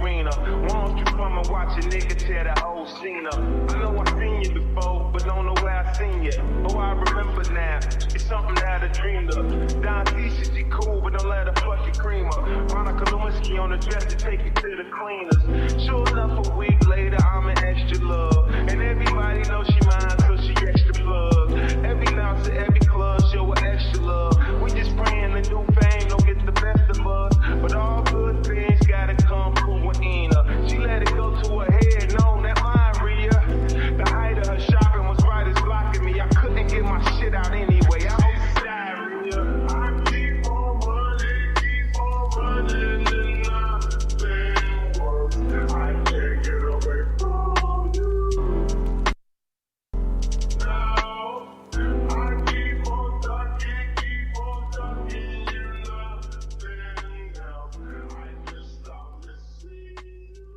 arena. Why don't you come and watch a nigga tear the whole scene up? I know I seen you before, but don't know where I seen you. Oh, I remember now. It's something that I dreamed of. Don Tisha, she cool, but don't let her fuck your cream up. Monica Lewinsky on the dress to take you to the cleaners. Sure enough, a week later, I'm an extra love. And everybody knows she mine, so she extra plug. Every bounce at every club, show her extra love. We just praying the new fame don't get the best of us. But all good things gotta come from within her. She let it go to her head, no, that mine, Rhea. The height of her shopping was right as blocking me. I couldn't get my shit out anyway. I hope you die, Rhea. I keep on running, and nothing works. I can't get away from you. Now, I keep on ducking, you nothing else. I just stop listening to you.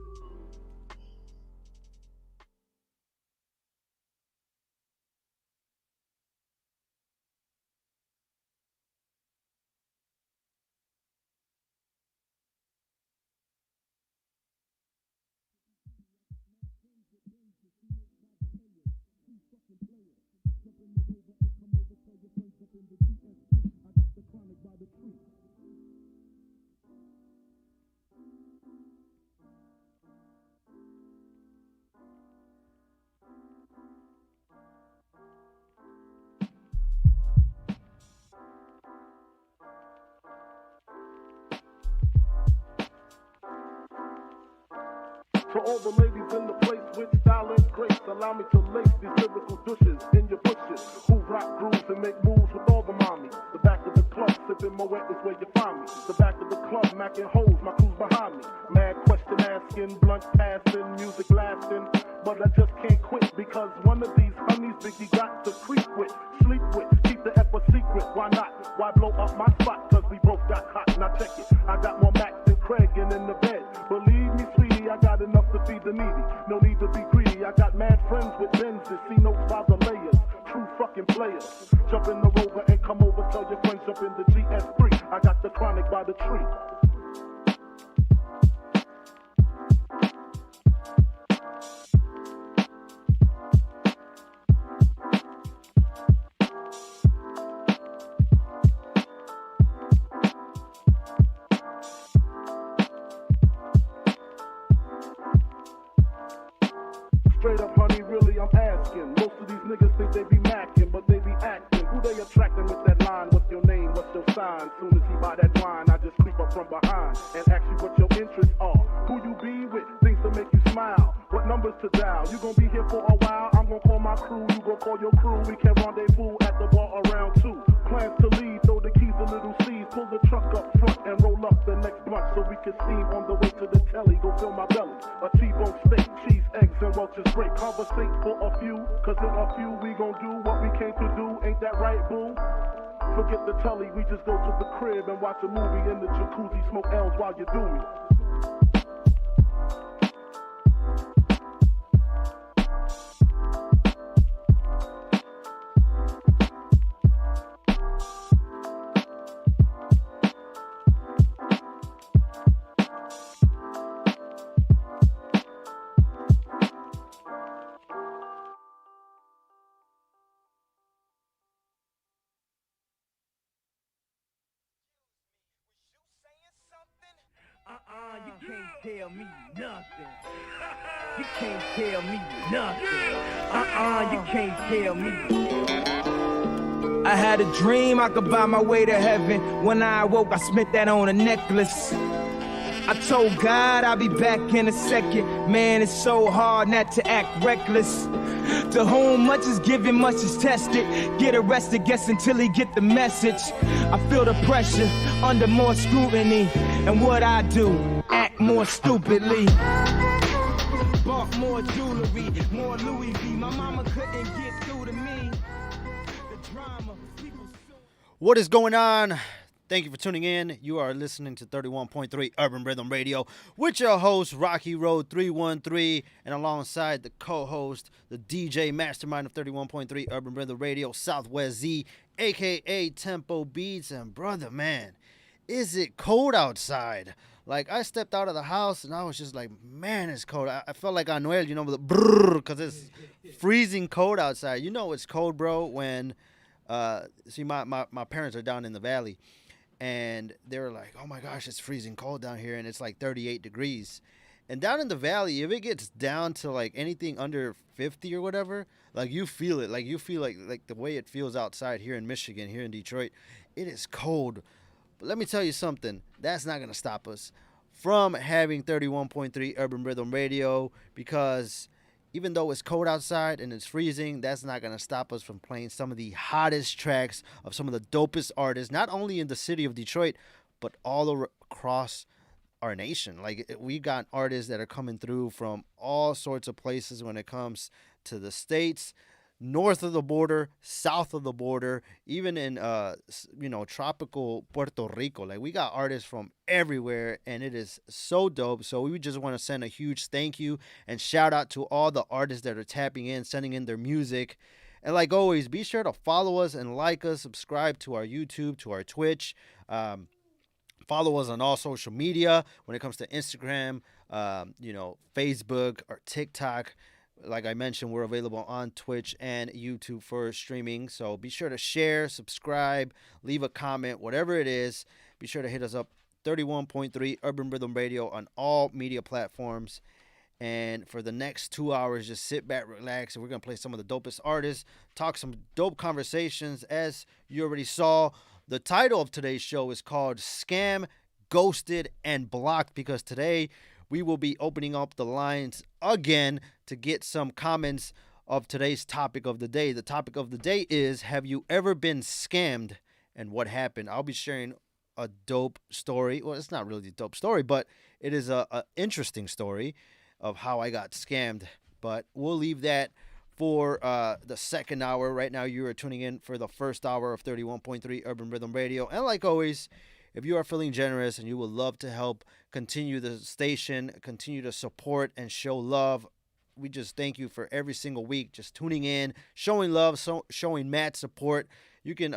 For all the ladies in the place with style and grace, allow me to lace these lyrical douches in your bushes. Who rock grooves and make moves with all the mommies. The back of the club, sipping Moet is where you find me. The back of the club, macking hoes, my crew's behind me. Mad question asking, blunt passing, music lasting. But I just can't quit because one of these honeys Biggie got to creep with, sleep with, keep the F a secret. Why not? Why blow up my spot? Cause we both got hot. Now check it. I got more Max than Craig and in the bed. Believe me, sweetie, I got enough to feed the needy. No need to be greedy. I got mad friends with Benzes, see notes by the layers. True fucking players. Jump in the Rover and come over. Tell your friends jump in the GS3. I got the chronic by the tree. Straight up, honey, really, I'm asking. Most of these niggas think they be macking, but they be acting. Who they attracting with that line? What's your name? What's your sign? Soon as he buy that wine, I just creep up from behind and ask you what your interests are. Who you be with? Things to make you smile. What numbers to dial? You gonna be here for a while? I'm gonna call my crew. You gonna call your crew. We can rendezvous at the bar around 2. Plans to leave, throw the keys to little C's. Pull the truck up front and roll up the next blunt so we can steam on the way to the telly. Go fill my belly. A T-bone steak, cheese, eggs, and Welch's grape. Conversate for a few, cause in a few we gon' do what we came to do. Ain't that right, boo? Forget the telly, we just go to the crib and watch a movie in the jacuzzi. Smoke L's while you do me. You can't tell me nothing. You can't tell me nothing. You can't tell me. I had a dream I could buy my way to heaven. When I awoke, I spent that on a necklace. I told God I'll be back in a second. Man, it's so hard not to act reckless. To whom much is given, much is tested. Get arrested, guess until he get the message. I feel the pressure under more scrutiny. And what I do, act more stupidly. Bought more jewelry, more Louis V. My mama couldn't get through to me. The drama, people so... What is going on? Thank you for tuning in. You are listening to 31.3 Urban Rhythm Radio with your host, Rocky Road 313, and alongside the co-host, the DJ mastermind of 31.3 Urban Rhythm Radio, SwZee, a.k.a. Tempo Beats. And brother, man, is it cold outside? Like, I stepped out of the house and I was just like, man, it's cold. I felt like Anuel, with the brrr, because it's freezing cold outside. You know it's cold, bro, when, see, my parents are down in the valley, and they were like, oh my gosh, it's freezing cold down here, and it's like 38 degrees. And down in the valley, if it gets down to like anything under 50 or whatever, like you feel it. Like you feel like the way it feels outside here in Michigan, here in Detroit, it is cold. But let me tell you something. That's not going to stop us from having 31.3 Urban Rhythm Radio, because even though it's cold outside and it's freezing, that's not going to stop us from playing some of the hottest tracks of some of the dopest artists, not only in the city of Detroit, but all across our nation. Like, we got artists that are coming through from all sorts of places when it comes to the States, north of the border, south of the border, even in tropical Puerto Rico. Like, we got artists from everywhere, and it is so dope. So we just want to send a huge thank you and shout out to all the artists that are tapping in, sending in their music. And like always, be sure to follow us and like us, subscribe to our YouTube, to our Twitch. Follow us on all social media when it comes to Instagram, Facebook or TikTok. Like I mentioned, we're available on Twitch and YouTube for streaming. So be sure to share, subscribe, leave a comment, whatever it is. Be sure to hit us up, 31.3 Urban Rhythm Radio on all media platforms. And for the next 2 hours, just sit back, relax, and we're going to play some of the dopest artists, talk some dope conversations. As you already saw, the title of today's show is called Scam, Ghosted, and Blocked, because today we will be opening up the lines again to get some comments of today's topic of the day. The topic of the day is, have you ever been scammed and what happened? I'll be sharing a dope story. Well, it's not really a dope story, but it is a interesting story of how I got scammed. But we'll leave that for the second hour. Right now, you are tuning in for the first hour of 31.3 Urban Rhythm Radio. And like always, if you are feeling generous and you would love to help continue the station, continue to support and show love, we just thank you for every single week just tuning in, showing love, showing Matt support. You can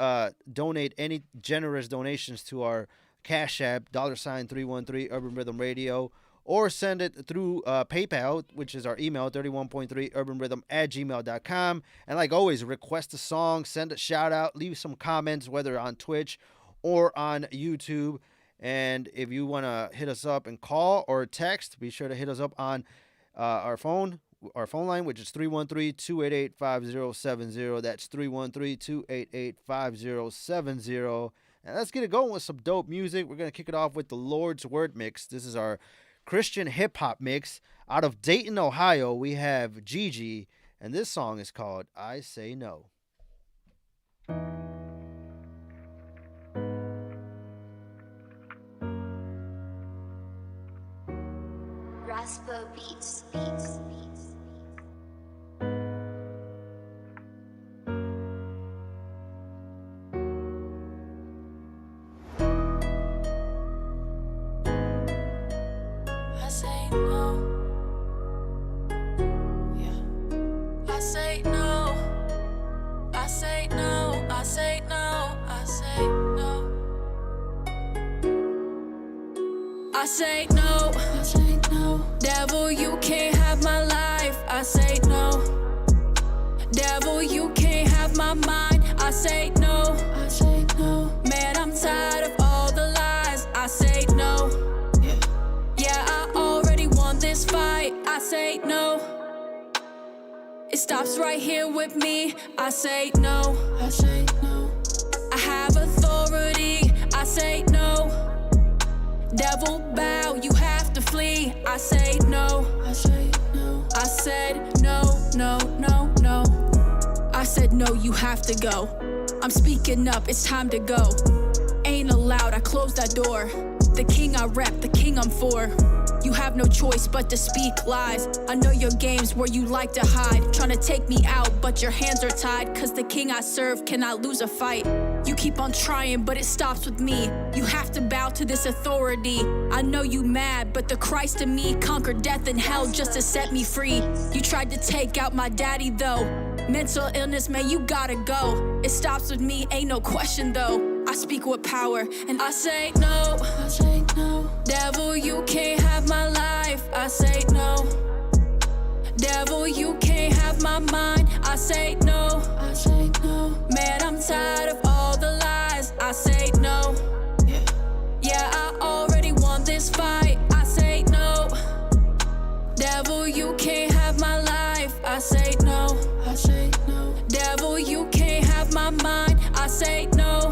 donate any generous donations to our Cash App, $313 Urban Rhythm Radio, or send it through PayPal, which is our email, 31.3urbanrhythm@gmail.com. And like always, request a song, send a shout out, leave some comments, whether on Twitch or on YouTube. And if you want to hit us up and call or text, be sure to hit us up on our phone line, which is 313-288-5070. That's 313-288-5070. And let's get it going with some dope music. We're going to kick it off with the Lord's Word mix. This is our Christian hip-hop mix. Out of Dayton, Ohio, we have Gigi, and this song is called I Say No. Raspo Beats. I say no. Yeah. I say no. I say no. I say no. I say no. I say no. I say no. Devil, you can't have my life. I say no. Devil, you can't have my mind. I say no. I say no. Man, I'm tired of all the lies. I say no. Yeah, I already won this fight. I say no. It stops right here with me. I say no. I say no. I have authority. I say no. Devil, bow, you have to flee. I say no. I say no. I said no, no, no, no. I said no, you have to go. I'm speaking up, it's time to go. Ain't allowed, I closed that door. The king I rep, the king I'm for. You have no choice but to speak lies. I know your games where you like to hide. Trying to take me out, but your hands are tied. Cause the king I serve cannot lose a fight. You keep on trying, but it stops with me. You have to bow to this authority. I know you mad, but the Christ in me conquered death and hell just to set me free. You tried to take out my daddy though. Mental illness, man, you gotta go. It stops with me, ain't no question though. I speak with power, and I say no. I say no. Devil, you can't have my life. I say no. Devil, you can't have my mind. I say no. I say no. Man, I'm tired of all the lies. I say no. Yeah, I already won this fight. I say no. Devil, you can't have my life. I say no. I say no. Devil, you can't have my mind. I say no.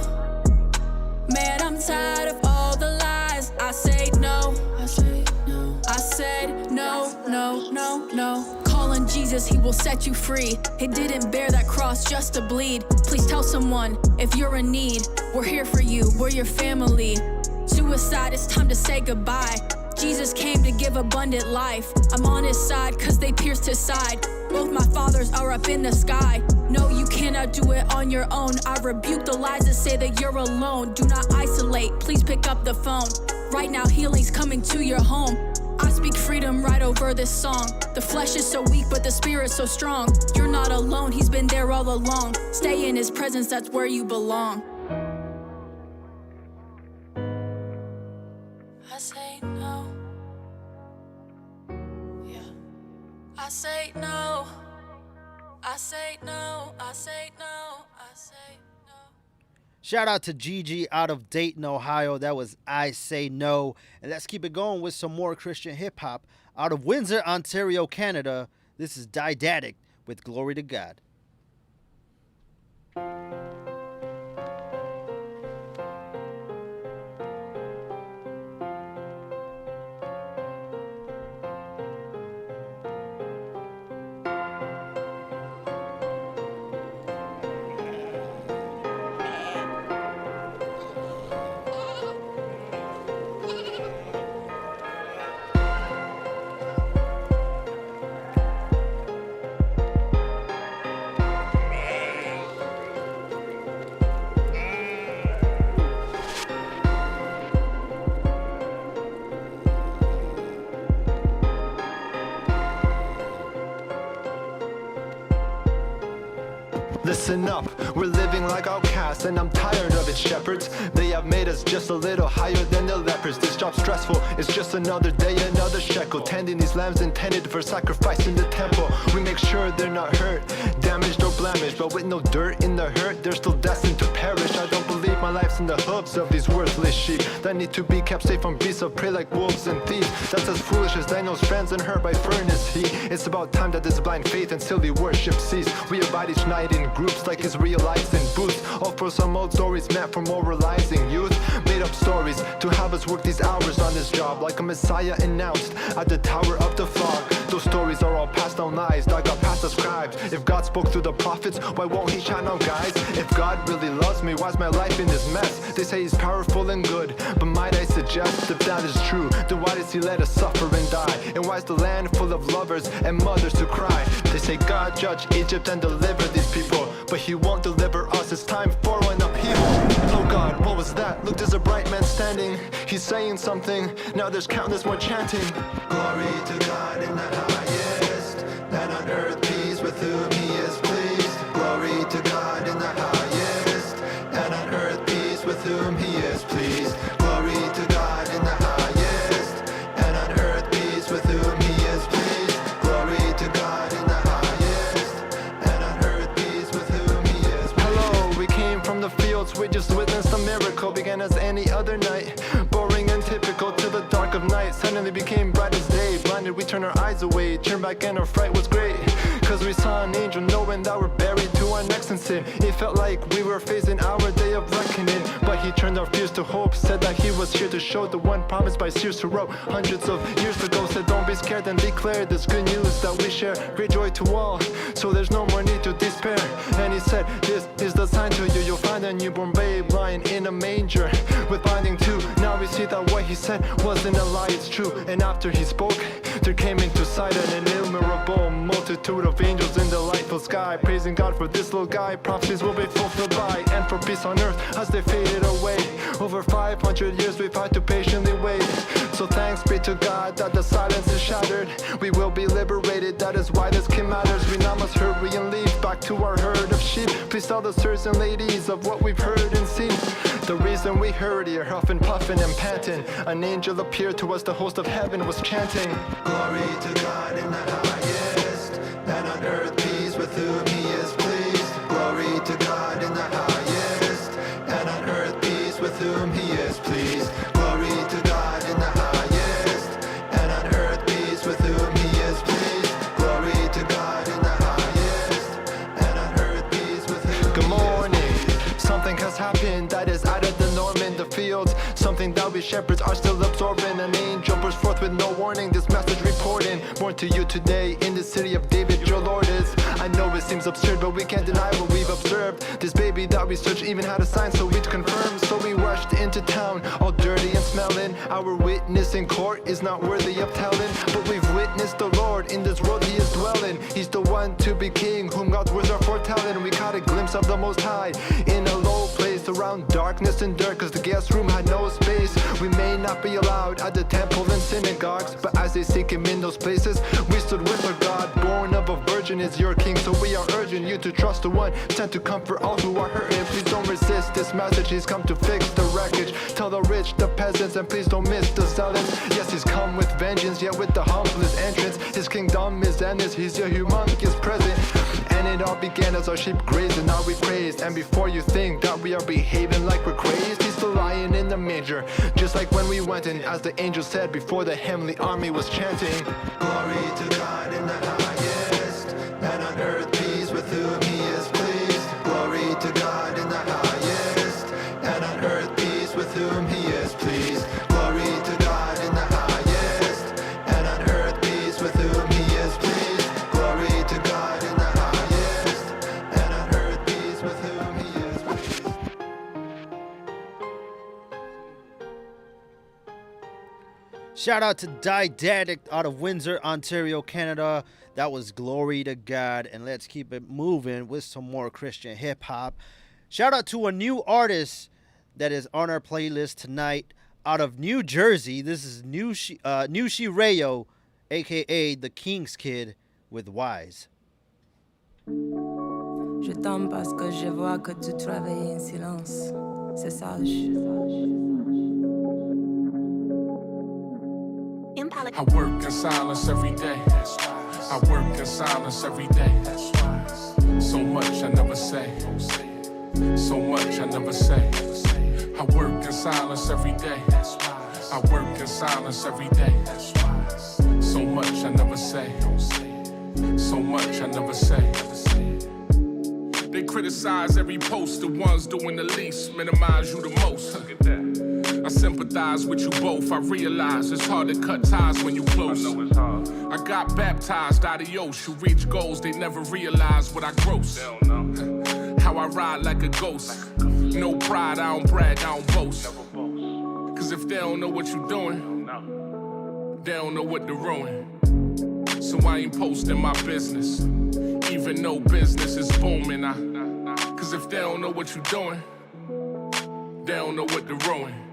Man, I'm tired of all the lies. I say no. I say no. I said no, no, no, no. Call on Jesus, he will set you free. He didn't bear that cross just to bleed. Please tell someone if you're in need. We're here for you, we're your family. Suicide, it's time to say goodbye. Jesus came to give abundant life. I'm on his side cause they pierced his side. Both my fathers are up in the sky. No, you cannot do it on your own. I rebuke the lies that say that you're alone. Do not isolate, please pick up the phone. Right now healing's coming to your home. I speak freedom right over this song. The flesh is so weak but the spirit's so strong. You're not alone, he's been there all along. Stay in his presence, that's where you belong. I say no. Yeah. I say no. I say no. I say no. I say no. Shout out to Gigi out of Dayton, Ohio. That was I Say No. And let's keep it going with some more Christian hip hop. Out of Windsor, Ontario, Canada, this is Didactic with Glory to God. Listen up, we're living like outcasts, and I'm tired of it, shepherds. They have made us just a little higher than the lepers. This job's stressful, it's just another day, another shekel. Tending these lambs intended for sacrifice in the temple. We make sure they're not hurt, damaged or blemished, but with no dirt in the hurt, they're still destined to perish. I don't believe my life's in the hooves of these worthless sheep that need to be kept safe from beasts of prey like wolves and thieves. That's as foolish as Daniel's friends and hurt by furnace heat. It's about time that this blind faith and silly worship cease. We abide each night in groups like Israelites in booths, all for some old stories meant for moralizing youth. Made up stories to have us work these hours on this job, like a messiah announced at the tower of the fog. Those stories are all passed down lies that got past the scribes. If God spoke through the prophets, why won't he shine out, guys? If God really loves me, why's my life in this mess? They say he's powerful and good, but might I suggest, if that is true, then why does he let us suffer and die? And why is the land full of lovers and mothers to cry? They say God judge Egypt and deliver these people, but he won't deliver us. It's time for an upheaval. Oh God, what was that? Look, there's a bright man standing. He's saying something. Now there's countless more chanting. Glory to God in the highest, and on earth peace with whom he is pleased. Glory to God in the highest, and on earth peace with whom he is pleased. Glory to God in the highest, and on earth peace with whom he is pleased. Glory to God in the highest, and on earth peace with whom he is pleased. Hello, we came from the fields, we just witnessed a miracle. Began as any other night, boring and typical till the dark of night suddenly became bright as day. Blinded, we turned our eyes away, turned back and our fright was great, cause we saw an angel knowing that we're buried to our necks in sin. It felt like we were facing our day of reckoning, but he turned our fears to hope, said that he was here to show the one promised by Sears who wrote hundreds of years ago. Said don't be scared and declare this good news that we share, great joy to all, so there's no more need to despair. And he said this is the sign to you, you'll find a newborn babe lying in a manger with binding too. Now we see that what he said wasn't a lie, it's true. And after he spoke, there came into sight an innumerable multitude of angels in the lightful sky, praising God for this little guy. Prophecies will be fulfilled by, and for peace on earth as they faded away. Over 500 years we've had to patiently wait, so thanks be to God that the silence is shattered. We will be liberated, that is why this kid matters. We now must hurry and leave back to our herd of sheep. Please tell the sirs and ladies of what we've heard and seen. The reason we heard here, huffing, puffing, and panting, an angel appeared to us, the host of heaven was chanting, glory to God in the highest, and on earth peace with whom he is pleased. Glory to God in the highest, and on earth peace with whom he is pleased. Glory to God in the highest, and on earth peace with whom he is pleased. Glory to God in the highest, and on earth peace with whom. Good morning. Something has happened that is out of the norm in the fields. Something that we shepherds are still absorbing. An angel burst forth with no warning. This message reporting, born to you today in the city of David, your Lord is. I know it seems absurd, but we can't deny what we've observed. This baby that we searched even had a sign, so we'd confirm. So we rushed into town, all dirty and smelling. Our witness in court is not worthy of telling, but we've witnessed the Lord in this world he is dwelling. He's the one to be king, whom God's words are foretelling. We caught a glimpse of the Most High in a low place around darkness and dirt, cause the guest room had no space. We may not be allowed at the temple and synagogues, but as they seek him in those places, we stood with our God. Born of a virgin is your king, so we are urging you to trust the one sent to comfort all who are hurting. Please don't resist this message, he's come to fix the wreckage. Tell the rich, the peasants, and please don't miss the zealots. Yes, he's come with vengeance, yet with the humblest entrance. His kingdom is endless, he's your humongous present. And it all began as our sheep grazed, and now we praised. And before you think that we are behaving like we're crazed, he's the lion in the manger, just like when we went in, as the angel said before the heavenly army was chanting, glory to God in the highest, and on earth peace with whom he is pleased. Glory to God in the highest, and on earth peace with whom he is pleased. Glory to God in the highest, and on earth peace with whom he is pleased. Glory to God in the highest, and on earth peace with whom he is pleased. Shout out to Didactic out of Windsor, Ontario, Canada. That was Glory to God. And let's keep it moving with some more Christian hip hop. Shout out to a new artist that is on our playlist tonight out of New Jersey. This is Nushi Rayo, aka the King's Kid, with Wise. Je t'aime parce que je vois que tu travailles en silence. C'est sage. I work in silence every day. I work in silence every day. So much I never say. So much I never say. I work in silence every day. I work in silence every day. So much I never say. So much I never say. They criticize every post, the ones doing the least, minimize you the most. Look at that. I sympathize with you both. I realize it's hard to cut ties when you close. I know it's hard. I got baptized, adios. You reach goals, they never realize what I gross. They don't know. How I ride like a ghost. No pride, I don't brag, I don't boast. Cause if they don't know what you're doing, they don't know what to ruin. So I ain't posting my business, even though business is booming. Cause if they don't know what you're doing, they don't know what to ruin.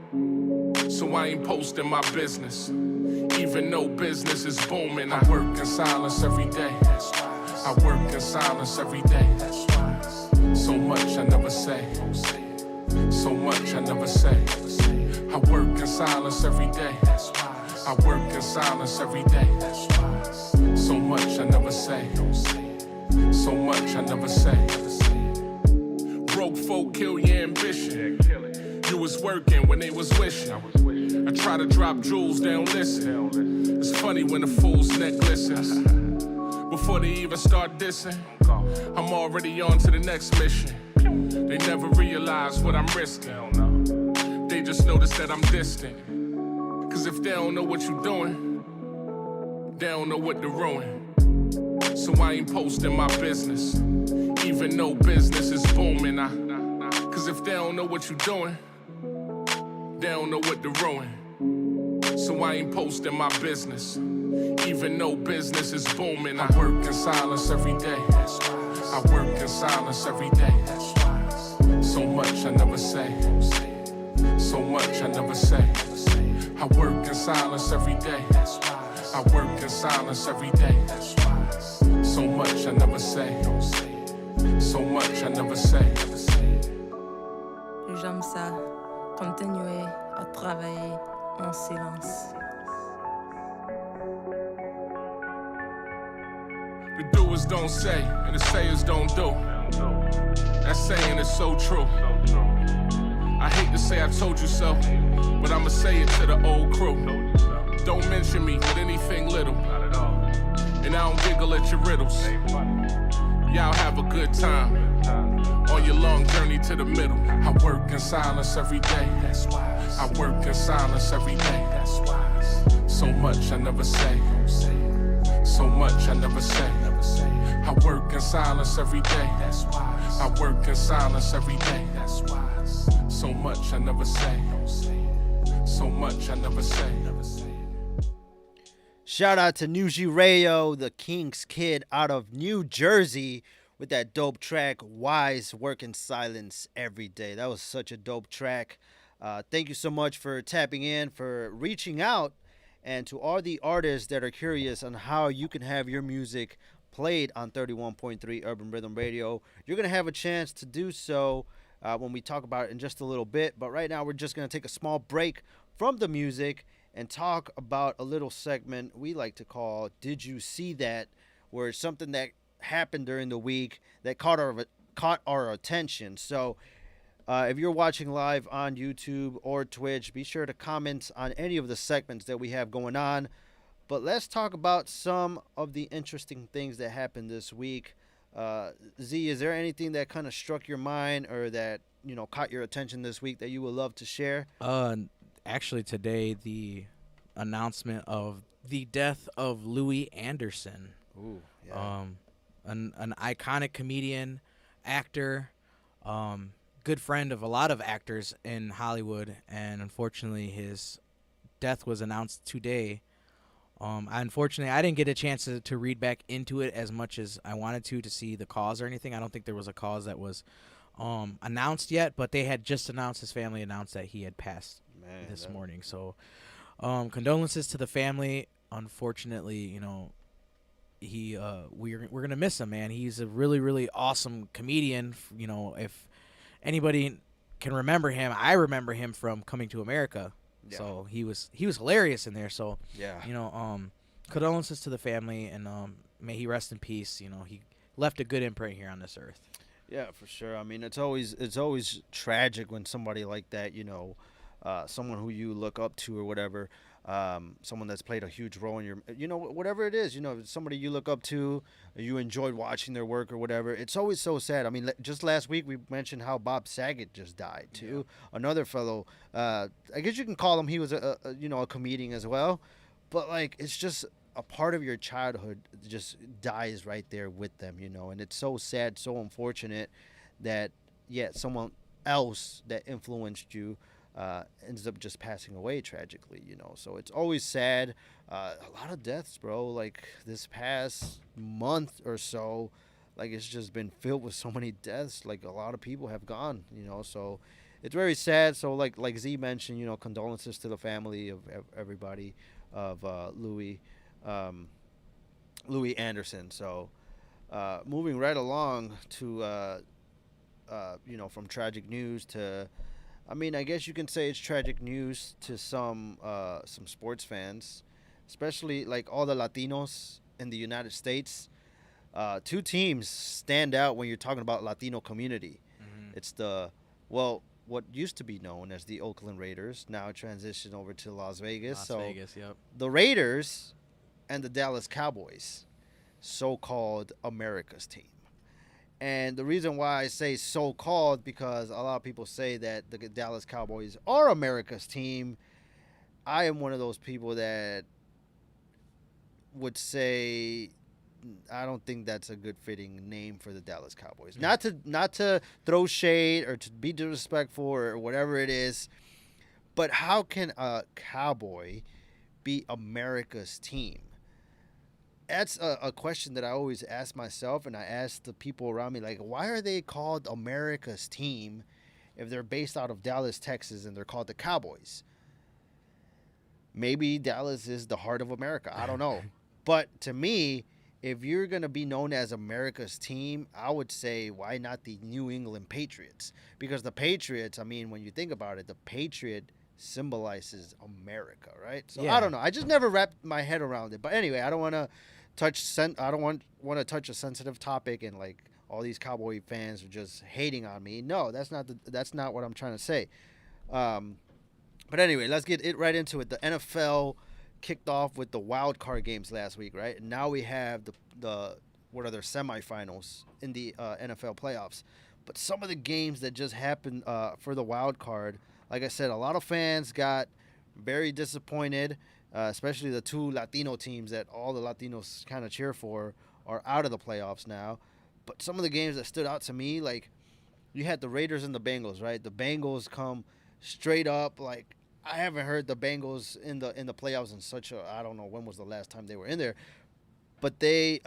So I ain't posting my business, even though business is booming. I work in silence every day. I work in silence every day. So much I never say. So much I never say. I work in silence every day. I work in silence every day. So much I never say. So much I never say. Broke folk kill your ambition. You was working when they was wishing. I try to drop jewels, they don't listen. It's funny when a fool's neck glistens. Before they even start dissing, I'm already on to the next mission. They never realize what I'm risking. They just notice that I'm distant. Cause if they don't know what you're doing, they don't know what to ruin. So I ain't posting my business, even though business is booming. Cause if they don't know what you're doing, they don't know what to ruin. So I ain't posting my business, even though business is booming. I work in silence every day. I work in silence every day. So much I never say. So much I never say. I work in silence every day. I work in silence every day. So much I never say. So much I never say. J'aime ça. continuer à travailler en silence. The doers don't say, and the sayers don't do. That saying is so true. I hate to say I told you so, but I'ma say it to the old crew. Don't mention me with anything little, and I don't giggle at your riddles. Y'all have a good time on your long journey to the middle. I work in silence every day. I work in silence every day. So much I never say. So much I never say. I work in silence every day. I work in silence every day. So much I never say. So much I never say. Shout out to New G Rayo, the King's Kid out of New Jersey, with that dope track, Wise, Work in Silence Every Day. That was such a dope track. Thank you so much for tapping in, for reaching out, and to all the artists that are curious on how you can have your music played on 31.3 Urban Rhythm Radio. You're going to have a chance to do so when we talk about it in just a little bit. But right now, we're just going to take a small break from the music and talk about a little segment we like to call Did You See That?, where it's something that happened during the week that caught our attention. So if you're watching live on YouTube or Twitch, be sure to comment on any of the segments that we have going on. But let's talk about some of the interesting things that happened this week. Z, is there anything that kind of struck your mind or that, you know, caught your attention this week that you would love to share? Actually, today, the announcement of the death of Louis Anderson. Ooh, yeah. An iconic comedian, actor, good friend of a lot of actors in Hollywood, and unfortunately his death was announced today. Unfortunately, I didn't get a chance to read back into it as much as I wanted to see the cause or anything. I don't think there was a cause that was announced yet, but they had just announced, his family announced that he had passed this morning. So condolences to the family. Unfortunately, you know, we're gonna miss him, man. He's a really, really awesome comedian. You know, if anybody can remember him, I remember him from Coming to America. Yeah. So he was hilarious in there. So yeah, you know, condolences to the family, and may he rest in peace. You know, he left a good imprint here on this earth. Yeah, for sure. I mean, it's always tragic when somebody like that, you know, someone who you look up to or whatever, someone that's played a huge role in your, you know, whatever it is, you know, somebody you look up to, you enjoyed watching their work or whatever. It's always so sad. I mean, just last week we mentioned how Bob Saget just died too. Yeah. Another fellow, I guess you can call him, he was a comedian as well, but like, it's just a part of your childhood just dies right there with them, you know, and it's so sad, so unfortunate that someone else that influenced you ends up just passing away tragically, you know. So it's always sad. A lot of deaths, bro. Like this past month or so, like it's just been filled with so many deaths. Like a lot of people have gone, you know. So it's very sad. So like Z mentioned, you know, condolences to the family of everybody of Louis Anderson. So moving right along to you know, from tragic news to, I mean, I guess you can say it's tragic news to some sports fans, especially like all the Latinos in the United States. Two teams stand out when you're talking about Latino community. Mm-hmm. It's what used to be known as the Oakland Raiders, now transitioned over to Las Vegas. Vegas, yep. The Raiders and the Dallas Cowboys, so-called America's team. And the reason why I say so-called, because a lot of people say that the Dallas Cowboys are America's team. I am one of those people that would say I don't think that's a good fitting name for the Dallas Cowboys. Mm. Not to throw shade or to be disrespectful or whatever it is, but how can a Cowboy be America's team? That's a question that I always ask myself, and I ask the people around me, like, why are they called America's team if they're based out of Dallas, Texas, and they're called the Cowboys? Maybe Dallas is the heart of America. I don't know. But to me, if you're going to be known as America's team, I would say why not the New England Patriots? Because the Patriots, I mean, when you think about it, the Patriot symbolizes America, right? So Yeah. I don't know. I just never wrapped my head around it. But anyway, I don't want to want to touch a sensitive topic and like all these Cowboy fans are just hating on me. No, that's not what I'm trying to say. But anyway, let's get it right into it. The NFL kicked off with the wild card games last week, right? And now we have the what are their semifinals in the NFL playoffs. But some of the games that just happened for the wild card, like I said, a lot of fans got very disappointed, especially the two Latino teams that all the Latinos kind of cheer for are out of the playoffs now. But some of the games that stood out to me, like you had the Raiders and the Bengals, right? The Bengals come straight up. Like I haven't heard the Bengals in the playoffs in such a, I don't know when was the last time they were in there. But they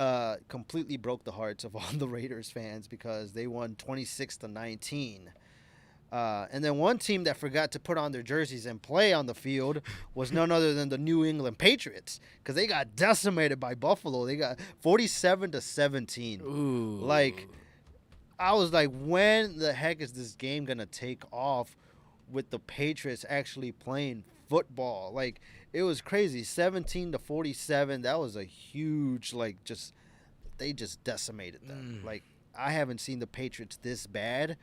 completely broke the hearts of all the Raiders fans because they won 26-19. And then one team that forgot to put on their jerseys and play on the field was none other than the New England Patriots because they got decimated by Buffalo. They got 47-17. Ooh. Like, I was like, when the heck is this game going to take off with the Patriots actually playing football? Like, it was crazy. 17-47. That was a huge, like, just, they just decimated them. Like, I haven't seen the Patriots this bad.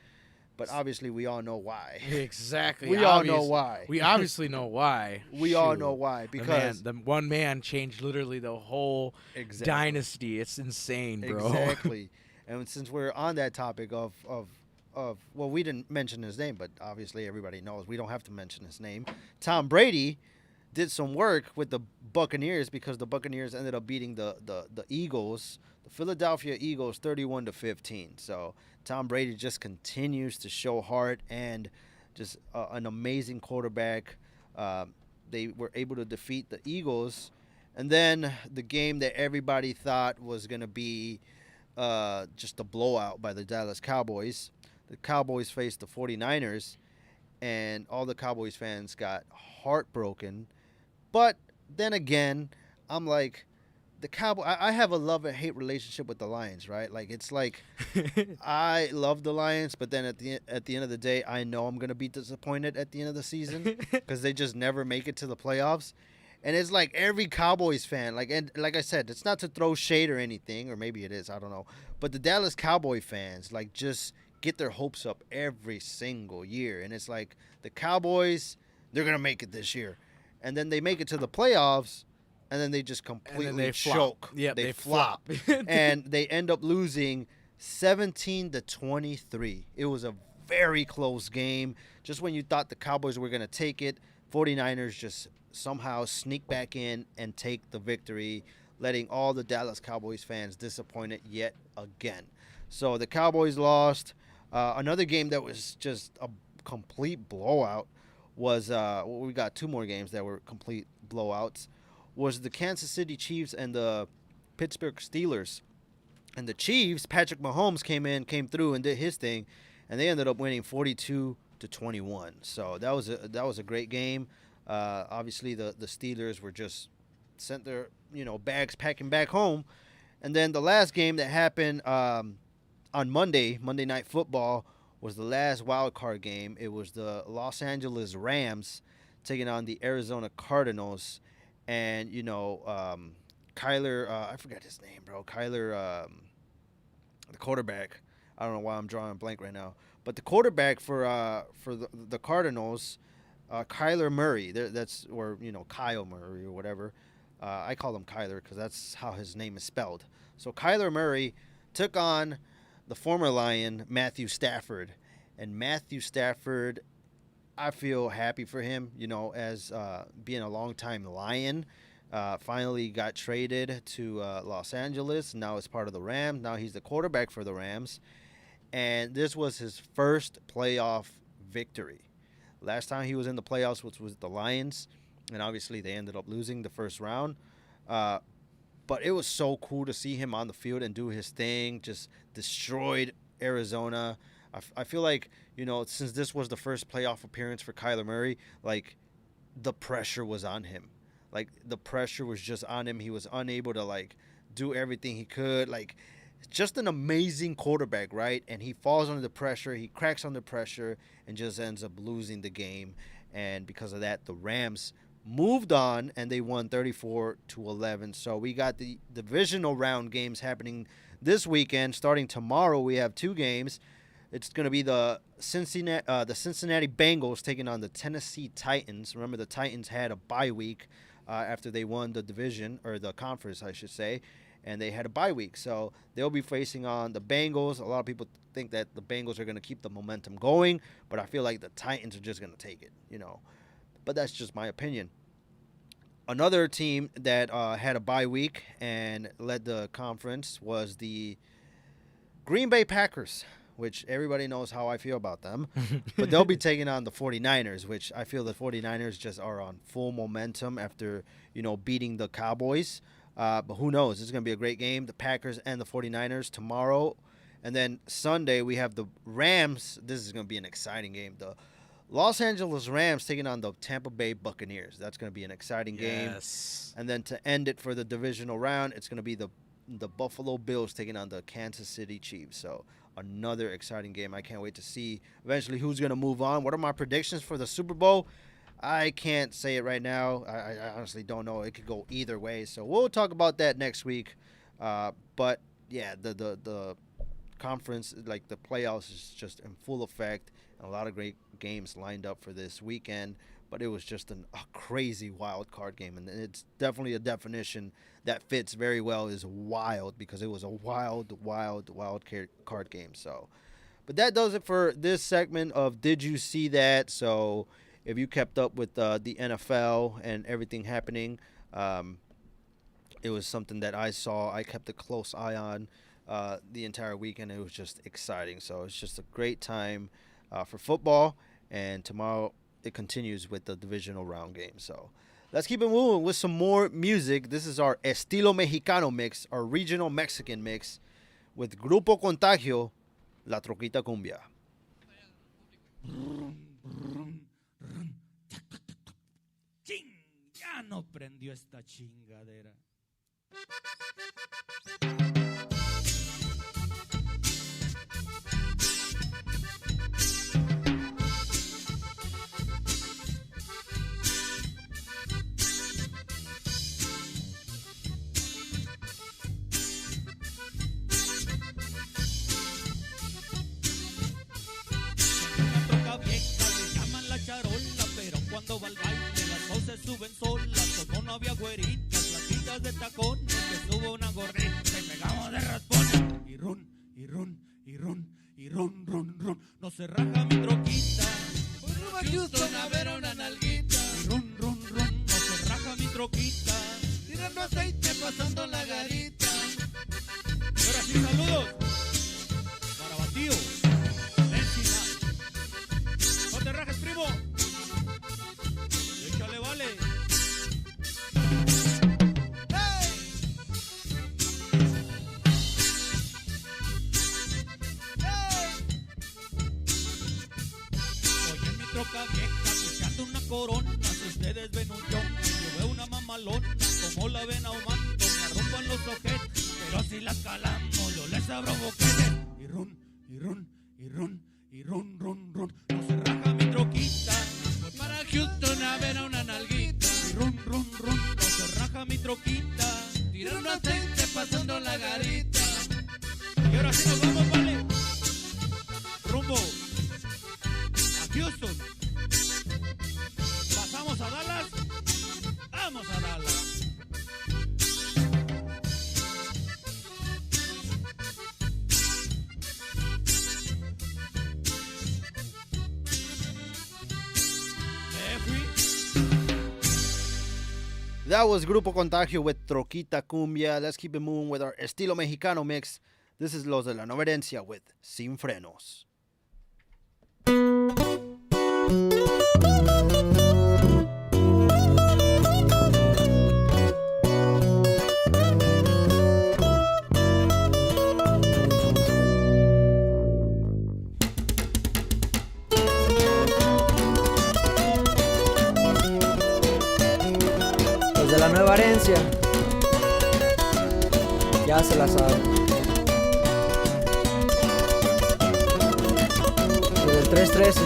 But obviously, we all know why. Exactly. We all know why. We obviously know why. We all know why. Because the one man changed literally the whole dynasty. It's insane, bro. Exactly. And since we're on that topic of well, we didn't mention his name, but obviously everybody knows we don't have to mention his name. Tom Brady did some work with the Buccaneers because the Buccaneers ended up beating the Eagles, the Philadelphia Eagles, 31-15. So Tom Brady just continues to show heart and just an amazing quarterback. They were able to defeat the Eagles. And then the game that everybody thought was going to be just a blowout by the Dallas Cowboys. The Cowboys faced the 49ers, and all the Cowboys fans got heartbroken. But then again, I'm like, the Cowboy. I have a love and hate relationship with the Lions, right? Like it's like I love the Lions, but then at the end of the day, I know I'm gonna be disappointed at the end of the season because they just never make it to the playoffs. And it's like every Cowboys fan, and like I said, it's not to throw shade or anything, or maybe it is, I don't know. But the Dallas Cowboy fans, like, just get their hopes up every single year. And it's like the Cowboys, they're gonna make it this year, and then they make it to the playoffs. And then they just completely choke. Yeah, they flop. And they end up losing 17-23. It was a very close game. Just when you thought the Cowboys were going to take it, 49ers just somehow sneak back in and take the victory, letting all the Dallas Cowboys fans disappointed yet again. So the Cowboys lost. Another game that was just a complete blowout was we got two more games that were complete blowouts. Was the Kansas City Chiefs and the Pittsburgh Steelers. And the Chiefs, Patrick Mahomes came through and did his thing, and they ended up winning 42-21. So that was a great game. Obviously the Steelers were just sent their bags packing back home. And then the last game that happened on Monday Night Football, was the last wild card game. It was the Los Angeles Rams taking on the Arizona Cardinals. And, Kyler, I forgot his name, bro. Kyler, the quarterback. I don't know why I'm drawing a blank right now. But the quarterback for the Cardinals, Kyler Murray. Kyle Murray or whatever. I call him Kyler because that's how his name is spelled. So Kyler Murray took on the former Lion, Matthew Stafford. And Matthew Stafford, I feel happy for him, as being a longtime Lion. Finally got traded to Los Angeles. Now is part of the Rams. Now he's the quarterback for the Rams. And this was his first playoff victory. Last time he was in the playoffs was the Lions. And obviously they ended up losing the first round. But it was so cool to see him on the field and do his thing. Just destroyed Arizona. I feel like, since this was the first playoff appearance for Kyler Murray, like, the pressure was on him. Like, the pressure was just on him. He was unable to, do everything he could. Like, just an amazing quarterback, right? And he falls under the pressure. He cracks under pressure and just ends up losing the game. And because of that, the Rams moved on and they won 34-11. So we got the divisional round games happening this weekend. Starting tomorrow, we have 2 games. It's going to be the Cincinnati Bengals taking on the Tennessee Titans. Remember, the Titans had a bye week after they won the division, or the conference, I should say, and they had a bye week. So they'll be facing on the Bengals. A lot of people think that the Bengals are going to keep the momentum going, but I feel like the Titans are just going to take it, But that's just my opinion. Another team that had a bye week and led the conference was the Green Bay Packers, which everybody knows how I feel about them. But they'll be taking on the 49ers, which I feel the 49ers just are on full momentum after, beating the Cowboys. But who knows? It's going to be a great game. The Packers and the 49ers tomorrow. And then Sunday, we have the Rams. This is going to be an exciting game. The Los Angeles Rams taking on the Tampa Bay Buccaneers. That's going to be an exciting game. And then to end it for the divisional round, it's going to be the Buffalo Bills taking on the Kansas City Chiefs. So another exciting game. I can't wait to see eventually who's going to move on. What are my predictions for the Super Bowl? I can't say it right now. I honestly don't know. It could go either way. So we'll talk about that next week. But, yeah, the conference, like the playoffs, is just in full effect. And a lot of great games lined up for this weekend. But it was just a crazy wild card game. And it's definitely a definition that fits very well, is wild, because it was a wild card game. So, but that does it for this segment of Did You See That? So if you kept up with the NFL and everything happening, it was something that I saw. I kept a close eye on the entire weekend. It was just exciting. So it's just a great time for football. And tomorrow it continues with the divisional round game. So let's keep it moving with some more music. This is our Estilo Mexicano mix, our regional Mexican mix, with Grupo Contagio, La Troquita Cumbia. Ya no prendió esta chingadera. Cuando va al baile las dos se suben solas, como no había güeritas, platitas de tacones, que subo una gorrita y pegamos de raspones. Y ron, y ron, y ron, y ron, ron, ron, no se raja mi troquita. Pues rumbo a Houston a ver una nalguita. Y ron, ron, ron, no se raja mi troquita. Tirando aceite pasando la garita. Y ahora sí, saludos para Batío, Encina. No te rajes, primo. Échale, vale. ¡Hey! ¡Hey! Oye, en mi troca vieja, pichando una corona. Si ustedes ven un yo veo una mamalona. Como la ven ahumando, me arrumban los ojetes. Pero si la calamos, yo les abro boquetes. Y ron, y ron, y ron, y ron, ron, ron. No se raja mi troquita. Para Houston a ver a una nalguita. Y ron, ron, ron, no se raja mi troquita. Tirando aceite pasando la garita. Y ahora sí nos vamos, vale. Rumbo a Houston. Pasamos a Dallas. Vamos a Dallas. That was Grupo Contagio with Troquita Cumbia. Let's keep it moving with our Estilo Mexicano mix. This is Los de la Nueva Herencia with Sin Frenos. De la Nueva Herencia. Ya se la sabe. Desde el 313.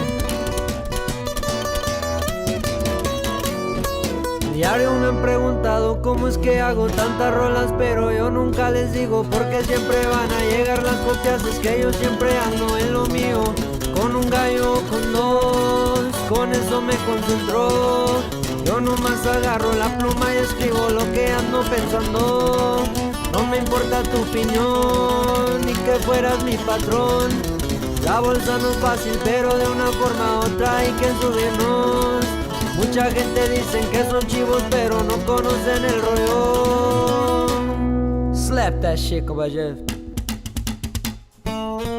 Diario me han preguntado cómo es que hago tantas rolas, pero yo nunca les digo porque siempre van a llegar las copias. Es que yo siempre ando en lo mío, con un gallo, con dos, con eso me concentro. Yo nomás agarro la pluma y escribo lo que ando pensando. No me importa tu opinión, ni que fueras mi patrón. La bolsa no es fácil, pero de una forma u otra hay que subirnos. Mucha gente dicen que son chivos, pero no conocen el rollo. Slap that shit, caballero.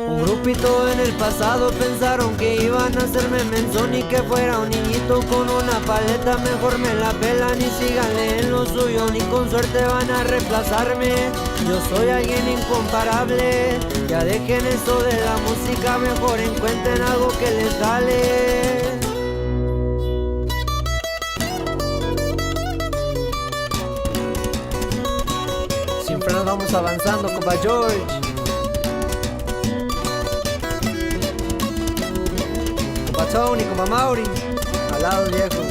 Un grupito en el pasado pensaron que iban a hacerme menso, ni que fuera un niñito con una paleta. Mejor me la pelan y síganle en lo suyo, ni con suerte van a reemplazarme. Yo soy alguien incomparable. Ya dejen eso de la música, mejor encuentren algo que les sale. Siempre nos vamos avanzando, compa George. Compa Tony, compa Mauri, al lado viejo.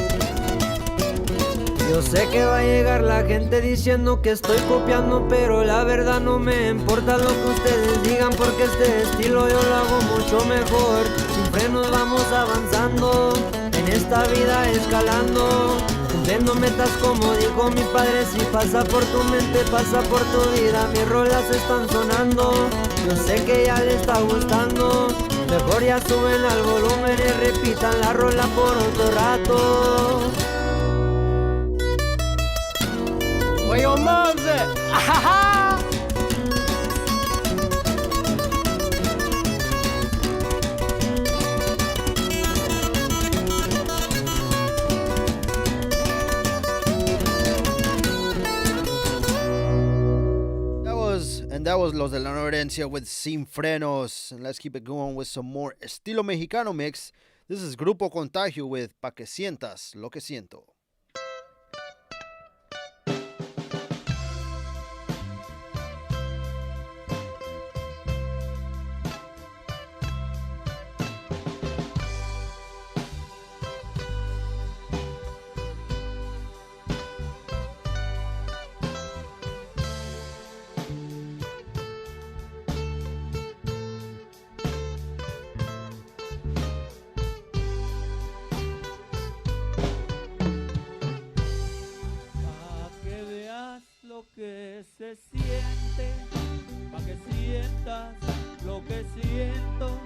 Yo sé que va a llegar la gente diciendo que estoy copiando, pero la verdad no me importa lo que ustedes digan, porque este estilo yo lo hago mucho mejor. Siempre nos vamos avanzando, en esta vida escalando, cumpliendo metas como dijo mi padre. Si pasa por tu mente, pasa por tu vida. Mis rolas están sonando, yo sé que ya le está gustando. Mejor ya suben al volumen y repitan la rola por otro rato. Oye, Monse, ajaja. That was Los de la Nueva Herencia with Sin Frenos. And let's keep it going with some more Estilo Mexicano mix. This is Grupo Contagio with Pa' que sientas lo que siento. Que se siente, pa' que sientas lo que siento,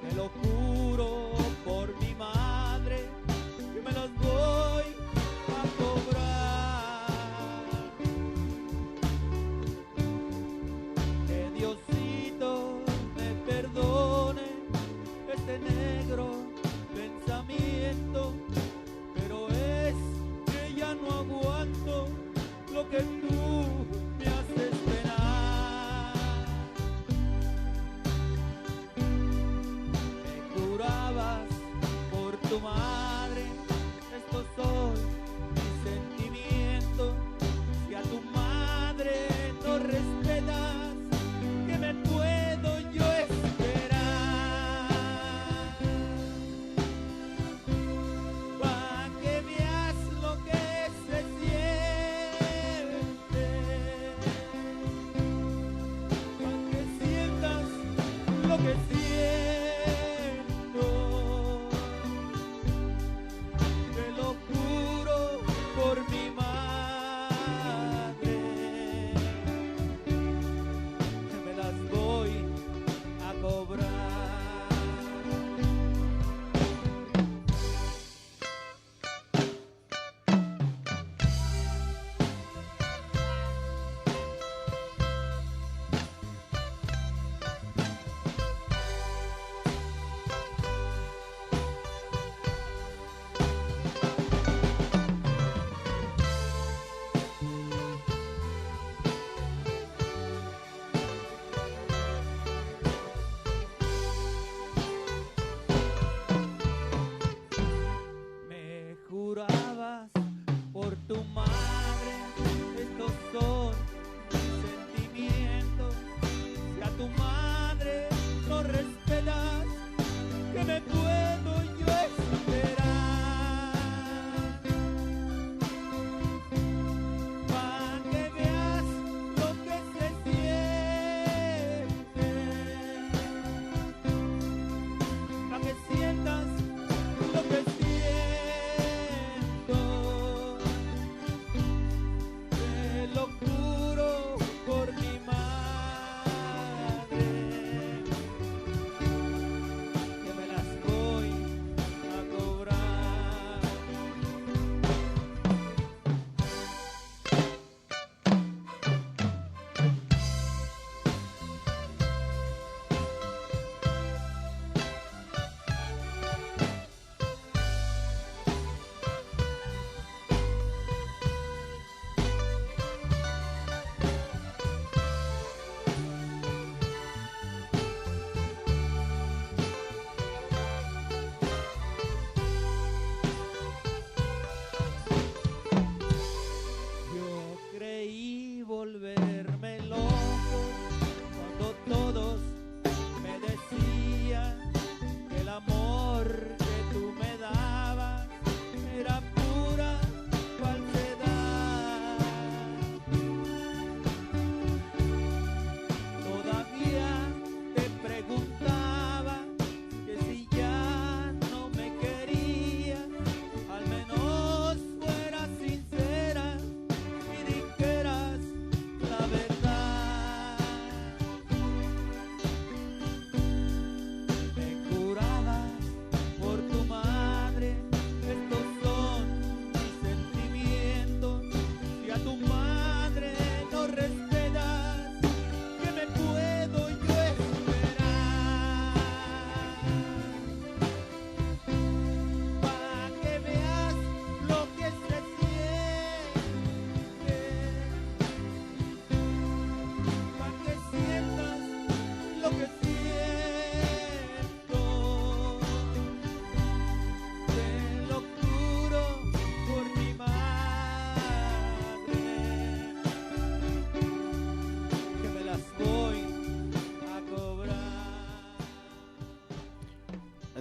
te lo juro por mi madre, que me las voy a cobrar. Que Diosito me perdone este negro pensamiento, pero es que ya no aguanto lo que tú me haces penar. Me jurabas por tu madre, estos son mis sentimientos. Si a tu madre no respetas, ¿qué me puedo yo esperar? Pa' que veas lo que se siente, lo que siento, te lo juro por mi madre, que me las voy a cobrar. Jurabas por tu madre, estos son mis sentimientos.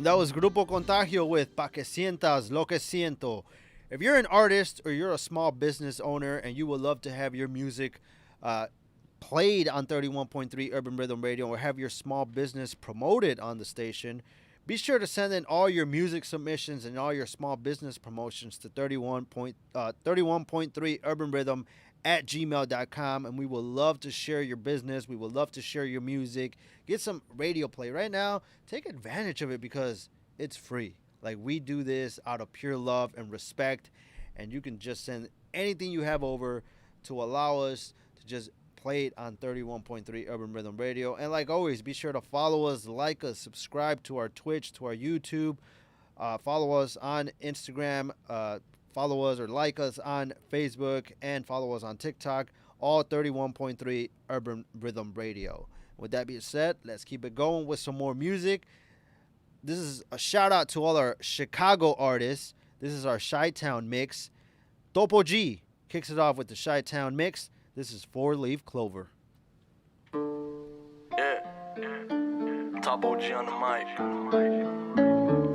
That was Grupo Contagio with Pa que sientas lo que siento. If you're an artist or you're a small business owner and you would love to have your music played on 31.3 Urban Rhythm Radio or have your small business promoted on the station, be sure to send in all your music submissions and all your small business promotions to 31.3 Urban Rhythm at gmail.com, and we would love to share your business. We would love to share your music. Get some radio play right now. Take advantage of it because it's free. Like, we do this out of pure love and respect, and you can just send anything you have over to allow us to just play it on 31.3 Urban Rhythm Radio. And like always, be sure to follow us, like us, subscribe to our Twitch, to our YouTube, follow us on Instagram, follow us or like us on Facebook, and follow us on TikTok, all 31.3 Urban Rhythm Radio. With that being said, let's keep it going with some more music. This is a shout out to all our Chicago artists. This is our Chi-Town mix. Topo G kicks it off with the Chi-Town mix. This is 4-Leaf Clover. Yeah. Top OG on the mic.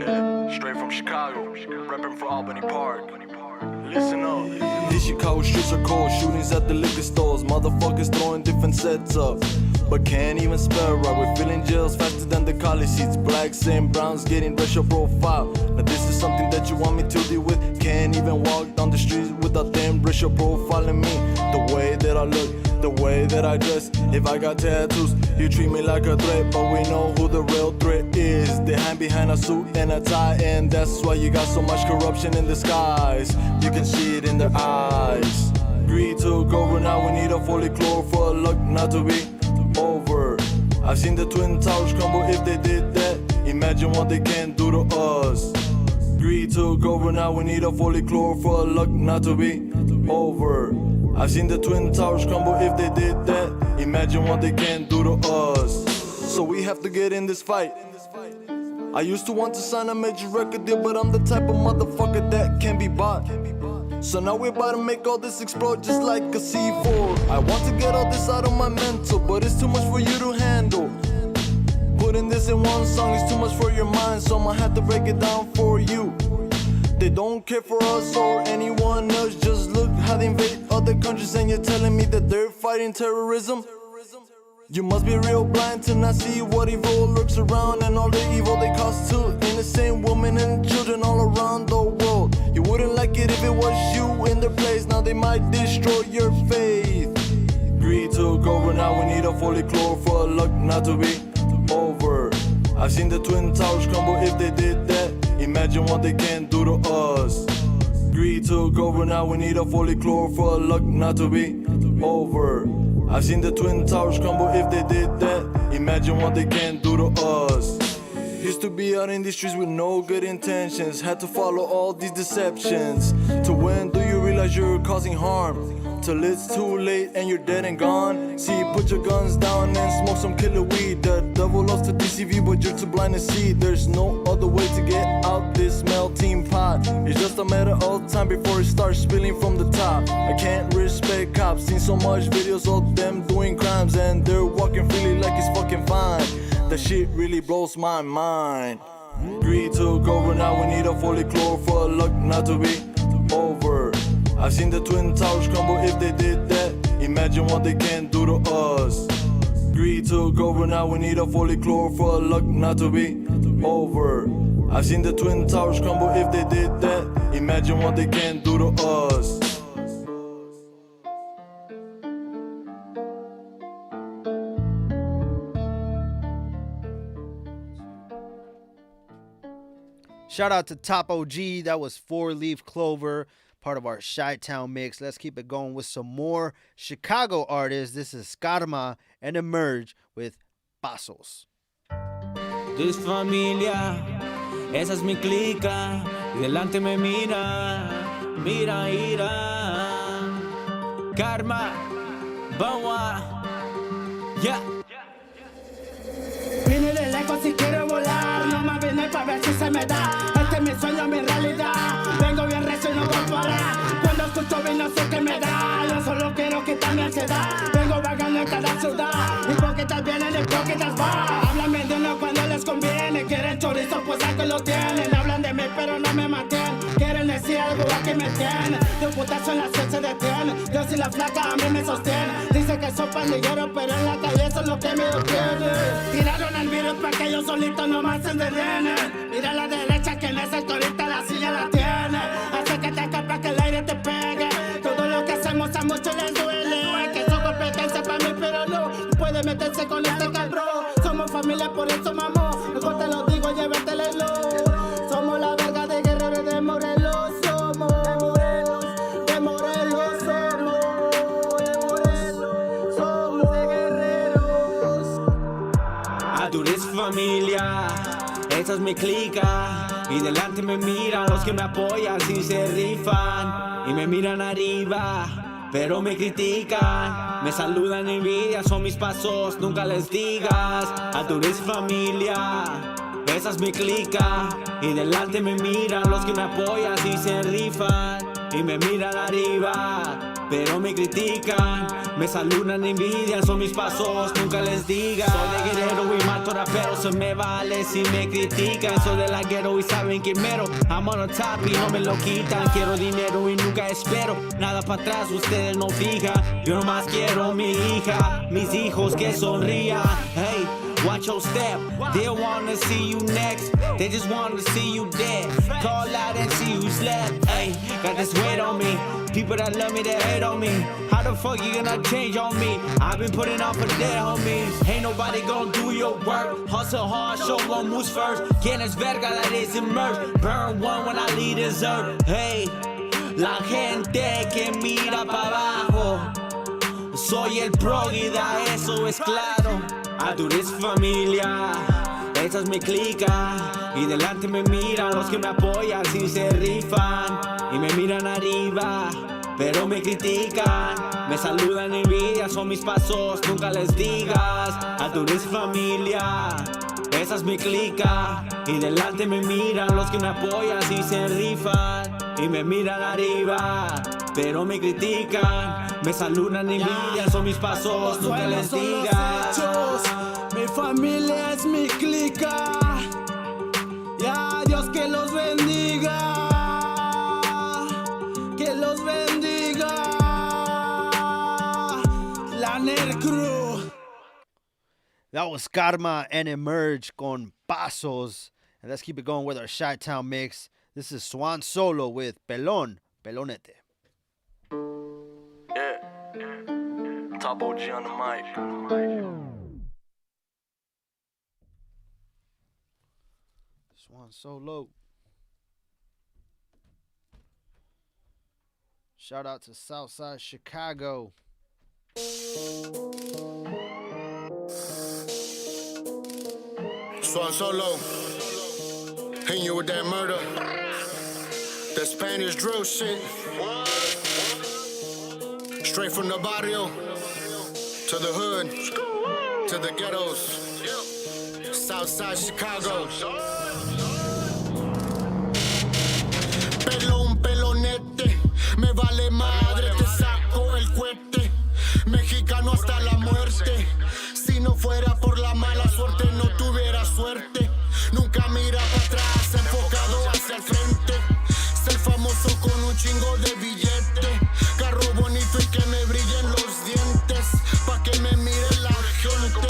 Yeah. Straight from Chicago. Repping for Albany Park. Listen up. These Chicago streets are cold. Shootings at the liquor stores. Motherfuckers throwing different sets up. But can't even spell right. We're filling jails faster than the college seats. Blacks and browns getting racial profile. Now this is something that you want me to deal with. Can't even walk down the streets without them racial profiling me. The way that I look, the way that I dress. If I got tattoos, you treat me like a threat. But we know who the real threat is. The hand behind a suit and a tie. And that's why you got so much corruption in the skies. You can see it in their eyes. Greed took over, now we need a fully chloro for luck not to be over. I've seen the Twin Towers crumble. If they did that, imagine what they can do to us. Greed took over, now we need a fully chloro for luck not to be over. I've seen the Twin Towers crumble. If they did that, imagine what they can do to us. So we have to get in this fight. I used to want to sign a major record deal, but I'm the type of motherfucker that can be bought. So now we're about to make all this explode just like a C4. I want to get all this out of my mental, but it's too much for you to handle. Putting this in one song is too much for your mind, so I'ma have to break it down for you. They don't care for us or anyone else. Just look how they invade other countries, and you're telling me that they're fighting terrorism? You must be real blind to not see what evil lurks around, and all the evil they cause to innocent women and children all around the world. You wouldn't like it if it was you in their place. Now they might destroy your faith. Greed took over, now we need a fully chloro for luck not to be over. I've seen the Twin Towers crumble. If they did that, imagine what they can do to us. Greed took over, now we need a fully chloro for luck not to be over. I've seen the Twin Towers crumble. If they did that, imagine what they can do to us. Used to be out in the streets with no good intentions. Had to follow all these deceptions. To when do you realize you're causing harm? Till it's too late and you're dead and gone. See, put your guns down and smoke some killer weed. The devil loves to deceive you, but you're too blind to see. There's no other way to get out this melting pot. It's just a matter of time before it starts spilling from the top. I can't respect cops. Seen so much videos of them doing crimes, and they're walking freely like it's fucking fine. That shit really blows my mind. Greed took over, now we need a fully chloro for luck not to be over. I've seen the Twin Towers crumble. If they did that, imagine what they can do to us. Greed took over, now we need a fully chloro for luck not to be over. I've seen the Twin Towers crumble. If they did that, imagine what they can do to us. Shout out to Top OG. That was 4-Leaf Clover, part of our Chi-Town mix. Let's keep it going with some more Chicago artists. This is Skarma and Emerge with Pasos. This familia, esa es mi clica. Delante me mira, mira, ira. Karma, Bawa, yeah. Vine de lejos y quiero volar. No más vine para ver si se me da. Este es mi sueño, mi realidad. Vengo bien recio y no voy a parar. Cuando escucho bien no sé qué me da. Yo solo quiero quitar mi ansiedad. Vengo vagando en cada ciudad. Hipócritas vienen, hipócritas van. Háblame de uno cuando les conviene. Quieren chorizo, pues algo lo tienen. Hablan de mí pero no me mantienen. Quieren decir algo, aquí me tienen. De un putazo en la suerte se detienen. Yo si la flaca a mí me sostiene. Dice que soy pandillero pero en la calle eso es lo que me detiene. Tiraron el virus para que ellos solitos nomás se detienen. Mira a la derecha que en esa sectorita la silla la tiene. Acércate acá para que el aire te pegue. Todo lo que hacemos a muchos les duele. Que son competencia para mí pero no puede meterse con este cabrón. Somos familia por eso mamó. Mejor te lo digo, llévatelo. Somos la verga de guerreros de Morelos. Somos de Morelos. Somos de guerreros. Adures familia, esa es mi clica. Y delante me miran los que me apoyan si se rifan. Y me miran arriba, pero me critican. Me saludan envidia, son mis pasos, nunca les digas. Adures familia, esa es mi clica. Y delante me miran los que me apoyan si se rifan. Y me miran arriba, pero me critican. Me saludan envidia, son mis pasos, nunca les digas. Soy de guerrero y mato raperos, se me vale si me critican. Soy de la guerrero y saben que mero. I'm on the top y no me lo quitan. Quiero dinero y nunca espero nada para atrás, ustedes no fijan. Yo nomás quiero mi hija, mis hijos que sonrían. Hey, watch your step, they wanna see you next. They just wanna see you dead. Call out and see who's left. Hey, got this weight on me. People that love me, that hate on me. How the fuck you gonna change on me? I've been putting on for dead homies. Ain't nobody gonna do your work. Hustle hard, show one moves first. Quien es verga, that is immersed. Burn one when I leave this earth. Hey, la gente que mira para abajo. Soy el próguida, eso es claro. Adures familia, esa es mi clica. Y delante me miran los que me apoyan si se rifan. Y me miran arriba, pero me critican. Me saludan envidia, son mis pasos, nunca les digas. Adures familia, esa es mi clica. Y delante me miran los que me apoyan si se rifan. Y me miran arriba, pero me critican. Me saludan envidia, son mis pasos, nunca les digas. Mi familia es mi clica. Ya, Dios que los bendiga. Que los bendiga. La Ner Crew. That was Karma and Emerge con Pasos. And let's keep it going with our Chi-Town mix. This is Swan Solo with Pelón, Pelonete. Yeah. Top OG on the mic. Swan Solo. Shout out to Southside Chicago. Swan Solo, hitting you with that murder, that Spanish drill shit. Straight from the barrio to the hood to the ghettos. Southside Chicago. Pelón, pelonete, me vale madre, te saco el cohete. Mexicano hasta la muerte. Si no fuera por la mala suerte, no tuviera suerte. Nunca mira para atrás, enfocado hacia el frente. Ser famoso con un chingo de billete. Carro bonito y que me brillen los dientes. Pa' que me mire la gente.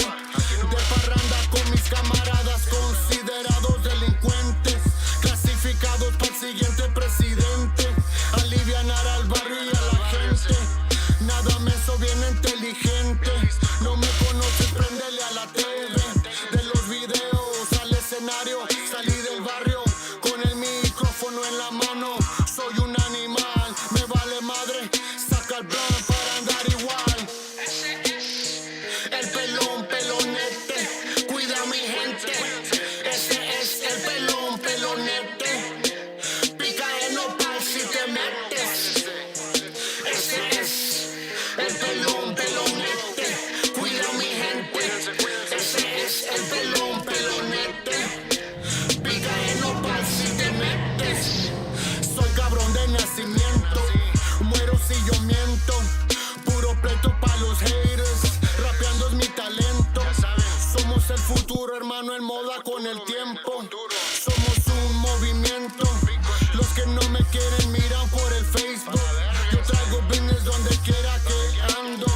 De parranda con mis camaradas considerados delincuentes. Clasificados para el siguiente presidente. Alivianar al barrio y a la gente. Nada menso, bien inteligente. No me conoces, préndele a la TV. De los videos al escenario, salí del barrio con el micrófono en la mano. Soy un animal, me vale madre. Saca el plan para andar igual. El pelón, pelonete, cuida a mi gente. Ese es el pelón, pelonete. Pica en nopal si te metes. Ese es el pelón, pelonete. Cuida a mi gente. Ese es el pelón, pelonete. Pica en nopal si te metes. Soy cabrón de nacimiento. Muero si yo miento. Puro pleito pa' los haters. Rapeando es mi talento. Somos el futuro, hermano, en moda con el tiempo. Somos un que no me quieren miran por el Facebook. Yo traigo business donde quiera que ando.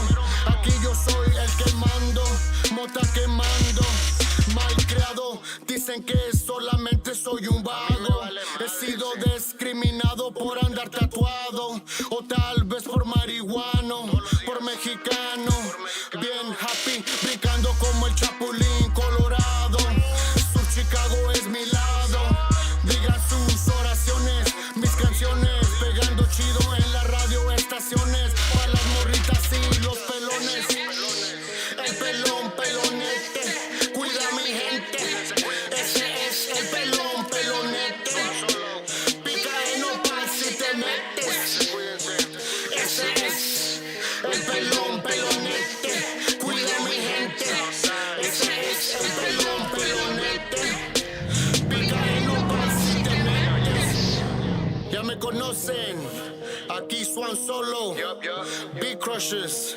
Aquí yo soy el que mando, mota quemando. Mal creado, dicen que solamente soy un vago. He sido discriminado por andar tatuado, o tal vez por marihuano, por mexicano. Bien happy, brincando como el chapulín colorado. Sur Chicago es mi lado. Digan sus oraciones, mis canciones, pegando chido en la radio estaciones. Para las morritas y los pelones. El pelón, pelonete, cuida a mi gente. Ese es el pelón, pelonete. Pica en nopal si te metes. Ese es el pelón, pelonete, cuida a mi gente. Ese es el pelón, pelonete. Pica en nopal si te metes. Ya me conocen, aquí Swan Solo, Big Crushes.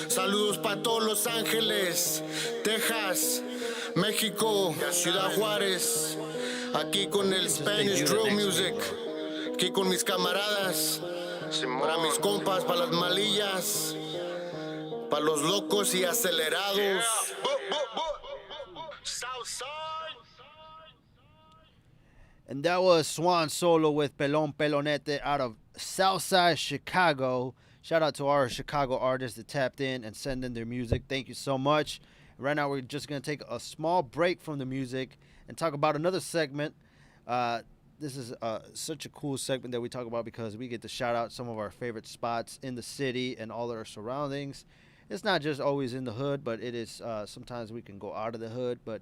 Saludos para todos Los Ángeles, Texas, México, Ciudad Juárez. Aquí con el Spanish Drill Music. Aquí con mis camaradas. Para mis compas, para las malillas. Para los locos y acelerados. And that was Swan Solo with Pelon Pelonete out of Southside Chicago. Shout out to our Chicago artists that tapped in and sent in their music. Thank you so much. Right now, we're just going to take a small break from the music and talk about another segment. This is such a cool segment that we talk about because we get to shout out some of our favorite spots in the city and all our surroundings. It's not just always in the hood, but it is sometimes we can go out of the hood, but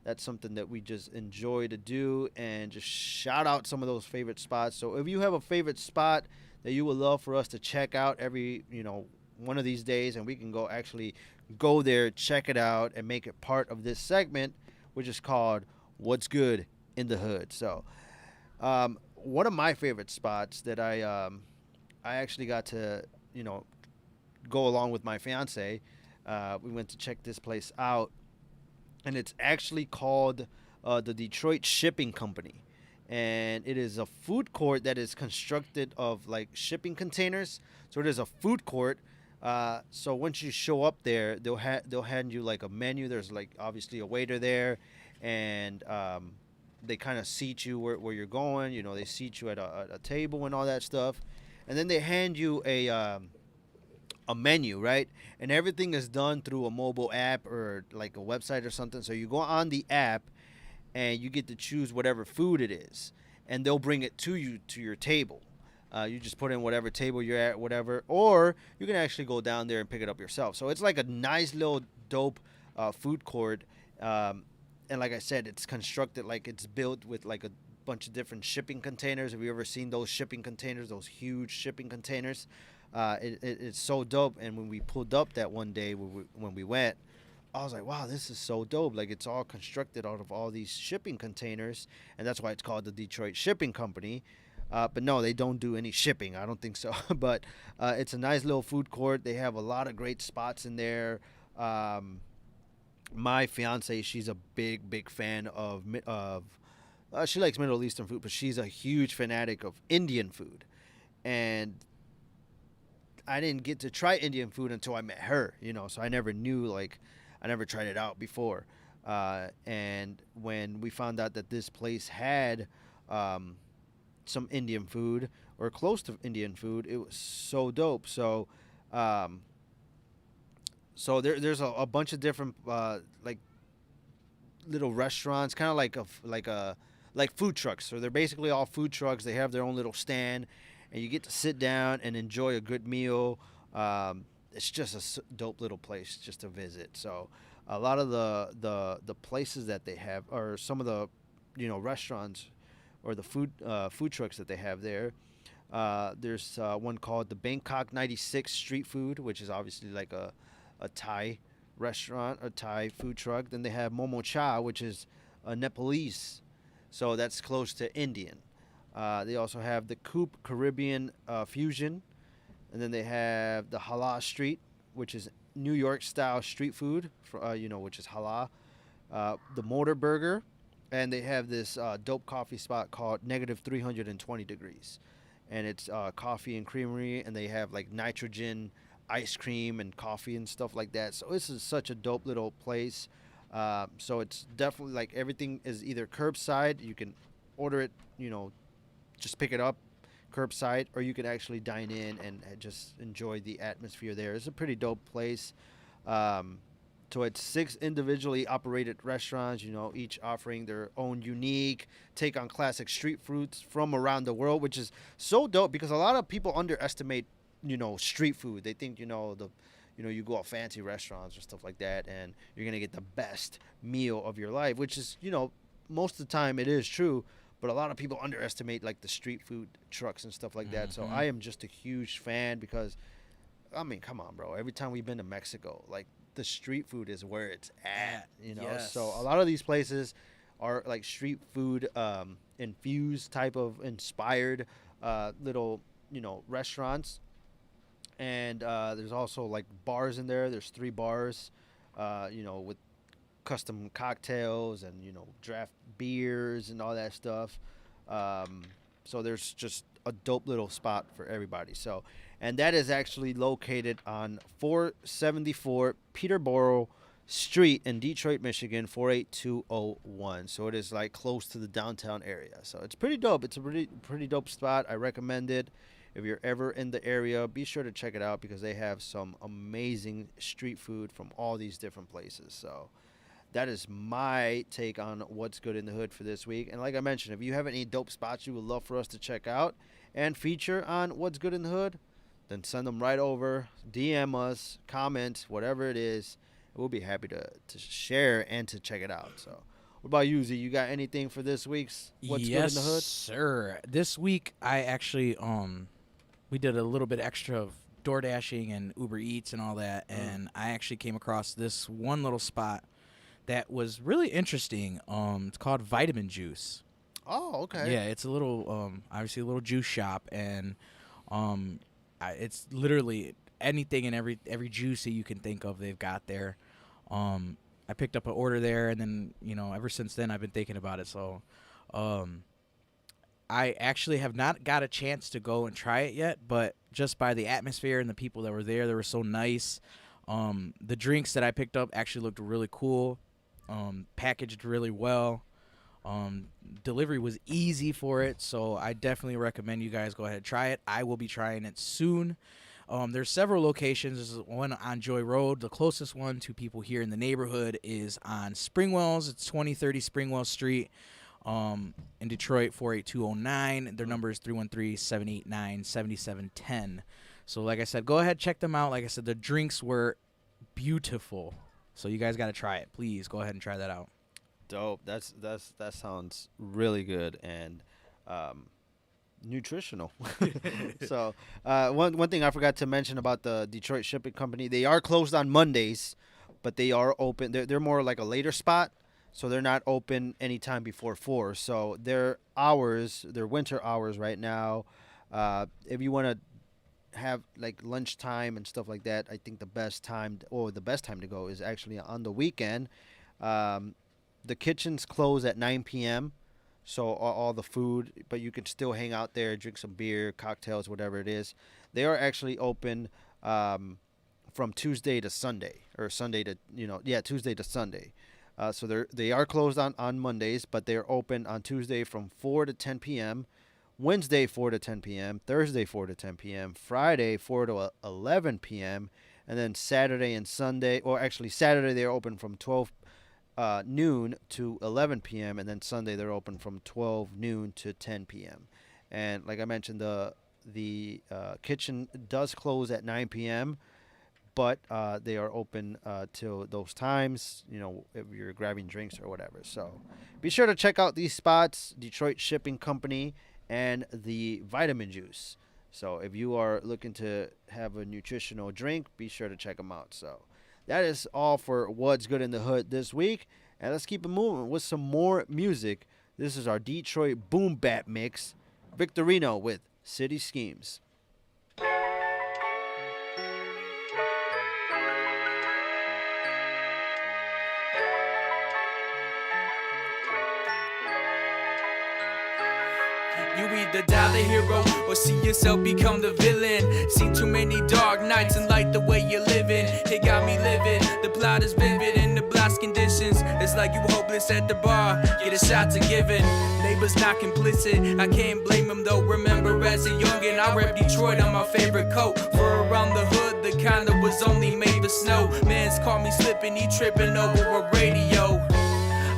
that's something that we just enjoy to do and just shout out some of those favorite spots. So if you have a favorite spot that you would love for us to check out every, one of these days, and we can actually go there, check it out, and make it part of this segment, which is called What's Good in the Hood. So one of my favorite spots that I actually got to, go along with my fiance. We went to check this place out, and it's actually called the Detroit Shipping Company. And it is a food court that is constructed of like shipping containers. So it is a food court. So once you show up there, they'll hand you like a menu. There's like obviously a waiter there, and they kind of seat you where you're going. They seat you at a table and all that stuff, and then they hand you a menu, right? And everything is done through a mobile app or like a website or something. So you go on the app, and you get to choose whatever food it is, and they'll bring it to you to your table. You just put in whatever table you're at, whatever, or you can actually go down there and pick it up yourself. So it's like a nice little dope food court, and like I said, it's constructed like it's built with like a bunch of different shipping containers. Have you ever seen those shipping containers, those huge shipping containers? It's so dope. And when we pulled up that one day when we went, I was like, wow, this is so dope. Like, it's all constructed out of all these shipping containers, and that's why it's called the Detroit Shipping Company. But no, they don't do any shipping. I don't think so. But it's a nice little food court. They have a lot of great spots in there. My fiance, she's a big fan of she likes Middle Eastern food, but she's a huge fanatic of Indian food. And I didn't get to try Indian food until I met her, so I never knew, like, I never tried it out before. And when we found out that this place had some Indian food or close to Indian food, it was so dope. So there's a bunch of different like little restaurants, kind of like food trucks. So they're basically all food trucks. They have their own little stand, and you get to sit down and enjoy a good meal. It's just a dope little place just to visit. So a lot of the places that they have, or some of the restaurants or the food trucks that they have there. There's one called the Bangkok 96 Street Food, which is obviously like a Thai restaurant, a Thai food truck. Then they have Momo Cha, which is a Nepalese, so that's close to Indian. They also have the Coop Caribbean Fusion. And then they have the Halal Street, which is New York style street food, which is halal. The Motor Burger, and they have this dope coffee spot called Negative 320 Degrees, and it's coffee and creamery, and they have like nitrogen ice cream and coffee and stuff like that. So this is such a dope little place. So it's definitely like everything is either curbside. You can order it, just pick it up curbside, or you can actually dine in and just enjoy the atmosphere there. It's a pretty dope place. So it's 6 individually operated restaurants, each offering their own unique take on classic street foods from around the world, which is so dope because a lot of people underestimate, street food. They think, you go to fancy restaurants or stuff like that, and you're gonna get the best meal of your life, which is, most of the time it is true. But a lot of people underestimate like the street food trucks and stuff like that. So I am just a huge fan because, I mean, come on, bro. Every time we've been to Mexico, like the street food is where it's at, Yes. So a lot of these places are like street food infused type of inspired little, restaurants. And there's also like bars in there. There's 3 bars, with custom cocktails and draft beers and all that stuff. So there's just a dope little spot for everybody. So, and that is actually located on 474 Peterborough Street in Detroit, Michigan, 48201. So it is like close to the downtown area. So it's pretty dope. It's a pretty dope spot. I recommend it. If you're ever in the area, be sure to check it out because they have some amazing street food from all these different places. So that is my take on what's good in the hood for this week. And like I mentioned, if you have any dope spots you would love for us to check out and feature on what's good in the hood, then send them right over, DM us, comment, whatever it is. We'll be happy to share and to check it out. So what about you, Z? You got anything for this week's What's Good in the Hood? Yes, sir. This week I actually we did a little bit extra of door dashing and Uber Eats and all that, and I actually came across this one little spot that was really interesting. It's called Vitamin Juice. Oh, okay. Yeah, it's a little obviously a little juice shop, and it's literally anything and every juice that you can think of they've got there. I picked up an order there, and then ever since then I've been thinking about it. So I actually have not got a chance to go and try it yet, but just by the atmosphere and the people that were there, they were so nice. The drinks that I picked up actually looked really cool, packaged really well. Delivery was easy for it, so I definitely recommend you guys go ahead and try it. I will be trying it soon. There's several locations. There's one on Joy Road. The closest one to people here in the neighborhood is on Springwells. It's 2030 Springwell Street in Detroit, 48209. Their number is 313-789-7710. So like I said, go ahead, check them out. Like I said, the drinks were beautiful. So you guys got to try it. Please go ahead and try that out. Dope. That sounds really good and nutritional. So one thing I forgot to mention about the Detroit Shipping Company, they are closed on Mondays, but they are open. They're more like a later spot, so they're not open anytime before 4. So their winter hours right now, if you want to have like lunchtime and stuff like that, I think the best time to go is actually on the weekend. The kitchens close at 9 p.m. So all the food, but you can still hang out there, drink some beer, cocktails, whatever it is. They are actually open from Tuesday to Sunday, or Sunday to Tuesday to Sunday. So they are closed on Mondays, but they're open on Tuesday from 4 to 10 p.m., Wednesday 4 to 10 p.m., Thursday 4 to 10 p.m., Friday 4 to 11 p.m., and then Saturday and Sunday, or actually Saturday they're open from 12 noon to 11 p.m., and then Sunday they're open from 12 noon to 10 p.m. And like I mentioned, the kitchen does close at 9 p.m., but they are open till those times, if you're grabbing drinks or whatever. So be sure to check out these spots, Detroit Shipping Company and the Vitamin Juice. So if you are looking to have a nutritional drink, be sure to check them out. So that is all for What's Good in the Hood this week. And let's keep it moving with some more music. This is our Detroit Boom Bap mix. Victorino with City Schemes. You either die the hero or see yourself become the villain. Seen too many dark nights and like the way you're living. It got me living. The plot is vivid in the blast conditions. It's like you hopeless at the bar. Get a shot to giving. Neighbors not complicit. I can't blame them though. Remember as a youngin', I rep Detroit on my favorite coat. For around the hood, the kind that was only made for snow. Man's caught me slipping, he tripping over a radio.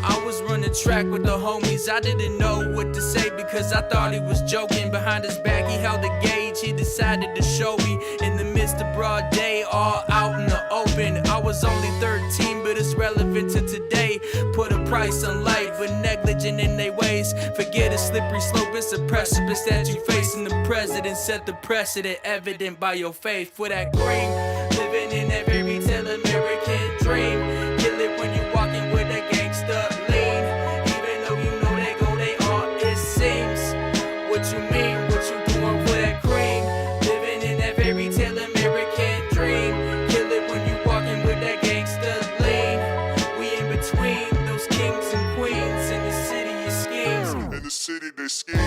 I was running track with the homies, I didn't know what to say because I thought he was joking. Behind his back he held a gauge, he decided to show me. In the midst of broad day, all out in the open. I was only 13, but it's relevant to today. Put a price on life, but negligent in their ways. Forget a slippery slope, it's a precipice that you face. And the president set the precedent, evident by your faith. For that cream, living in that fairy tale American dream. Kill it when you walking with a gangster lean. Even though you know they go, they all it seems. What you mean, what you doing for that cream? Living in that fairy tale American dream. Kill it when you walking with that gangster lean. We in between those kings and queens. In the city of schemes. In the city they scheme.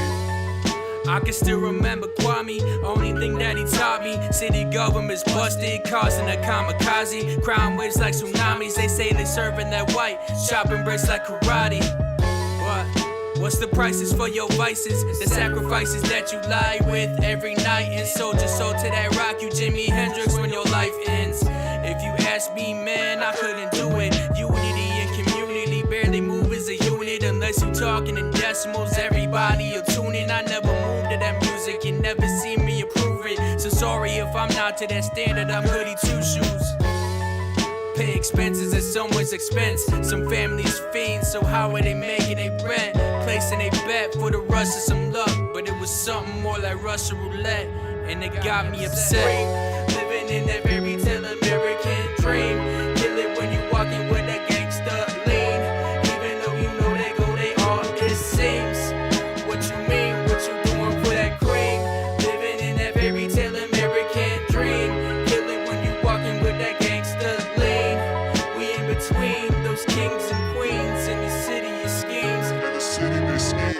I can still remember Kwame, only thing that he taught me. City government's busted, causing a kamikaze. Crime waves like tsunamis, they say they serving that white. Chopping bricks like karate. What? What's the prices for your vices? The sacrifices that you lie with every night. And soldier sold to that rock, you Jimi Hendrix when your life ends. If you ask me, man, I couldn't do it. Unity and community barely move as a unit. Unless you talking in decimals, everybody will tune in. I never moved to that music, you never see me approve it. So sorry if I'm not to that standard, I'm goody two shoes. Pay expenses at someone's expense. Some families fiends, so how are they making they rent? Placing a bet for the rush of some luck, but it was something more like Russian roulette, and it got me upset. Living in that fairy tale American dream. Kill it when you walking with that gangster lean. Even though you know they go, they all it seems. What you mean, what you doing for that cream? Living in that fairy tale American dream. Kill it when you walking with that gangster lean. We in between those kings and queens in the city of schemes. In the city they scheme.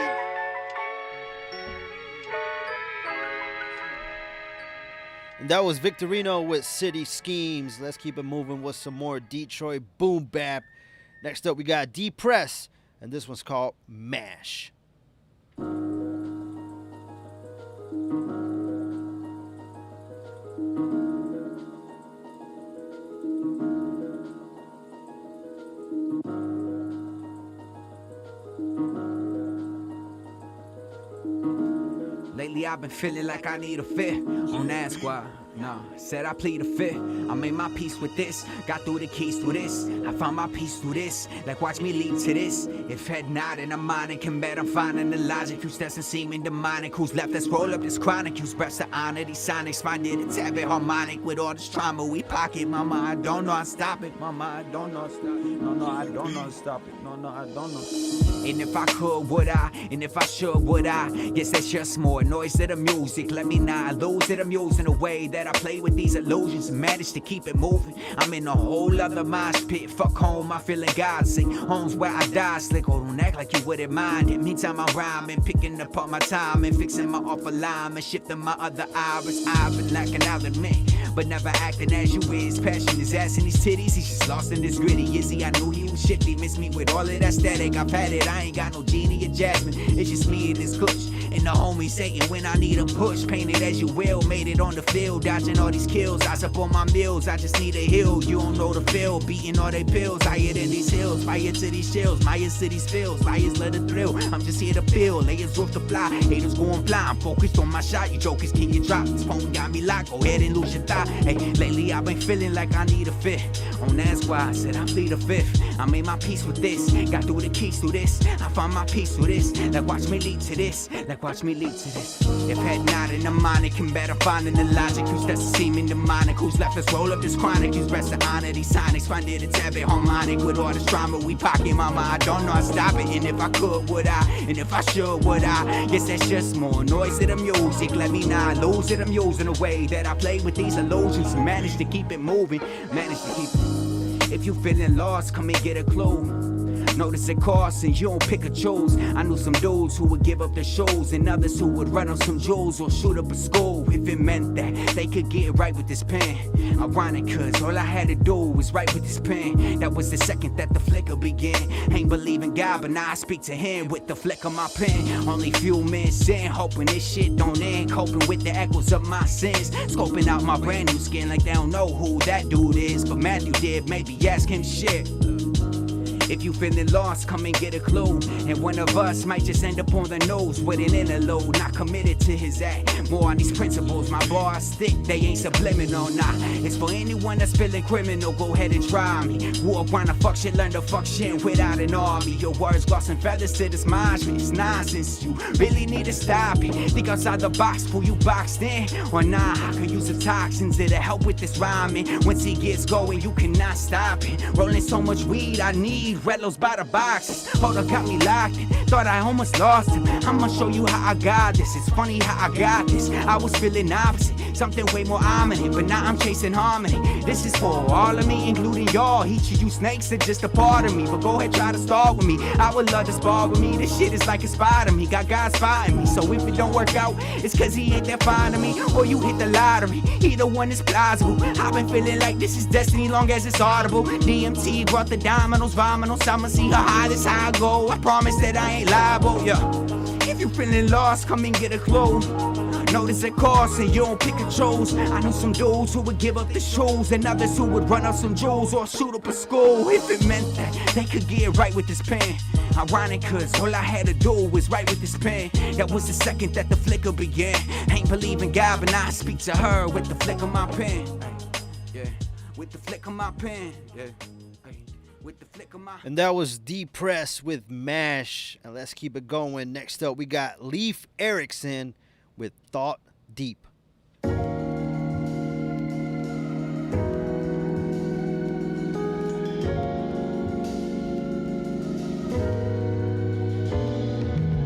And that was Victorino with City Schemes. Let's keep it moving with some more Detroit boom bap. Next up, we got D-Press, and this one's called MASH. Lately I've been feeling like I need a fit on that squad. No, said I plead the fifth. I made my peace with this. Got through the keys through this. I found my peace through this. Like watch me lead to this. If head not in a mind and can bet I'm finding the logic. Who's doesn't seem in demonic. Who's left? Let's roll up this chronic. Who's breaths to honor these sonics. Find it a tad bit harmonic with all this trauma we pocket. Mama, I don't know how to stop it. Mama, I don't know how to stop it. No, I don't know how to stop it. No, I don't know. And if I could, would I? And if I should, would I? Yes, that's just more noise to the music. Let me not lose it. I'm using a way that I play with these illusions and manage to keep it moving. I'm in a whole other mosh pit. Fuck home, I feeling God sick. Home's where I die slick. Oh, don't act like you wouldn't mind it. Meantime, I'm rhyming, picking apart my time and fixing my off alignment, shifting my other iris. I've been lacking, I'll admit, but never acting as you is. Passion is ass in these titties. He's just lost in this gritty. Is he? I knew he was shifty. Miss me with all of that static. I've had it. I ain't got no genie or Jasmine. It's just me and this kush. And the homies hating when I need a push. Painted as you will, made it on the field. Dodging all these kills, eyes up on my meals. I just need a hill, you don't know the feel. Beating all they pills, higher than these hills. Fire to these chills, my city's fills. Liars let it thrill, I'm just here to feel. Layers roof to fly, haters going blind. Focused on my shot, you jokers, can you drop? This phone got me locked, go ahead and lose your thigh. Hey, lately I've been feeling like I need a fit. On that's why I said I plead a fifth. I made my peace with this, got through the keys through this. I found my peace through this, like watch me lead to this. Like watch me lead to this. If head not in the mind, it can better finding the logic. Who's doesn't seem in demonic. Who's left? Let's roll up this chronic. Who's best to honor these sonics. Find it a tad bit harmonic with all this drama we pocket. Mama, I don't know how to stop it. And if I could, would I? And if I should, would I? Guess that's just more noise to the music. Let me not lose it. I'm using a way that I play with these illusions and manage to keep it moving. Manage to keep it. If you feeling lost, come and get a clue. Notice it costs and you don't pick or choose. I knew some dudes who would give up their shows and others who would run on some jewels or shoot up a school if it meant that they could get right with this pen. Ironic, cause all I had to do was write with this pen. That was the second that the flicker began. Ain't believe in God, but now I speak to him with the flick of my pen. Only few men sin, hoping this shit don't end. Coping with the echoes of my sins. Scoping out my brand new skin like they don't know who that dude is. But Matthew did, maybe ask him shit. If you feeling lost, come and get a clue. And one of us might just end up on the nose with an interlude. Not committed to his act. More on these principles. My bars thick, they ain't subliminal. Nah, it's for anyone that's feeling criminal. Go ahead and try me. War around to fuck shit, learn to fuck shit without an army. Your words glossing feathers to this mosh pit. It's nonsense. You really need to stop it. Think outside the box, pull you boxed in. Or nah, I could use the toxins to help with this rhyming. Once he gets going, you cannot stop it. Rolling so much weed, I need Rellos by the boxes. Hold up, got me locked in. Thought I almost lost him. I'ma show you how I got this. It's funny how I got this. I was feeling opposite, something way more ominous. But now I'm chasing harmony. This is for all of me, including y'all. Each of you snakes are just a part of me. But go ahead, try to start with me. I would love to spar with me. This shit is like a spider me. Got God spotting me. So if it don't work out, it's cause he ain't that fine to me. Or you hit the lottery. Either one is plausible. I've been feeling like this is destiny long as it's audible. DMT brought the dominoes, vominos. I'ma see how high this how I go. I promise that I ain't liable, yeah. If you feeling lost, come and get a clue. Notice it costs and you don't pick and choose. I know some dudes who would give up the shoes and others who would run up some jewels or shoot up a school if it meant that they could get right with this pen. Ironic, cause all I had to do was write with this pen. That was the second that the flicker began. Ain't believe in God, but now I speak to her with the flick of my pen. Yeah, with the flick of my pen. Yeah. And that was Depressed with MASH. And let's keep it going. Next up, we got Leif Erikson with Thought Deep.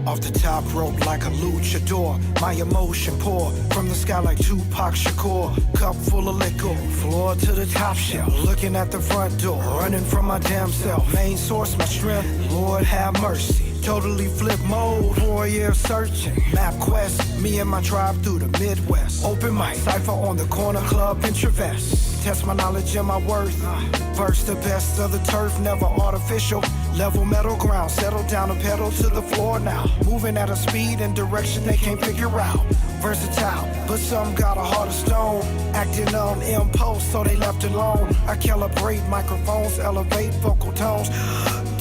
Off the top rope like a luchador, my emotion pour from the sky like Tupac Shakur. Cup full of liquor, floor to the top shelf. Looking at the front door, running from my damn self. Main source, my strength, Lord have mercy. Totally flip mode, 4 years searching. Map quest, me and my tribe through the Midwest. Open mic, cypher on the corner, club Intravest. Test my knowledge and my worth. First the best of the turf, never artificial. Level metal ground, settle down and pedal to the floor now. Moving at a speed and direction they can't figure out. Versatile, but some got a heart of stone. Acting on impulse, so they left alone. I calibrate microphones, elevate vocal tones.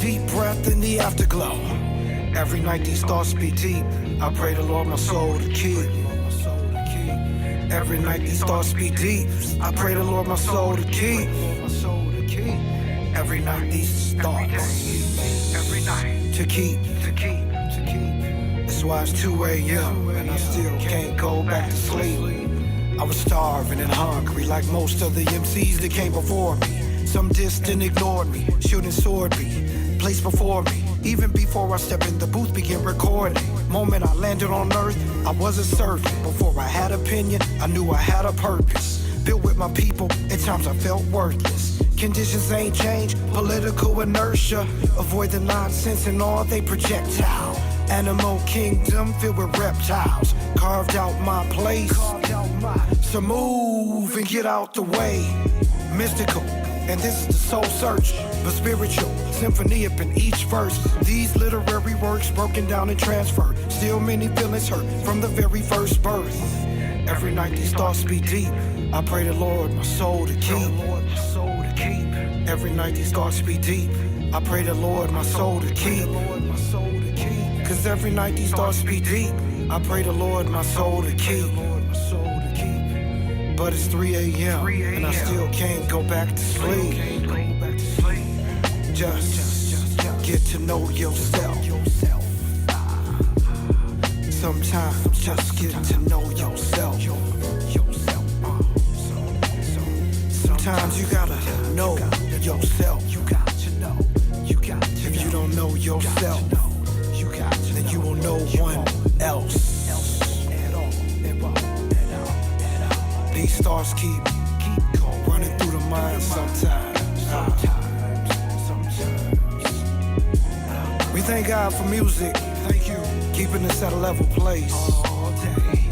Deep breath in the afterglow. Every night these thoughts be deep. I pray the Lord my soul to keep. Every night these thoughts be deep. I pray the Lord my soul to keep. Every night these thoughts. Every night to keep. That's why it's 2 a.m. and I still can't go back to sleep. I was starving and hungry like most of the MCs that came before me. Some dissed and ignored me, shooting sword beat, placed before me. Even before I stepped in the booth, began recording. Moment I landed on earth, I was a servant. Before I had opinion, I knew I had a purpose. Built with my people, at times I felt worthless. Conditions ain't changed, political inertia. Avoid the nonsense and all they projectile. Animal kingdom filled with reptiles. Carved out my place. So move and get out the way. Mystical, and this is the soul search. But spiritual, symphony up in each verse. These literary works broken down and transferred. Still many feelings hurt from the very first birth. Every night these thoughts be deep. I pray the Lord my soul to keep. Every night these thoughts be deep. I pray the Lord my soul to keep. Cause every night these thoughts be deep. I pray the Lord my soul to keep. But it's 3 a.m. and I still can't go back to sleep. Just get to know yourself. Sometimes just get to know yourself. Sometimes you gotta know yourself. If you don't know yourself, then you will know one else. These thoughts keep running through the mind sometimes. thank God for music. Thank you. Keeping us at a level place. All day.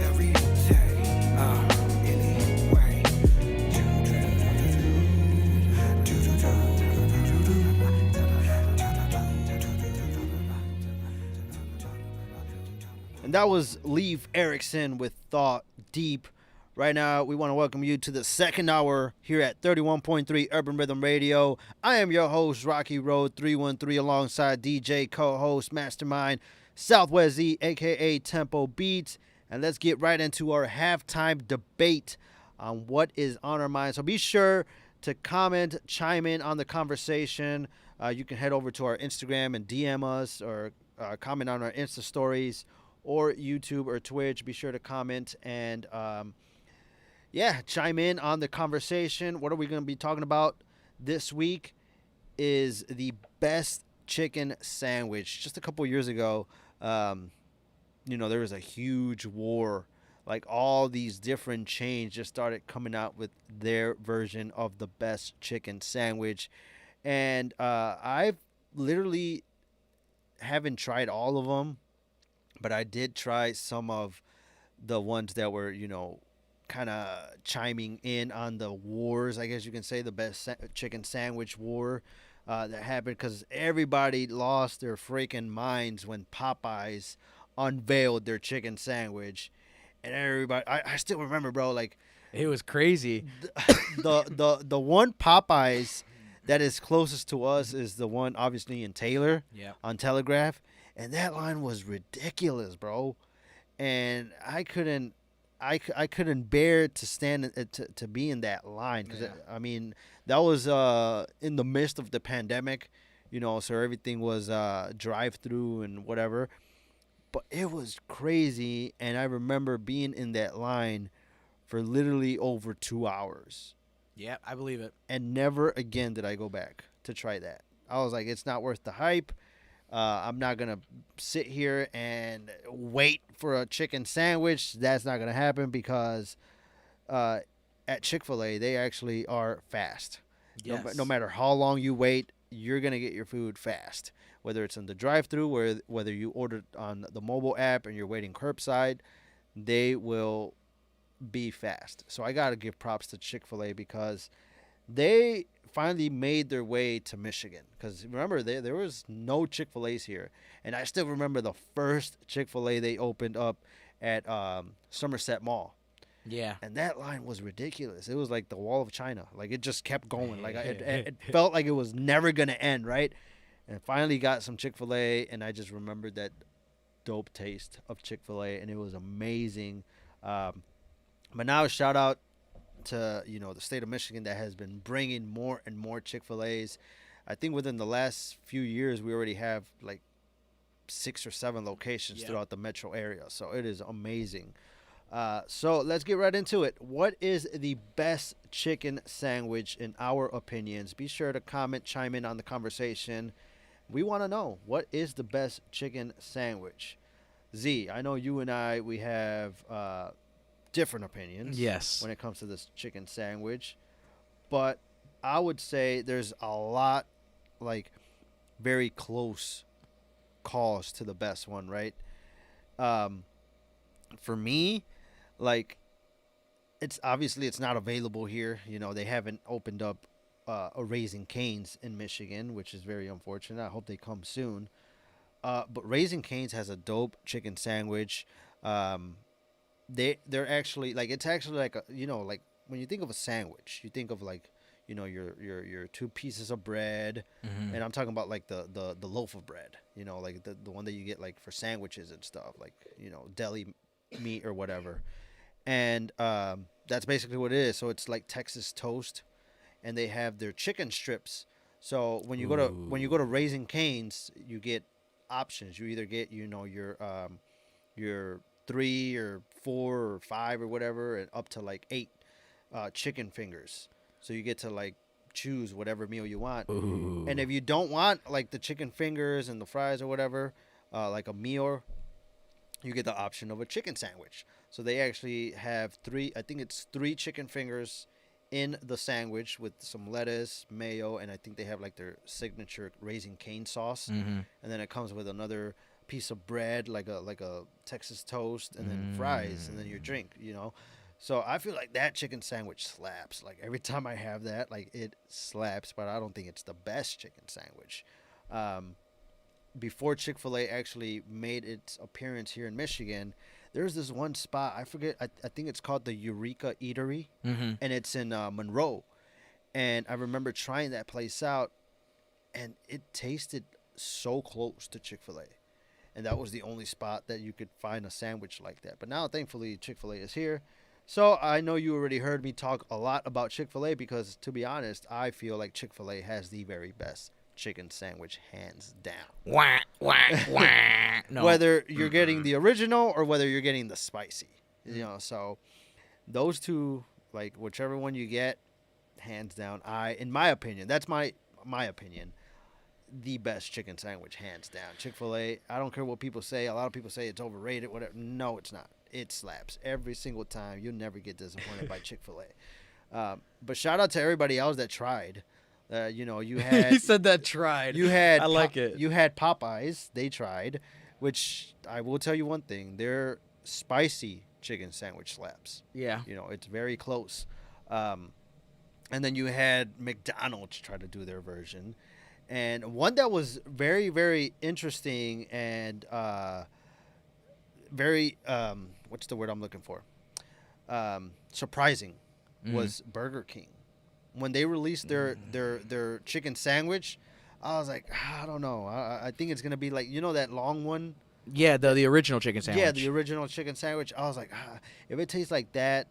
Every day. Anyway. And that was Leif Erikson with Thought Deep. Right now, we want to welcome you to the second hour here at 31.3 Urban Rhythm Radio. I am your host, Rocky Road 313, alongside DJ co-host, Mastermind, SwZee, a.k.a. Tempo Beats. And let's get right into our halftime debate on what is on our mind. So be sure to comment, chime in on the conversation. You can head over to our Instagram and DM us, or comment on our Insta stories, or YouTube or Twitch. Be sure to comment and chime in on the conversation. What are we going to be talking about this week is the best chicken sandwich. Just a couple years ago, there was a huge war. Like, all these different chains just started coming out with their version of the best chicken sandwich. And I've literally haven't tried all of them, but I did try some of the ones that were, kind of chiming in on the wars, I guess you can say, the best chicken sandwich war that happened, because everybody lost their freaking minds when Popeyes unveiled their chicken sandwich. And everybody, I still remember, bro, like, it was crazy. The one Popeyes that is closest to us is the one, obviously, in Taylor, on Telegraph. And that line was ridiculous, bro. And I couldn't bear to stand to be in that line, because that was in the midst of the pandemic, so everything was drive through and whatever. But it was crazy, and I remember being in that line for literally over 2 hours. Yeah, I believe it. And never again did I go back to try that. I was like, it's not worth the hype. I'm not going to sit here and wait for a chicken sandwich. That's not going to happen, because at Chick-fil-A, they actually are fast. Yes. No matter how long you wait, you're going to get your food fast. Whether it's in the drive-thru, whether you order on the mobile app and you're waiting curbside, they will be fast. So I got to give props to Chick-fil-A, because they finally made their way to Michigan. Because remember, there was no Chick-fil-A's here. And I still remember the first Chick-fil-A they opened up at Somerset Mall. Yeah. And that line was ridiculous. It was like the Wall of China. Like, it just kept going. Like, it felt like it was never going to end, right? And finally got some Chick-fil-A, and I just remembered that dope taste of Chick-fil-A, and it was amazing. But now, shout out to the state of Michigan that has been bringing more and more Chick-fil-A's. I think within the last few years, we already have like 6 or 7 locations throughout the metro area. So it is amazing. So let's get right into it. What is the best chicken sandwich in our opinions? Be sure to comment, chime in on the conversation. We want to know, what is the best chicken sandwich? Z, I know you and I, we have different opinions. Yes. When it comes to this chicken sandwich. But I would say there's a lot, like, very close calls to the best one, right? For me, like, it's not available here. They haven't opened up a Raising Cane's in Michigan, which is very unfortunate. I hope they come soon. But Raising Cane's has a dope chicken sandwich. They're actually, like, it's actually like like when you think of a sandwich, you think of like, your 2 pieces of bread, and I'm talking about like the loaf of bread, like the one that you get like for sandwiches and stuff, like, deli meat or whatever. And that's basically what it is. So it's like Texas toast, and they have their chicken strips. So when you go to Raising Cane's, you get options. You either get your 3 or 4 or 5 or whatever, and up to like 8 chicken fingers. So you get to like choose whatever meal you want. Ooh. And if you don't want like the chicken fingers and the fries or whatever, like a meal, you get the option of a chicken sandwich. So they actually have 3 chicken fingers in the sandwich with some lettuce, mayo, and I think they have like their signature Raising Cane sauce. Mhm. And then it comes with another piece of bread, like a Texas toast, and then fries, and then your drink. So I feel like that chicken sandwich slaps. Like every time I have that, like it slaps. But I don't think it's the best chicken sandwich. Before Chick-fil-A actually made its appearance here in Michigan, there's this one spot, I forget, I think it's called the Eureka Eatery, Mhm. and it's in Monroe. And I remember trying that place out, and it tasted so close to Chick-fil-A. And that was the only spot that you could find a sandwich like that. But now, thankfully, Chick-fil-A is here. So I know you already heard me talk a lot about Chick-fil-A because, to be honest, I feel like Chick-fil-A has the very best chicken sandwich, hands down. Wah, wah, wah. No. Whether you're getting the original or whether you're getting the spicy. So those two, like whichever one you get, hands down, in my opinion, that's my opinion, the best chicken sandwich, hands down. Chick-fil-A, I don't care what people say. A lot of people say it's overrated, whatever. No, it's not. It slaps every single time. You'll never get disappointed by Chick-fil-A. But shout out to everybody else that tried. You had. He said that tried. You had. I like it. You had Popeyes. They tried, which I will tell you one thing: their spicy chicken sandwich slaps. Yeah. It's very close. And then you had McDonald's try to do their version, and one that was very, very interesting and very what's the word I'm looking for? Surprising was Burger King. When they released their chicken sandwich, I was like, I don't know. I think it's gonna be like that long one. Yeah, the original chicken sandwich. Yeah, the original chicken sandwich. I was like, if it tastes like that,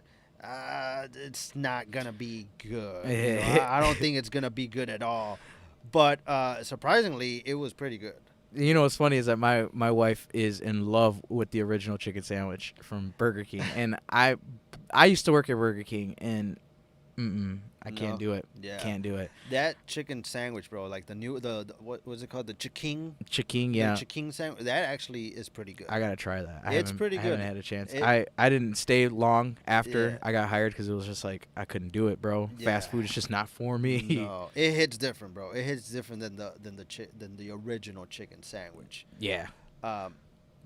it's not gonna be good. I don't think it's gonna be good at all. But surprisingly, it was pretty good. What's funny is that my wife is in love with the original chicken sandwich from Burger King, and I used to work at Burger King, and I can't do it. Yeah. Can't do it. That chicken sandwich, bro, like the what was it called? The Chiking? Chiking, yeah. The Chiking sandwich. That actually is pretty good. I got to try that. It's pretty good. I haven't had a chance. I didn't stay long after I got hired because it was just like, I couldn't do it, bro. Yeah. Fast food is just not for me. No, it hits different, bro. It hits different than the original chicken sandwich. Yeah. But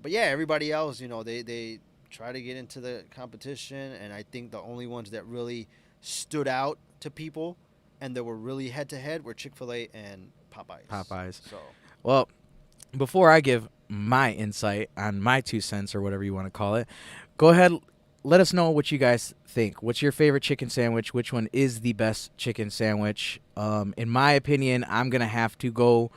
yeah, everybody else, they try to get into the competition, and I think the only ones that really stood out to people and that were really head-to-head were Chick-fil-A and Popeyes. So, well, before I give my insight on my 2 cents or whatever you want to call it, go ahead, let us know what you guys think. What's your favorite chicken sandwich? Which one is the best chicken sandwich? In my opinion, I'm going to have to go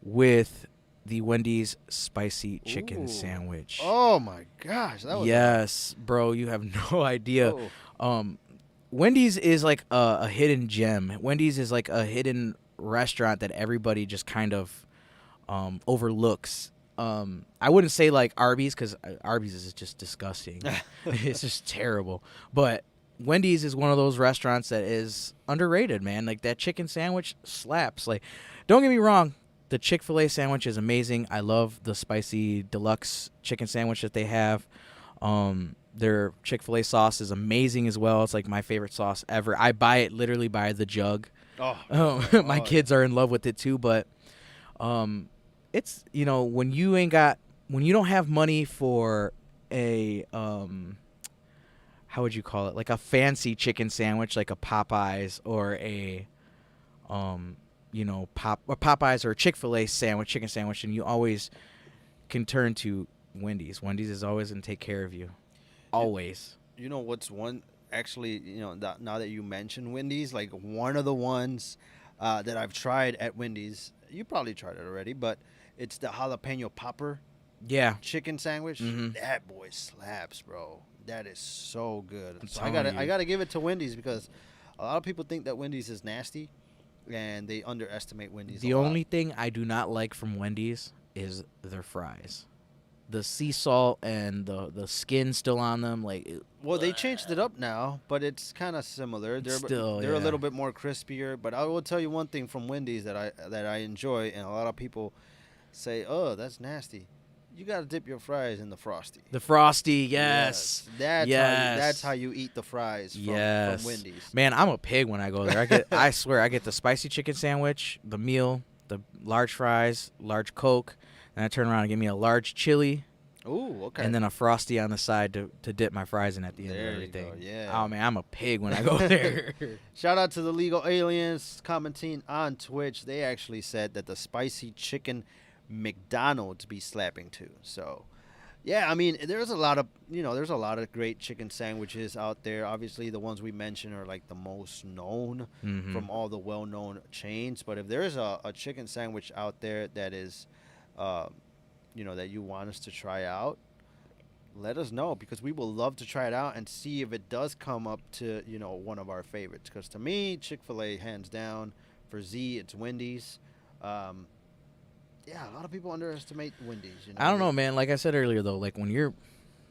with the Wendy's spicy chicken sandwich. Oh, my gosh. That was yes, bro, you have no idea. Wendy's is like a hidden gem. Wendy's is like a hidden restaurant that everybody just kind of overlooks. I wouldn't say like Arby's because Arby's is just disgusting. It's just terrible. But Wendy's is one of those restaurants that is underrated, man. Like that chicken sandwich slaps. Like, don't get me wrong. The Chick-fil-A sandwich is amazing. I love the spicy deluxe chicken sandwich that they have. Their Chick-fil-A sauce is amazing as well. It's like my favorite sauce ever. I buy it literally by the jug. My kids are in love with it too. But it's when you don't have money for a how would you call it, like a fancy chicken sandwich, like a Popeyes or a Popeyes or a Chick-fil-A chicken sandwich, and you always can turn to Wendy's. Wendy's is always gonna take care of you. Always. You know what's one actually? Now that you mention Wendy's, like one of the ones that I've tried at Wendy's. You probably tried it already, but it's the jalapeno popper. Yeah. Chicken sandwich. That boy slaps, bro. That is so good. So I telling gotta give it to Wendy's because a lot of people think that Wendy's is nasty, and they underestimate Wendy's. The only thing I do not like from Wendy's is their fries. The sea salt and the skin still on them, well, they changed it up now, but it's kind of similar. They're a little bit more crispier. But I will tell you one thing from Wendy's that I enjoy, and a lot of people say, "Oh, that's nasty." you gotta dip your fries in the Frosty. The Frosty, yes. That's how you eat the fries from Wendy's. Man, I'm a pig when I go there. I swear, I get the spicy chicken sandwich, the meal, the large fries, large Coke, and I turn around and get me a large chili. Ooh, okay. And then a Frosty on the side to dip my fries in at the end of everything. Oh, man, I'm a pig when I go there. Shout out to the Legal Aliens commenting on Twitch. They actually said that the spicy chicken McDonald's be slapping too. So, yeah, I mean, there's a lot of great chicken sandwiches out there. Obviously, the ones we mentioned are like the most known from all the well-known chains. But if there is a chicken sandwich out there that is, that you want us to try out, let us know, because we will love to try it out and see if it does come up to, one of our favorites. Because to me, Chick-fil-A, hands down. For Z, it's Wendy's. A lot of people underestimate Wendy's. I don't know, man. Like I said earlier, though, like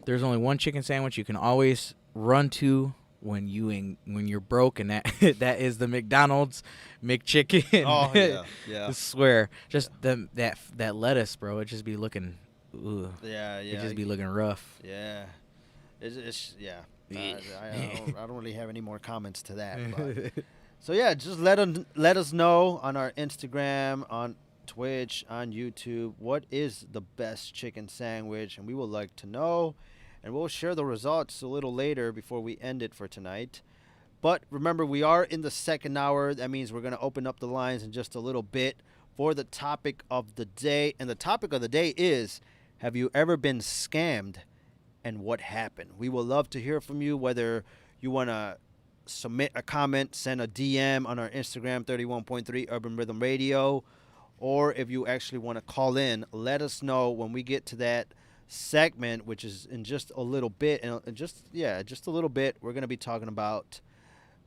there's only one chicken sandwich you can always run to when you're broke, and that is the McDonald's McChicken. Oh yeah. I swear, just that lettuce, bro. It just be looking, Yeah. It just be looking rough. Yeah, it's I don't really have any more comments to that. But. So yeah, just let us know on our Instagram, on Twitch, on YouTube, what is the best chicken sandwich, and we would like to know, and we'll share the results a little later before we end it for tonight. But remember, we are in the second hour. That means we're going to open up the lines in just a little bit for the topic of the day, and the topic of the day is, have you ever been scammed, and what happened? We would love to hear from you, whether you want to submit a comment, send a DM on our Instagram, 31.3 Urban Rhythm Radio, or if you actually want to call in, let us know when we get to that segment, which is in just a little bit. And just a little bit, we're going to be talking about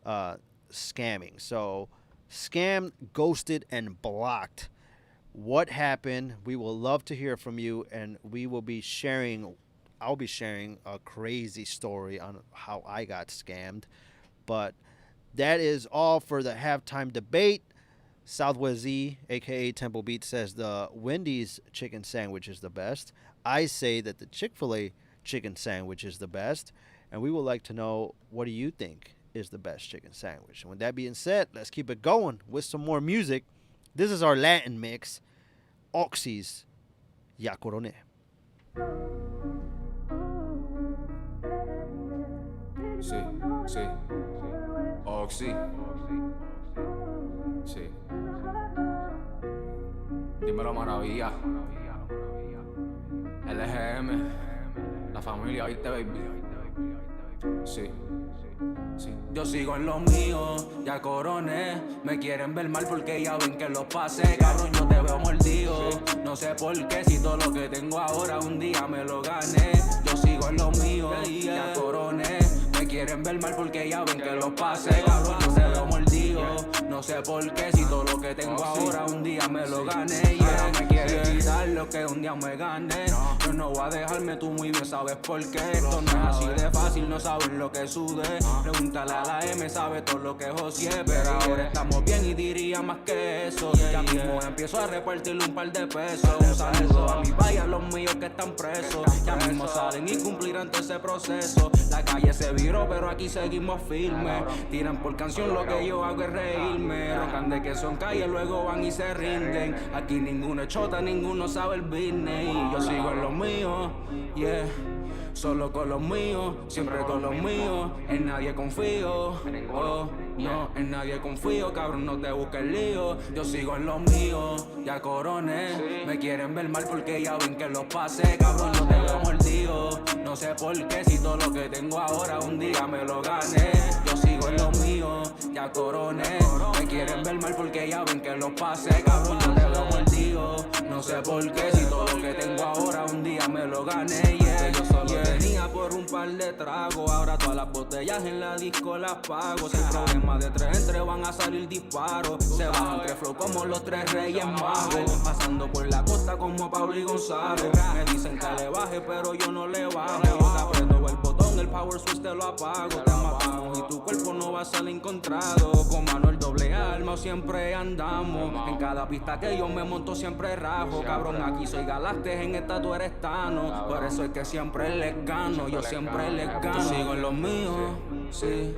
scamming. So, scammed, ghosted, and blocked. What happened? We will love to hear from you, and I'll be sharing a crazy story on how I got scammed. But that is all for the halftime debate. SwZee, a.k.a. Temple Beat, says the Wendy's chicken sandwich is the best. I say that the Chick-fil-A chicken sandwich is the best. And we would like to know, what do you think is the best chicken sandwich? And with that being said, let's keep it going with some more music. This is our Latin mix. Oxy's Ya Coroné. Sí. Oxy. Sí. Dímelo, maravilla. LGM. La familia, ¿viste, baby? Sí. Yo sigo en lo mío, ya coroné. Me quieren ver mal porque ya ven que los pasé. Cabrón, yo te veo mordido. No sé por qué, si todo lo que tengo ahora un día me lo gané. Yo sigo en lo mío, ya coroné. Me quieren ver mal porque ya ven que los pasé. Cabrón, yo te veo mordido. No sé por qué, si todo lo que tengo ahora un día me lo gané. Ahora me quieren quitar lo que un día me gané. Yo no voy a dejarme, tú muy bien sabes por qué. Esto no es así de fácil, no saben lo que sudé. Pregúntale a la M, sabe todo lo que joseé. Pero ahora estamos bien y diría más que eso. Ya mismo empiezo a repartirle un par de pesos. Un saludo a mi país, a los míos que están presos. Ya mismo salen y cumplirán todo ese proceso. La calle se viró, pero aquí seguimos firmes. Tiran por canción, lo que yo hago es reírme. Roncan de que son calles, luego van y se rinden. Aquí ninguno es chota, ninguno sabe el business. Y yo sigo en lo mío, yeah. Solo con los míos, siempre con los míos. En nadie confío, oh, no, en nadie confío. Cabrón, no te busques lío. Yo sigo en los míos, ya coroné. Me quieren ver mal porque ya ven que los pasé. Cabrón, yo te veo mordido. No sé por qué, si todo lo que tengo ahora un día me lo gané. Yo sigo en los míos, ya coroné. Me quieren ver mal porque ya ven que los pasé. Cabrón, yo te veo mordido. No sé por qué, si todo lo que tengo ahora un día me lo gané. Yeah, yo solo venía por un par de tragos. Ahora todas las botellas en la disco las pago. Si hay problemas de 3 entre van a salir disparos. Se bajan 3 flow como los 3 reyes magos. Pasando por la costa como Pablo y Gonzalo. Me dicen que le baje pero yo no le bajo. Yo te aprieto el botón, el power switch te lo apago. Te matamos y tu cuerpo no va a ser encontrado. Con Manuel doble alma siempre andamos. En cada pista que yo me monto siempre rajo. Cabrón, aquí soy Galastes, en esta tú eres Tano. Por eso es que siempre les gano, yo siempre les gano. Yo sigo en los míos, sí.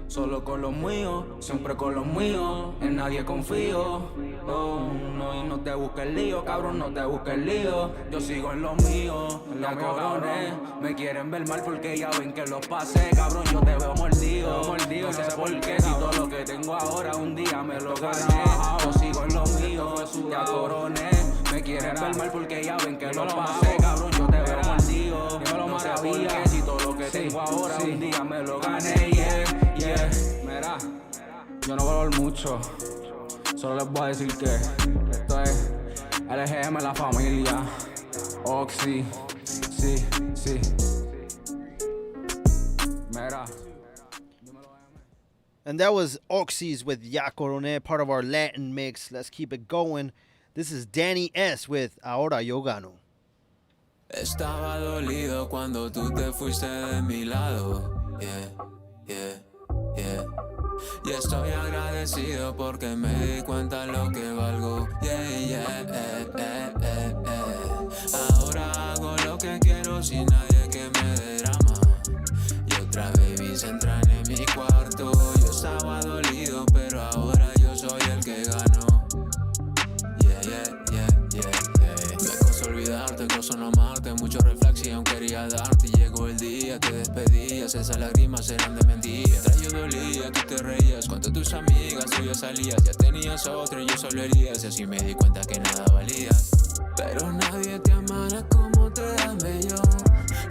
Solo con los míos, siempre con los míos. En nadie confío. Oh, no, y no te busques lío, cabrón, no te busques lío. Yo sigo en lo mío, ya coroné. Me quieren ver mal porque ya ven que los pasé, cabrón. Yo te veo mordido, no sé por qué. Si todo lo que tengo ahora un día me lo gané. Yo sigo en lo mío, ya coroné. Me quieren ver mal porque ya ven que los pasé, cabrón. Yo te veo mordido, no sé por qué. Si todo lo que tengo ahora un día me lo gané, yeah. Mira, yo no valoro mucho. Solo les voy a decir que esto es LGM, la familia. Oxy, sí. Mira. And that was Oxys with Ya Coroné, part of our Latin mix. Let's keep it going. This is Danny S with Ahora Yo Gano. Estaba dolido cuando tú te fuiste de mi lado. Yeah. Y estoy agradecido porque me di cuenta lo que valgo. Ahora hago lo que quiero sin nadie que me dé drama. Y otra baby se entran en mi cuarto. Yo estaba dolido, pero ahora yo soy el que gano. Me costó olvidarte, costó no amarte. Mucho reflexión quería darte. Y llegó el día, te despedías. Esas lágrimas eran de mentira. Mientras yo dolía, tú te reías. Cuando tus amigas tú ya salías. Ya tenías otro y yo solo herías. Y así me di cuenta que nada valías. Pero nadie te amará como te amé yo.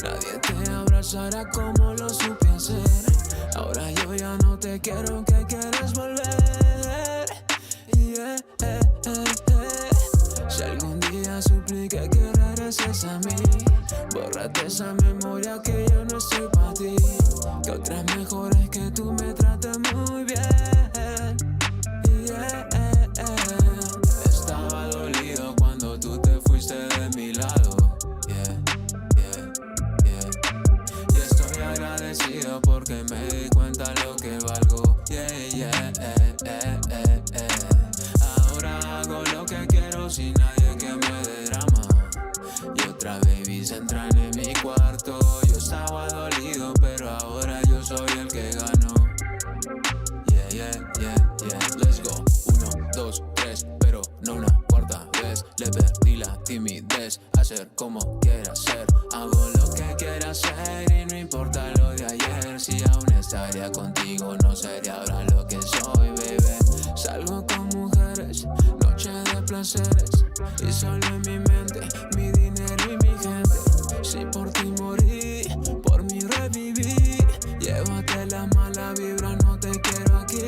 Nadie te abrazará como lo supe hacer. Ahora yo ya no te quiero, que quieres volver. Si algún día supliqué que regreses a mí, bórrate esa memoria que yo no estoy para ti. Que otras mejores que tú me tratas muy bien. Estaba dolido cuando tú te fuiste de mi lado. Y estoy agradecido porque me di cuenta lo que valgo. Ahora hago lo que quiero sin nadie que me dé drama. Y otra baby se entran en mi cuarto. Yo estaba dolido, pero ahora yo soy el que gano. Let's go. 1, 2, 3, pero no una cuarta vez. Le perdí la timidez. Hacer como quiera ser. Hago lo que quiera hacer y no importa lo de ayer. Si aún estaría contigo, no sería ahora lo que soy, baby. Salgo con mujeres, noche de placeres. Y solo en mi mente, mi dinero y mi gente. Si por ti morí, por mí reviví. Llévate la mala vibra, no te quiero aquí.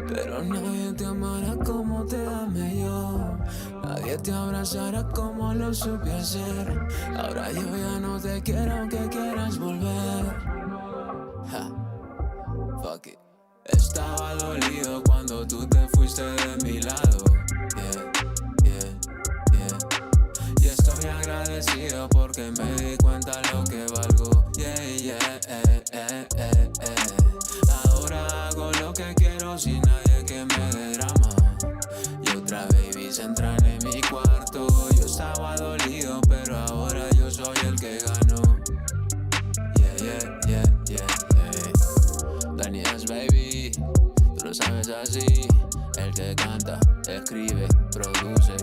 Pero nadie te amará como te amé yo. Nadie te abrazará como lo supe hacer. Ahora yo ya no te quiero, aunque quieras volver. Fuck it. Estaba dolido cuando tú te fuiste de mi lado. Y estoy agradecido porque me di cuenta lo que valgo. Ahora hago lo que quiero sin nadie que me dé drama. Y otra baby se entran en mi cuarto. Yo estaba dolido, pero ahora yo soy el que gano. Danny S, baby, tú lo sabes así. El que canta, escribe, produce.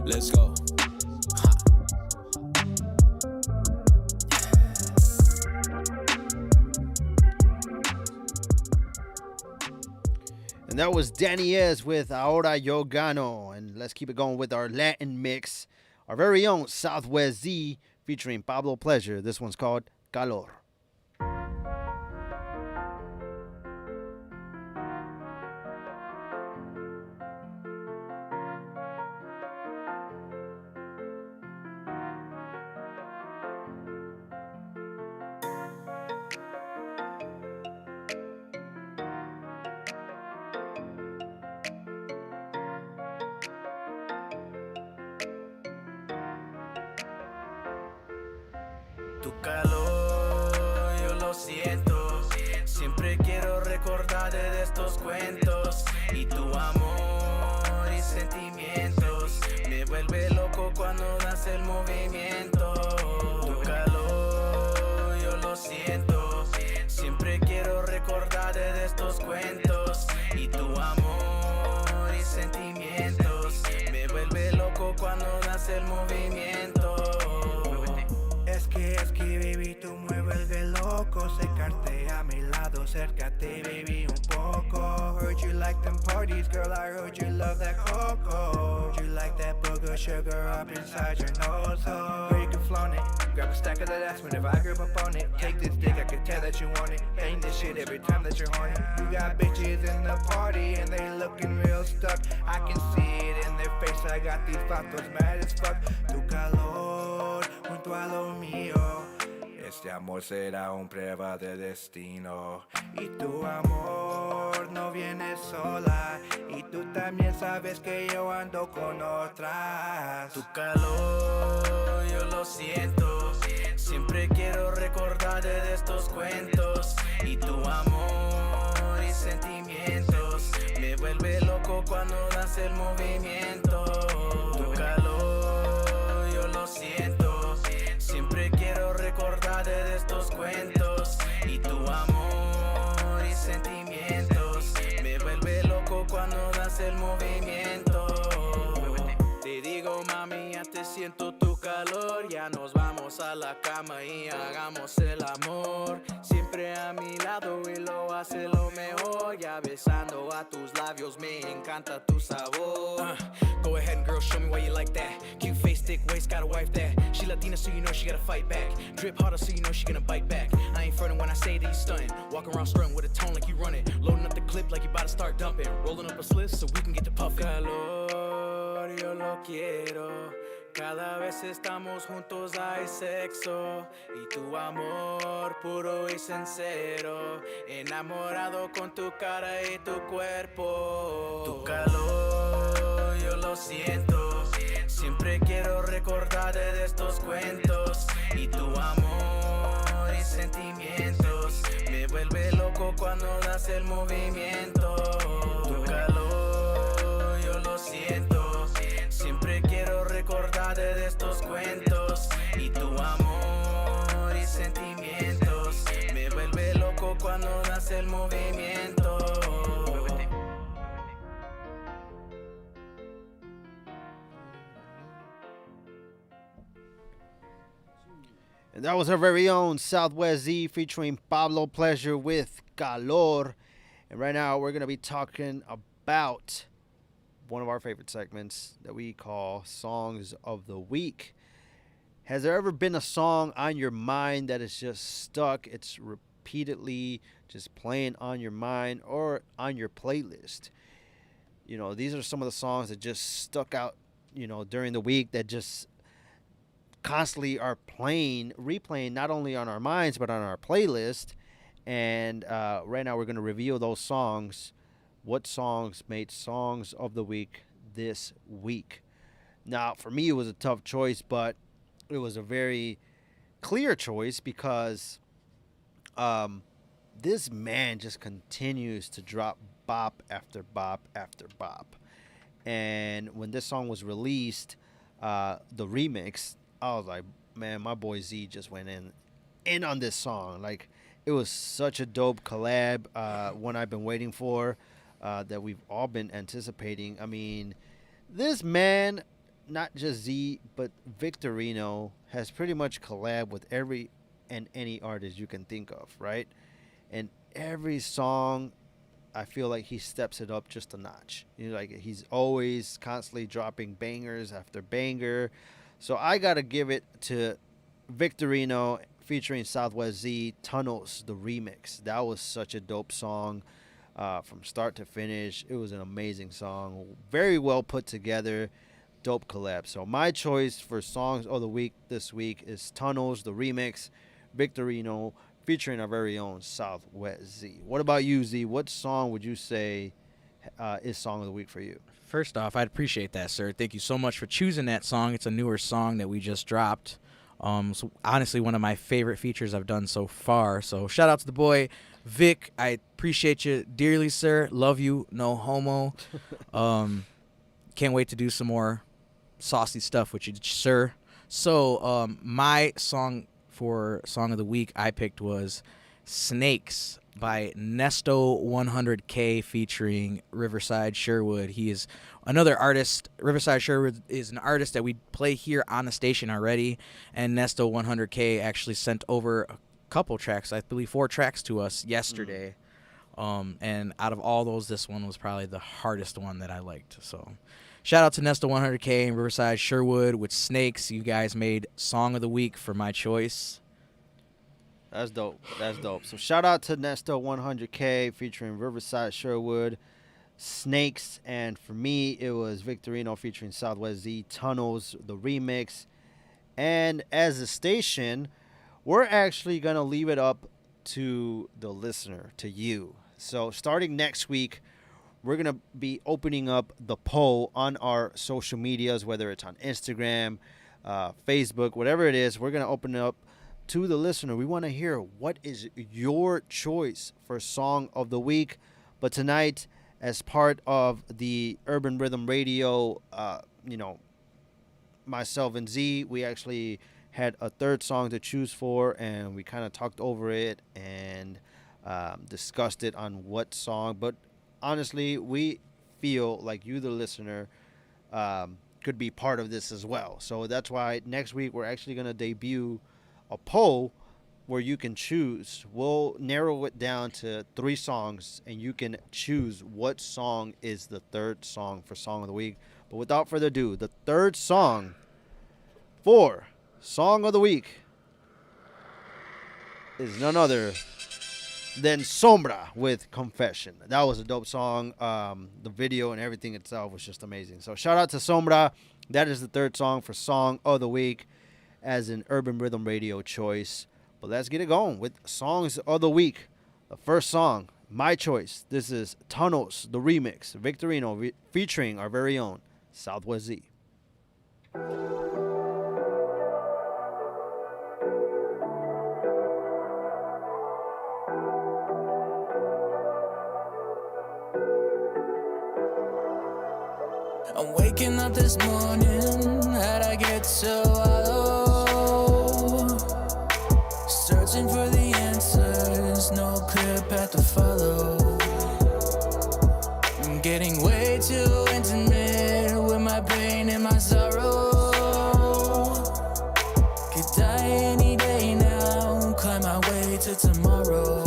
Let's go. And that was Danny S with Ahora Yo Gano. And let's keep it going with our Latin mix. Our very own SwZee featuring Pablo Pleasure. This one's called Calor. Tu calor loco, secarte a mi lado, acércate, baby, un poco. Heard you like them parties, girl, I heard you love that cocoa. You like that booger sugar up inside your nose, oh. Girl, you can flaunt it, grab a stack of that ass whenever I grip up on it. Take this dick, I can tell that you want it. Bang this shit every time that you're horny. You got bitches in the party and they looking real stuck. I can see it in their face, I got these vatos mad as fuck. Tu calor junto a lo mío. Este amor será un prueba de destino. Y tu amor no viene sola. Y tú también sabes que yo ando con otras. Tu calor yo lo siento. Siempre quiero recordarte de estos cuentos. Y tu amor y sentimientos me vuelve loco cuando das el movimiento. Tu calor yo lo siento. Siempre quiero recordarte de estos cuentos. Y tu amor y sentimientos me vuelve loco cuando das el movimiento. Te digo mami, ya te siento tu calor. Ya nos vamos a la cama y hagamos el amor. Siempre a mi lado y lo hace lo mejor. Ya besando a tus labios, me encanta tu sabor. Go ahead and girl, show me why you like that. Cute face, thick waist, got a wife that. She Latina, so you know she gotta fight back. Drip harder, so you know she gonna bite back. I ain't frontin' when I say that you stuntin'. Walk around strutting with a tone like you run it. Loading up the clip like you about to start dumping. Rolling up a slit so we can get to puffin'. Calor, yo lo quiero. Cada vez estamos juntos hay sexo. Y tu amor puro y sincero. Enamorado con tu cara y tu cuerpo. Tu calor yo lo siento. Siempre quiero recordarte de estos cuentos. Y tu amor y sentimientos me vuelve loco cuando das el movimiento. Tu calor yo lo siento. Siempre quiero recordarte de estos cuentos. Y tu amor y sentimientos me vuelve loco cuando das el movimiento. And that was our very own SwZee featuring Pablo Pleasure with Calor. And right now we're going to be talking about one of our favorite segments that we call Songs of the Week. Has there ever been a song on your mind that is just stuck? It's repeatedly just playing on your mind or on your playlist. You know, these are some of the songs that just stuck out, you know, during the week that just constantly are replaying not only on our minds but on our playlist. And right now we're going to reveal those songs. What songs made Songs of the Week this week? Now, for me, it was a tough choice, but it was a very clear choice because this man just continues to drop bop after bop after bop. And when this song was released, the remix, I was like, man, my boy Z just went in on this song. Like, it was such a dope collab, one I've been waiting for. That we've all been anticipating. I mean, this man, not just Z, but Victorino, has pretty much collabed with every and any artist you can think of, right? And every song, I feel like he steps it up just a notch. You know, like he's always constantly dropping bangers after banger. So I gotta give it to Victorino featuring SwZee, Tunnels, the remix. That was such a dope song. From start to finish, it was an amazing song, very well put together, dope collab. So my choice for Songs of the Week this week is Tunnels, the remix, Victorino, featuring our very own SwZee. What about you, Z? What song would you say is Song of the Week for you? First off, I'd appreciate that, sir. Thank you so much for choosing that song. It's a newer song that we just dropped. So honestly, one of my favorite features I've done so far. So shout out to the boy Vic. I appreciate you dearly, sir. Love you, no homo. Can't wait to do some more saucy stuff with you, sir. So my song for Song of the Week I picked was Snakes by Nesto 100K featuring Riverside Sherwood. He is another artist. Riverside Sherwood is an artist that we play here on the station already, and Nesto 100K actually sent over couple tracks, I believe 4 tracks to us yesterday. And out of all those, this one was probably the hardest one that I liked. So shout out to Nesta 100K and Riverside Sherwood with Snakes. You guys made Song of the Week for my choice. That's dope. That's dope. So shout out to Nesta 100K featuring Riverside Sherwood, Snakes, and for me it was Victorino featuring SwZee, Tunnels, the remix. And as a station, we're actually gonna leave it up to the listener, to you. So starting next week, we're going to be opening up the poll on our social medias, whether it's on Instagram, Facebook, whatever it is. We're going to open it up to the listener. We want to hear what is your choice for Song of the Week. But tonight, as part of the Urban Rhythm Radio, myself and Z, we actually had a third song to choose for, and we kind of talked over it and discussed it on what song. But honestly, we feel like you, the listener, could be part of this as well. So that's why next week we're actually going to debut a poll where you can choose. We'll narrow it down to 3 songs, and you can choose what song is the third song for Song of the Week. But without further ado, the third song for Song of the Week is none other than Sombra with Confession. That was a dope song. The video and everything itself was just amazing. So shout out to Sombra. That is the third song for Song of the Week as an Urban Rhythm Radio choice. But let's get it going with Songs of the Week. The first song, my choice. This is Tunnels, the remix. Victorino featuring our very own SwZee. I'm waking up this morning, how'd I get so low? Searching for the answers, no clear path to follow. I'm getting way too intimate with my pain and my sorrow. Could die any day now, climb my way to tomorrow.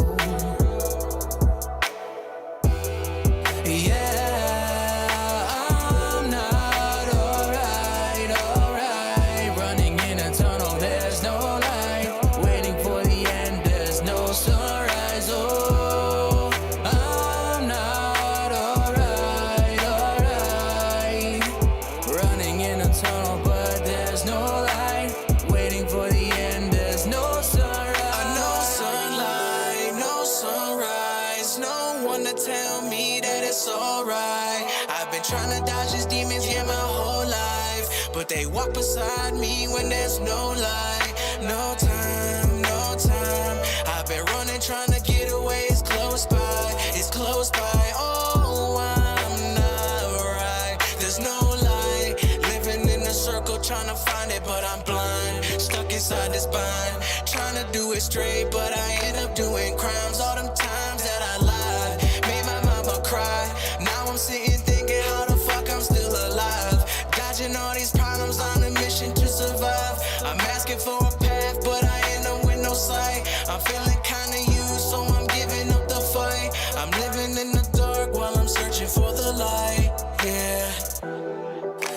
They walk beside me when there's no light. No time, no time. I've been running, trying to get away. It's close by, it's close by. Oh, I'm not right. There's no light. Living in a circle, trying to find it, but I'm blind. Stuck inside this bind. Trying to do it straight, but I end up doing crimes. All them times that I lied, made my mama cry. Now I'm sitting thinking how the fuck I'm still alive. Dodging all these problems on a mission to survive. I'm asking for a path, but I end up with no sight. I'm feeling kinda used, so I'm giving up the fight. I'm living in the dark while I'm searching for the light. Yeah,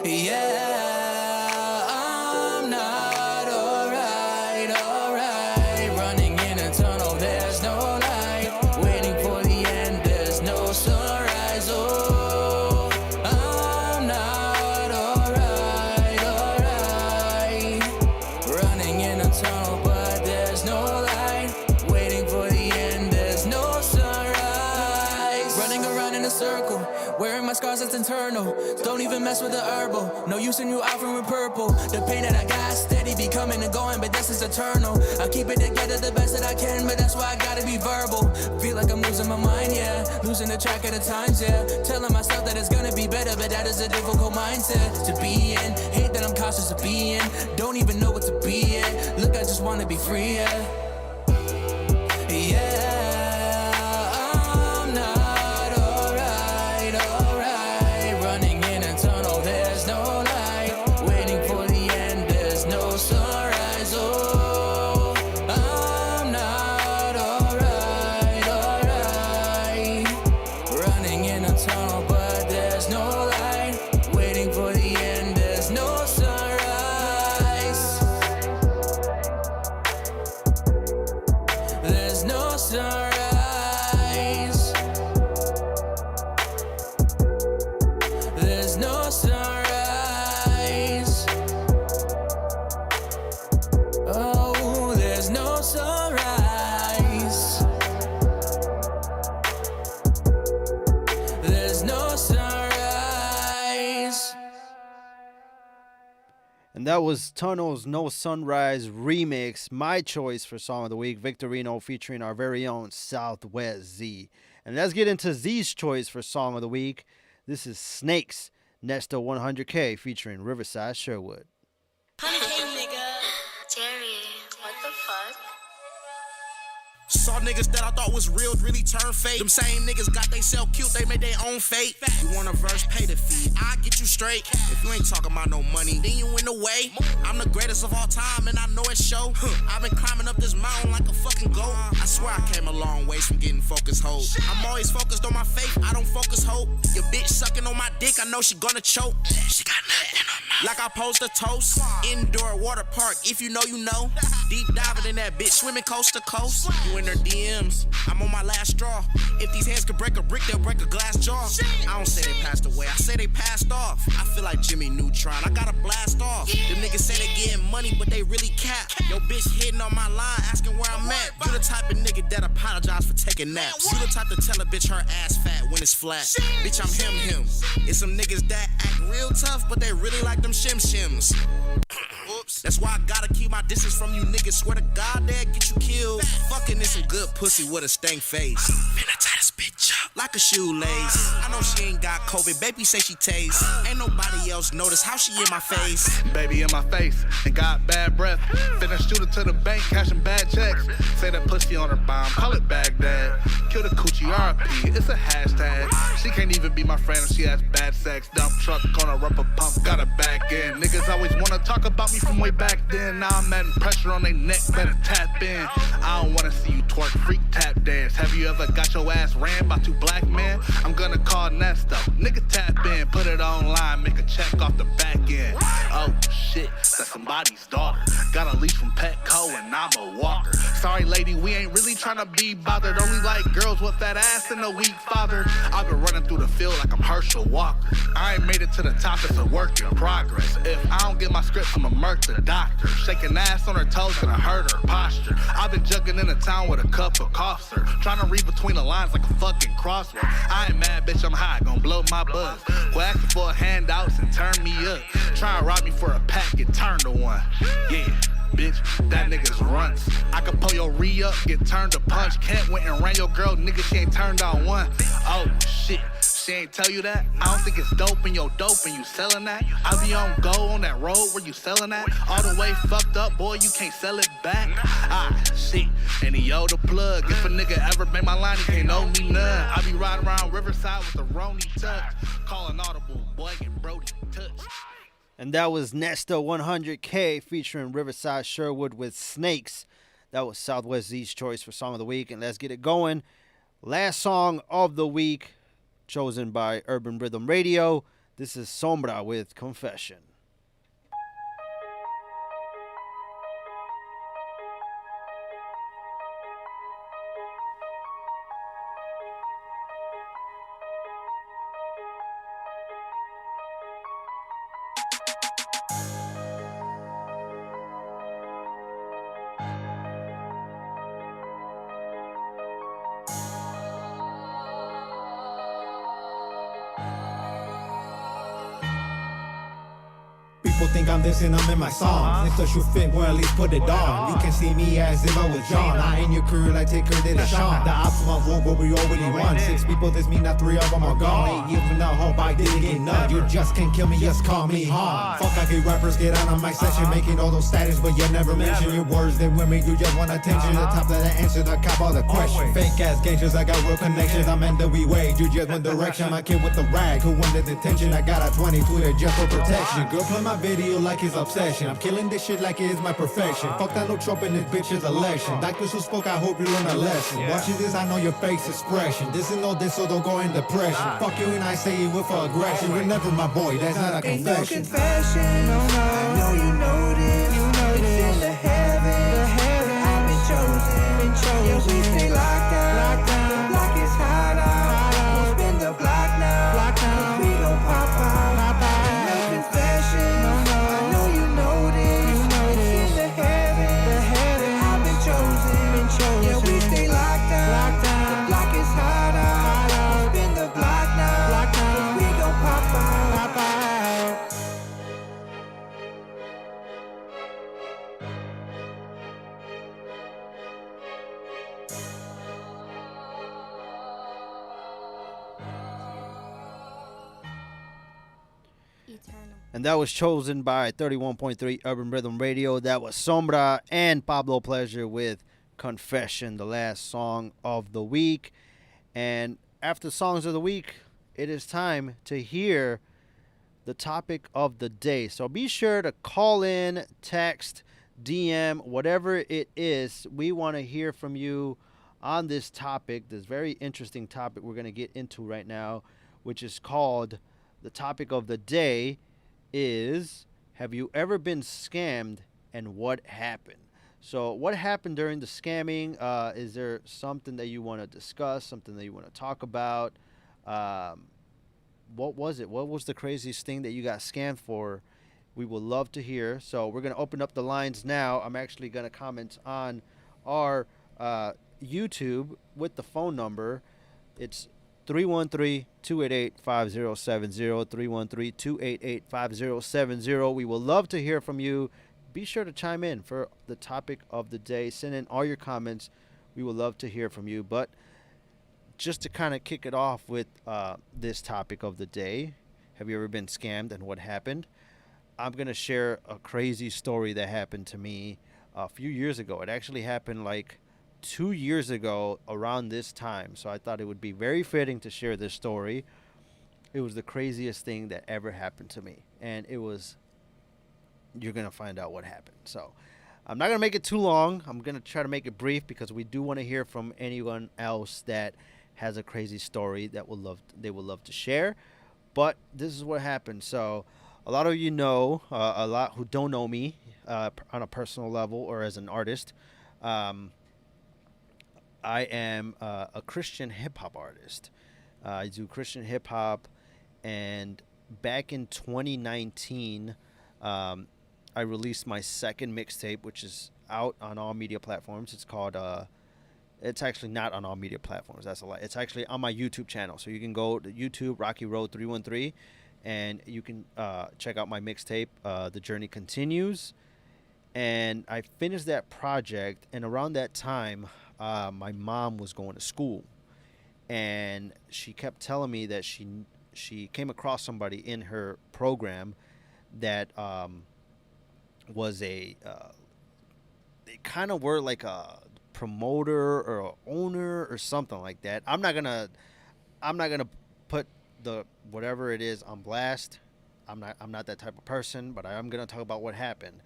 yeah. I'm not alright, alright. Running in a tunnel, there's no light. Waiting for the end, there's no sunrise. Oh, I'm not alright, alright. Running in a tunnel, but there's no light. Waiting for the end, there's no sunrise. Running around in a circle, wearing my scars, it's internal. Don't even mess with the herbal. No use in you offering with purple. The pain that I got steady be coming and going, but this is eternal. I keep it together the best that I can, but that's why I gotta be verbal. Feel like I'm losing my mind, yeah. Losing the track of the times, yeah. Telling myself that it's gonna be better, but that is a difficult mindset to be in. Hate that I'm cautious of being. Don't even know what to be in. Look, I just wanna be free, yeah. Yeah. I'm not alright, alright. Running in a tunnel, there's no light. Waiting for the end, there's no sunrise. Oh, I'm not sunrise. There's no sunrise. Oh, there's no sunrise. There's no sunrise. And that was Tunnel's No Sunrise remix, my choice for Song of the Week, Victorino featuring our very own SwZee. And let's get into Zee's choice for Song of the Week. This is Snakes, Nesta 100K featuring Riverside Sherwood. Jerry, what the fuck? Saw niggas that I thought was real really turn fake. Them same niggas got they self cute, they made their own fate. You want a verse, pay the fee, I get you straight. If you ain't talking about no money, then you in the way. I'm the greatest of all time and I know it show. I've been climbing up this mountain like a fucking goat. I swear I came a long ways from getting focused, ho. I'm always focused on my faith, I don't focus hope. Your bitch sucking on my dick, I know she gonna choke. She got nothing in her mouth. Like I posed a toast. Indoor water park, if you know, you know. Deep diving in that bitch, swimming coast to coast. You in her DMs, I'm on my last straw. If these hands could break a brick, they'll break a glass jaw. I don't say they passed away, I say they passed off. I feel like Jimmy Neutron, I gotta blast off. Them niggas say they getting money, but they really cap. Yo bitch hitting on my line, asking where I'm at. You the type of nigga that apologize for taking naps. You the type to tell a bitch her ass fat when it's flat. Bitch, I'm him. It's some niggas that act real tough, but they really like them shim-shims. Oops. That's why I gotta keep my distance from you niggas. Swear to God, they'll get you killed. Fucking is some good pussy with a stank face. Finna tie this bitch up like a shoelace. I know she ain't got COVID, baby say she tastes. Ain't nobody else notice how she in my face. Baby in my face and got bad breath. Finna shoot her to the bank, cashing bad checks. Say that pussy on her bomb, call it Baghdad. Kill the coochie RP, it's a hashtag. She can't even be my friend if she has bad sex. Dump truck on a rubber pump, got her back in. Niggas always wanna talk about me from way back then. Now I'm adding pressure on their neck, better tap in. I don't wanna see you twerk, freak tap dance. Have you ever got your ass ran by two black men? I'm gonna call Nesto. Nigga tap in, put it online, make a check off the back end. Oh shit, that's somebody's daughter. Got a leash from Petco and I'm a walker. Sorry lady, we ain't really tryna be bothered. Only like girls with that ass and a weak father. I've been running through the field like I'm Herschel Walker. I ain't made it to the top, it's a work in progress. If I don't get my script, I'ma murk the doctor. Shaking ass on her toes, gonna hurt her posture. I've been jugging in the town with a cup of cough, sir. Trying to read between the lines like a fucking crossword. I ain't mad, bitch, I'm high, gonna blow my buzz. Quit asking for handouts and turn me up. Try and rob me for a pack, get turned to one. Yeah. Bitch, that nigga's runts. I could pull your re-up, get turned to punch. Kent went and ran your girl, nigga, she ain't turned on one. Oh, shit, she ain't tell you that? I don't think it's dope and you're dope and you selling that. I be on go on that road where you selling that. All the way fucked up, boy, you can't sell it back. Ah, shit, and he yo the plug. If a nigga ever make my line, he can't owe me none. I be riding around Riverside with the Roni touch. Calling audible, boy, get Brody touch. And that was Nesta 100K featuring Riverside Sherwood with Snakes. That was SwZee's choice for Song of the Week. And let's get it going. Last song of the week, chosen by Urban Rhythm Radio. This is Sombra with Confession. People think I'm this and I'm in my song. If the shoe fit, well, at least put it on. You can see me as if I was John. I ain't your crew like Taker did a Sean. The ops want vote, but we already won. 6 people, this mean that 3 of them are gone. Ain't giving a hope, I didn't get none. You just can't kill me, just call me Han. Fuck, I get rappers get out of my section, making all those status, but you never mention your words. They women, you just want attention. The top of the answer, the cop all the question. Fake ass gangsters, I got real connections. I'm NWA, you just want direction. My kid with the rag, who won the detention. I got a 22 there just for protection. Girl, play my video like his obsession. I'm killing this shit like it is my perfection. Fuck that, no Trump in this bitch's election. Doctors who spoke, I hope you learn a lesson. Watching this, I know your face expression. This is no this, so don't go in depression. Fuck you and I say it with for aggression. You're never my boy, that's not a confession. Ain't no confession, no, no. I know you know this. You know this. It's in the heaven. I've been chosen. Yeah, we stay locked And that was chosen by 31.3 Urban Rhythm Radio. That was Sombra and Pablo Pleasure with Confession, the last song of the week. And after songs of the week, it is time to hear the topic of the day. So be sure to call in, text, DM, whatever it is. We want to hear from you on this topic, this very interesting topic we're going to get into right now, which is called, the topic of the day is, have you ever been scammed and what happened? So what happened during the scamming? Is there something that you want to discuss, something that you want to talk about? What was it? What was the craziest thing that you got scammed for? We would love to hear. So we're going to open up the lines now. I'm actually going to comment on our YouTube with the phone number. It's 313-288-5070, 313-288-5070. We will love to hear from you. Be sure to chime in for the topic of the day. Send in all your comments. We would love to hear from you. But just to kind of kick it off with this topic of the day, have you ever been scammed and what happened? I'm going to share a crazy story that happened to me a few years ago. It actually happened like 2 years ago around this time. So I thought it would be very fitting to share this story. It was the craziest thing that ever happened to me. And it was, you're going to find out what happened. So I'm not going to make it too long. I'm going to try to make it brief because we do want to hear from anyone else that has a crazy story that they would love to share. But this is what happened. So a lot of you know, a lot who don't know me on a personal level or as an artist, I am a Christian hip-hop artist. I do Christian hip-hop, and back in 2019, I released my second mixtape, which is out on all media platforms. It's called, it's actually not on all media platforms. That's a lie. It's actually on my YouTube channel. So you can go to YouTube, Rocky Road 313, and you can check out my mixtape, The Journey Continues. And I finished that project, and around that time, my mom was going to school, and she kept telling me that she came across somebody in her program that was they kind of were like a promoter or a owner or something like that. I'm not gonna put the whatever it is on blast. I'm not that type of person, but I am gonna talk about what happened.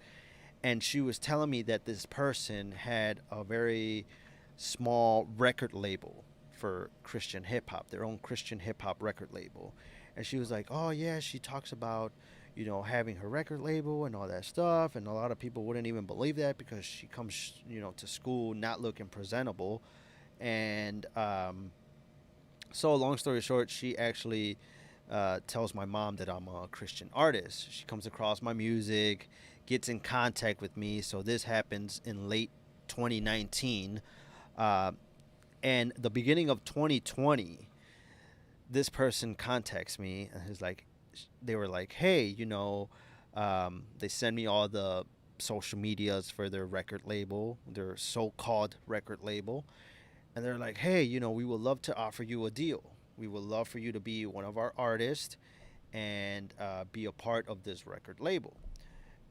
And she was telling me that this person had a very small record label for Christian hip hop, their own Christian hip hop record label. And she was like, oh yeah, she talks about, you know, having her record label and all that stuff. And a lot of people wouldn't even believe that because she comes, you know, to school not looking presentable. And so long story short, she actually tells my mom that I'm a Christian artist. She comes across my music, gets in contact with me. So this happens in late 2019. And the beginning of 2020, this person contacts me and is like, they were like, hey, you know, they send me all the social medias for their record label, their so-called record label. And they're like, hey, you know, we would love to offer you a deal. We would love for you to be one of our artists and be a part of this record label.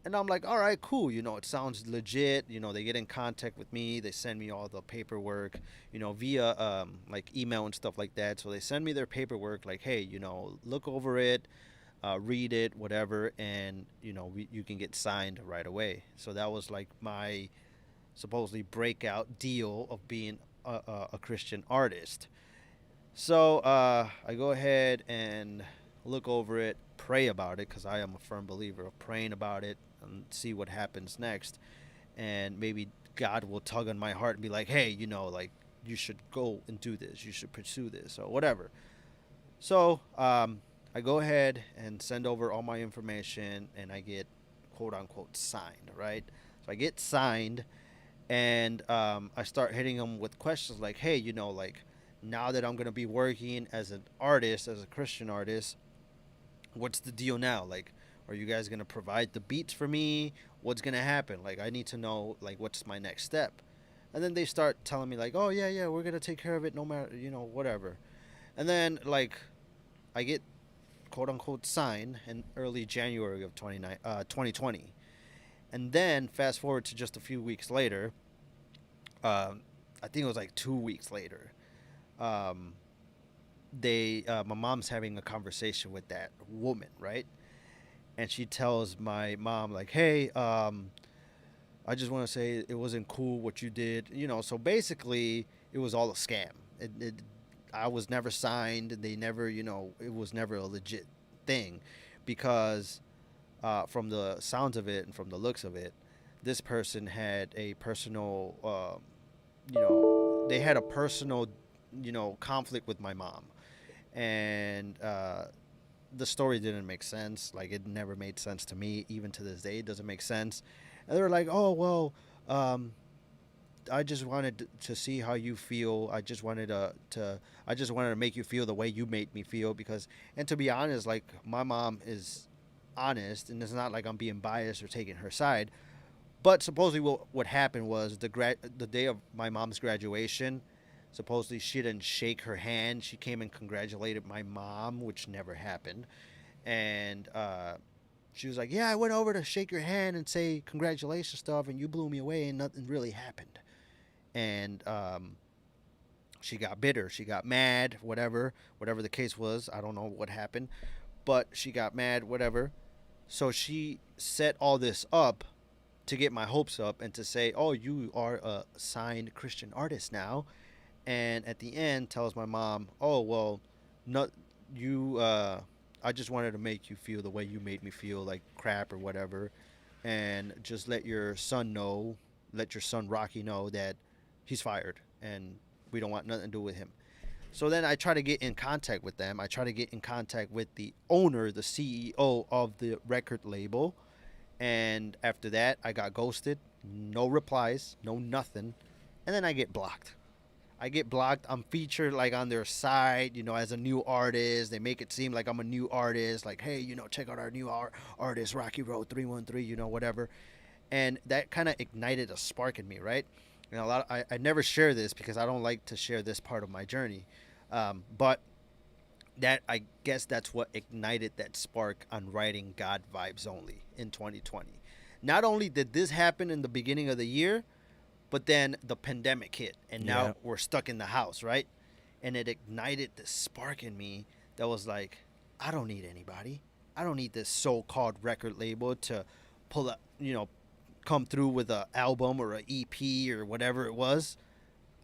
And I'm like, all right, cool. You know, it sounds legit. You know, they get in contact with me. They send me all the paperwork, you know, via like email and stuff like that. So they send me their paperwork like, hey, you know, look over it, read it, whatever. And, you know, you can get signed right away. So that was like my supposedly breakout deal of being a Christian artist. So I go ahead and look over it, pray about it, because I am a firm believer of praying about it and see what happens next. And maybe God will tug on my heart and be like, hey, you know, like, you should go and do this. You should pursue this or whatever. So I go ahead and send over all my information and I get quote unquote signed, right? So I get signed and I start hitting them with questions like, hey, you know, like, now that I'm going to be working as an artist, as a Christian artist, what's the deal now? Like, are you guys going to provide the beats for me? What's going to happen? Like, I need to know, like, what's my next step? And then they start telling me, like, oh, yeah, we're going to take care of it no matter, you know, whatever. And then, like, I get quote unquote sign in early January of 2020. And then fast forward to just a few weeks later, I think it was like 2 weeks later, my mom's having a conversation with that woman, right? And she tells my mom like, hey, I just want to say it wasn't cool what you did. So basically it was all a scam. I was never signed. They never, it was never a legit thing, because from the sounds of it and from the looks of it, this person had a personal, they had a personal, conflict with my mom. And the story didn't make sense. Like, it never made sense to me. Even to this day, it doesn't make sense. And they were like, oh, well, I just wanted to see how you feel. I just wanted to make you feel the way you made me feel, because, and to be honest, like, my mom is honest, and it's not like I'm being biased or taking her side. But supposedly what happened was the day of my mom's graduation, supposedly she didn't shake her hand. She came and congratulated my mom, which never happened. And she was like, yeah, I went over to shake your hand and say congratulations stuff, and you blew me away and nothing really happened. And she got bitter. She got mad, whatever the case was. I don't know what happened, but she got mad, whatever. So she set all this up to get my hopes up and to say, oh, you are a signed Christian artist now. And at the end tells my mom, oh, well, not you. I just wanted to make you feel the way you made me feel, like crap or whatever. And just let your son Rocky know that he's fired and we don't want nothing to do with him. So then I try to get in contact with them. I try to get in contact with the owner, the CEO of the record label. And after that, I got ghosted. No replies, no nothing. And then I get blocked. I'm featured like on their site, as a new artist. They make it seem like I'm a new artist. Like, hey, check out our new artist, Rocky Road 313, whatever. And that kind of ignited a spark in me, right? And I never share this because I don't like to share this part of my journey. But I guess that's what ignited that spark on writing God Vibes Only in 2020. Not only did this happen in the beginning of the year, but then the pandemic hit, and now we're stuck in the house, right? And it ignited this spark in me that was like, I don't need anybody. I don't need this so-called record label to pull up, come through with an album or an EP or whatever it was.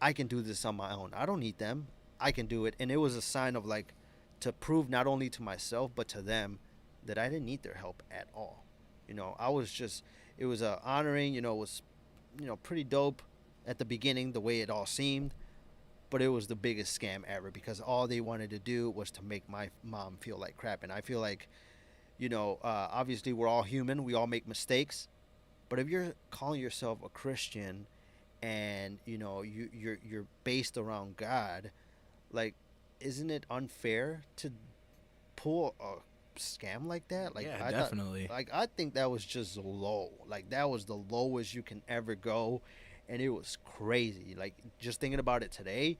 I can do this on my own. I don't need them. I can do it. And it was a sign of like, to prove not only to myself but to them that I didn't need their help at all. I was just, it was honoring, it was, pretty dope at the beginning, the way it all seemed, but it was the biggest scam ever, because all they wanted to do was to make my mom feel like crap. And I feel like, obviously we're all human, we all make mistakes, but if you're calling yourself a Christian and you're based around God, like, isn't it unfair to pull a scam like that? Like, yeah, definitely. I think that was just low. Like, that was the lowest you can ever go, and it was crazy. Like, just thinking about it today,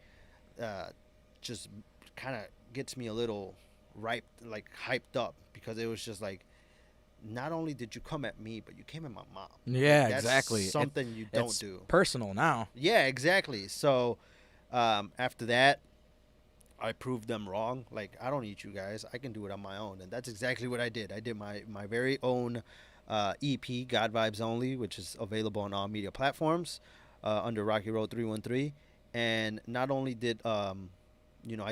just kind of gets me a little hyped up, because it was just like, not only did you come at me, but you came at my mom. Yeah, That's exactly. Something you don't do. Personal now. Yeah, exactly. So after that, I proved them wrong. Like, I don't need you guys. I can do it on my own. And that's exactly what I did. I did my very own EP, God Vibes Only, which is available on all media platforms under Rocky Road 313. And not only did, I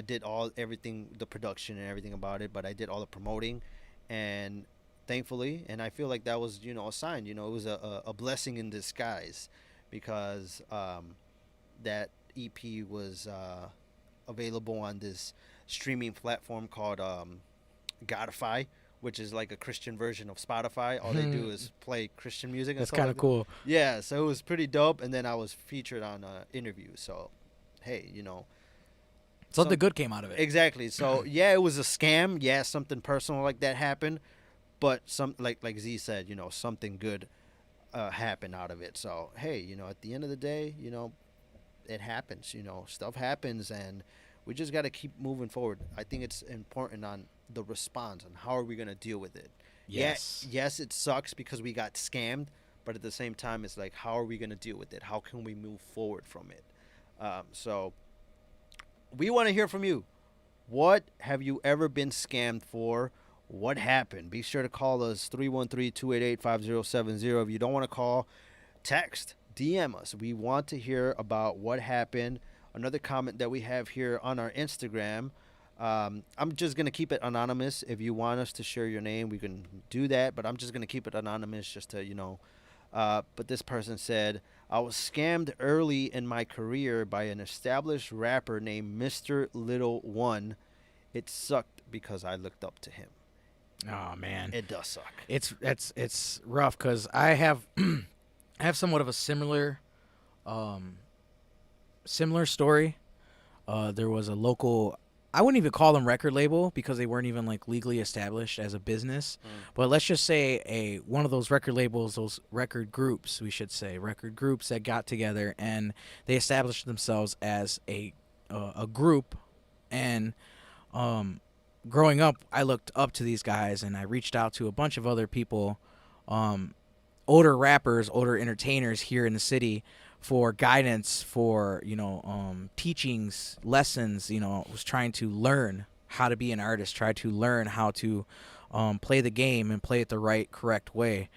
did everything, the production and everything about it, but I did all the promoting. And thankfully, and I feel like that was, a sign, it was a blessing in disguise, because that EP was available on this streaming platform called Godify, which is like a Christian version of Spotify. All they do is play Christian music. That's kind of cool. Yeah, so it was pretty dope. And then I was featured on interviews. So, hey, something good came out of it. Exactly. So yeah, it was a scam. Yeah, something personal like that happened, but some like Z said, something good happened out of it. So hey, at the end of the day, it happens. Stuff happens, and we just got to keep moving forward. I think it's important on the response and how are we gonna deal with it. Yes. Yes, it sucks because we got scammed, but at the same time, it's like, how are we gonna deal with it? How can we move forward from it? So we want to hear from you. What have you ever been scammed for? What happened? Be sure to call us 313-288-5070. If you don't want to call, text, DM us. We want to hear about what happened. Another comment that we have here on our Instagram. I'm just going to keep it anonymous. If you want us to share your name, we can do that. But I'm just going to keep it anonymous just to, but this person said, I was scammed early in my career by an established rapper named Mr. Little One. It sucked because I looked up to him. Oh man, it does suck. It's rough because I have I have somewhat of a similar story. There was a local, I wouldn't even call them record label because they weren't even like legally established as a business. But let's just say one of those record labels, those record groups, we should say, record groups that got together and they established themselves as a group. And growing up, I looked up to these guys and I reached out to a bunch of other people, older rappers, older entertainers here in the city for guidance, for, teachings, lessons. I was trying to learn how to be an artist, try to learn how to play the game and play it the right, correct way.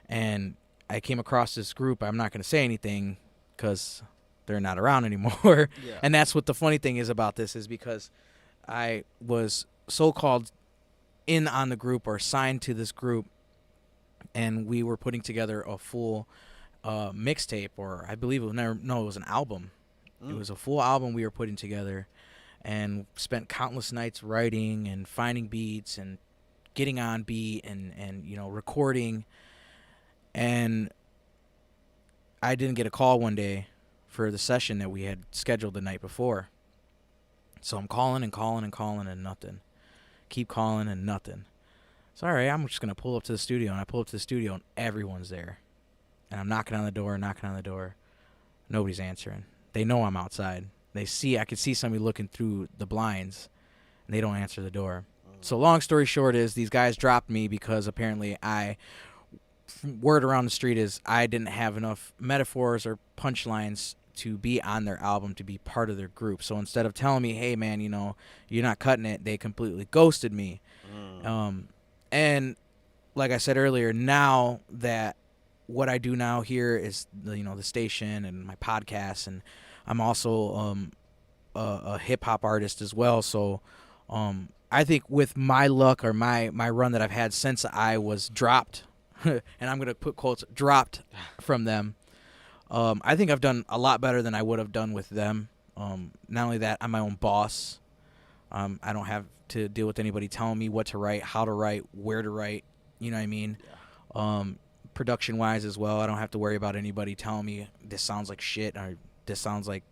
And I came across this group. I'm not going to say anything because they're not around anymore. Yeah. And that's what the funny thing is about this, is because I was so-called in on the group or signed to this group, and we were putting together a full mixtape, or I believe it was an album. It was a full album we were putting together, and spent countless nights writing and finding beats and getting on beat and recording. And I didn't get a call one day for the session that we had scheduled the night before. So I'm calling and calling and calling and nothing. Keep calling and nothing. So all right, I'm just gonna pull up to the studio, and I pull up to the studio and everyone's there. And I'm knocking on the door. Nobody's answering. They know I'm outside. I could see somebody looking through the blinds, and they don't answer the door. So long story short is these guys dropped me because apparently word around the street is I didn't have enough metaphors or punchlines to be on their album, to be part of their group. So instead of telling me, hey man, you're not cutting it, they completely ghosted me. And like I said earlier, now that what I do now here is the station and my podcast, and I'm also a hip hop artist as well. So I think with my luck, or my run that I've had since I was dropped, and I'm gonna put quotes, dropped from them, I think I've done a lot better than I would have done with them. Not only that, I'm my own boss. I don't have to deal with anybody telling me what to write, how to write, where to write. You know what I mean? Yeah. Production-wise as well, I don't have to worry about anybody telling me this sounds like shit or this sounds like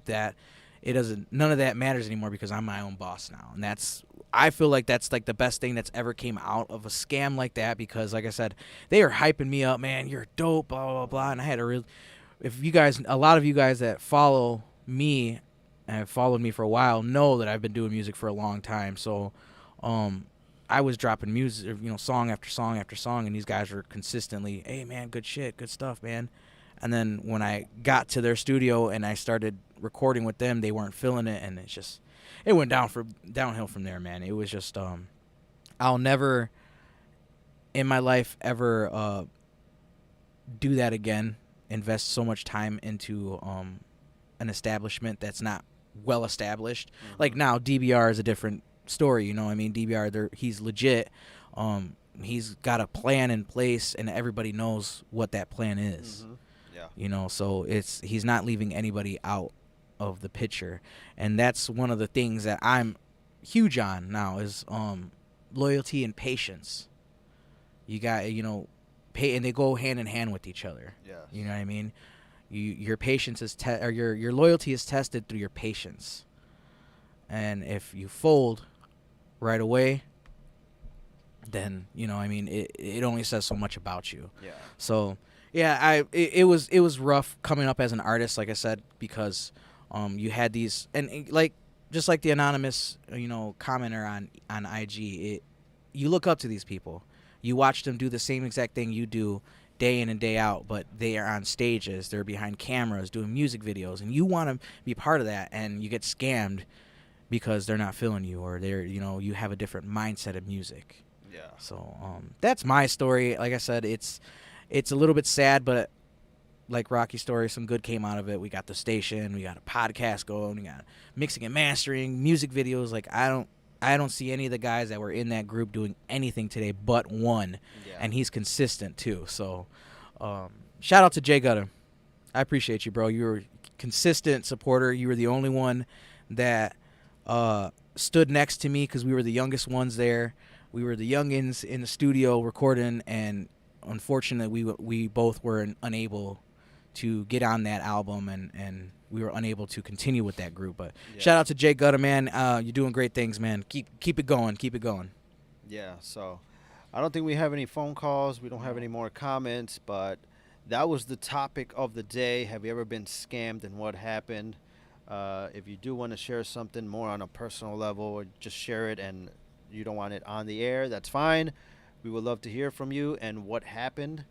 that. It doesn't. None of that matters anymore because I'm my own boss now, and I feel like that's like the best thing that's ever came out of a scam like that, because like I said, they are hyping me up, man. You're dope, blah blah blah, and I had a lot of you guys that follow me and have followed me for a while know that I've been doing music for a long time. So, I was dropping music, song after song after song, and these guys were consistently, hey man, good shit, good stuff, man. And then when I got to their studio and I started recording with them, they weren't feeling it, and it went downhill from there, man. It was just, I'll never in my life ever do that again. Invest so much time into an establishment that's not well established. Mm-hmm. Like now, DBR is a different story. DBR, he's legit. He's got a plan in place, and everybody knows what that plan is. Mm-hmm. Yeah. So he's not leaving anybody out of the picture, and that's one of the things that I'm huge on now is loyalty and patience. You got pay, and they go hand in hand with each other. Yeah. You know what I mean? Your patience is your loyalty is tested through your patience, and if you fold right away, then it only says so much about you. Yeah. So yeah, it was rough coming up as an artist, like I said, because you had these, and like just like the anonymous, commenter on IG, you look up to these people. You watch them do the same exact thing you do day in and day out, but they are on stages, they're behind cameras doing music videos, and you want to be part of that, and you get scammed because they're not feeling you, or you have a different mindset of music. Yeah. So that's my story. Like I said, it's a little bit sad, but like Rocky's story, some good came out of it. We got the station, we got a podcast going, we got mixing and mastering, music videos. Like I don't see any of the guys that were in that group doing anything today but one, and he's consistent too. So shout out to Jay Gutter. I appreciate you, bro. You were a consistent supporter. You were the only one that stood next to me because we were the youngest ones there. We were the youngins in the studio recording, and unfortunately we both were unable to get on that album, and we were unable to continue with that group. But shout out to Jay Gutter, man. You're doing great things, man. Keep it going. Keep it going. Yeah, so I don't think we have any phone calls. We don't have any more comments, but that was the topic of the day. Have you ever been scammed, and what happened? If you do want to share something more on a personal level, or just share it and you don't want it on the air, that's fine. We would love to hear from you and what happened.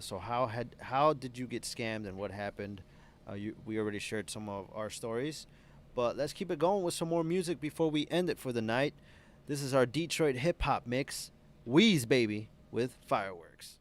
So how did you get scammed and what happened? We already shared some of our stories, but let's keep it going with some more music before we end it for the night. This is our Detroit hip-hop mix, SwZee Baby with Fireworks.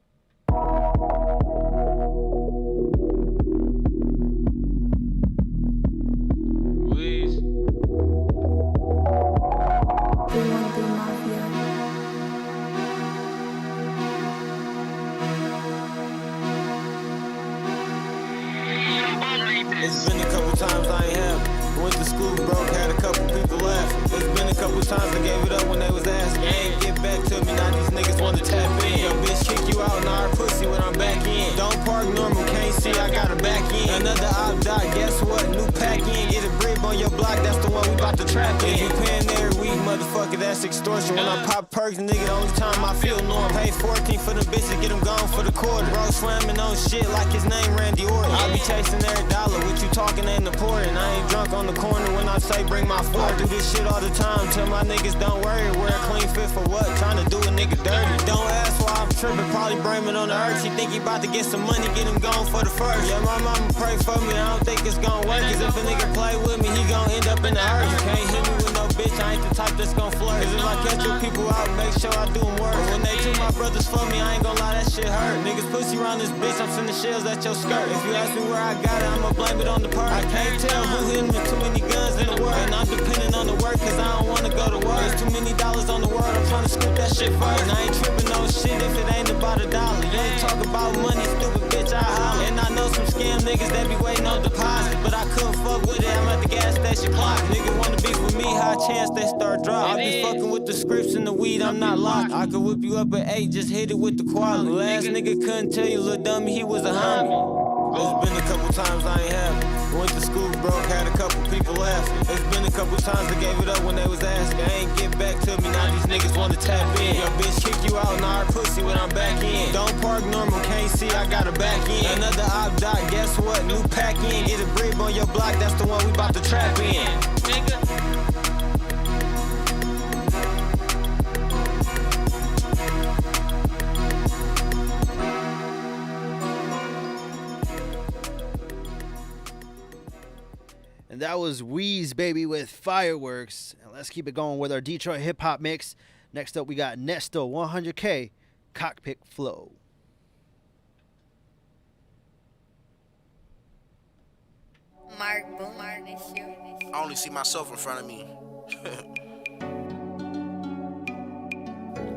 It's been a couple times I ain't have. Went to school broke, had a couple people laugh. It's been a couple times I gave it up when they was asking. Ain't get back to me, now these niggas wanna tap in. Yo, bitch, kick you out, now our pussy when I'm back in. Don't park normal, can't see, I got a back in. Another op dot, guess what? New pack in. Get a brick on your block, that's the one we bout to trap in. You paying every week, motherfucker, that's extortion. When I pop perks, nigga, the only time I feel normal. Pay 14 for them bitches, get them gone for the quarter. Bro slamming on shit like his name Randy Orton. I be chasing every dollar, what you talking ain't important. I ain't drunk on the corner when I say bring my fork. I do this shit all the time, tell my niggas don't worry. Wear a clean fit for what? Trying to do a nigga dirty. Don't ask why I'm tripping, probably blaming on the earth. He think he about to get some money, get him gone for the first. Yeah, my mama pray for me, I don't think it's gonna work. Cause if a nigga play with me, he gon' end up in the earth. You can't hit me with no bitch, I ain't the type that's gon' flirt. Cause if I catch your people out, make sure I do them work. But when they took my brothers for me, I ain't gon' lie, that shit hurt. Niggas pussy around this bitch, I'm sending shells at your skirt. If you ask me where I got it, I'ma blame it on the perk. I can't tell who hitting with too many guns in the world. And I'm depending on the work, cause I don't wanna go to work. There's too many dollars on the world, I'm trying to scoop that shit first. And I ain't tripping no shit if it ain't about a dollar. You ain't talk about money, stupid bitch, I holler. And I know some scam niggas that be waiting on deposit, but I couldn't fuck with it, I'm at the gas station clock. Nigga wanna beef with me, high chance they start drop. I be fucking with the scripts and the weed, I'm not locked. I could whip you up at 8, just hit it with the quality. Last nigga couldn't tell you, little dummy, he was a homie. It's been a couple times I ain't have it. Went to school broke, had a couple people asking. It's been a couple times I gave it up when they was asking. Ain't get back to me, now these niggas wanna tap in. Yo, bitch, kick you out, now our pussy when I'm back in. Don't park normal, can't see, I got a back in. Another op dot, guess what? New pack in. Get a brick on your block, that's the one we bout to trap in. And that was SwZee Baby with Fireworks. And let's keep it going with our Detroit hip-hop mix. Next up, we got Nesto 100K, Cockpit Flow. Mark Boomer, this you. I only see myself in front of me.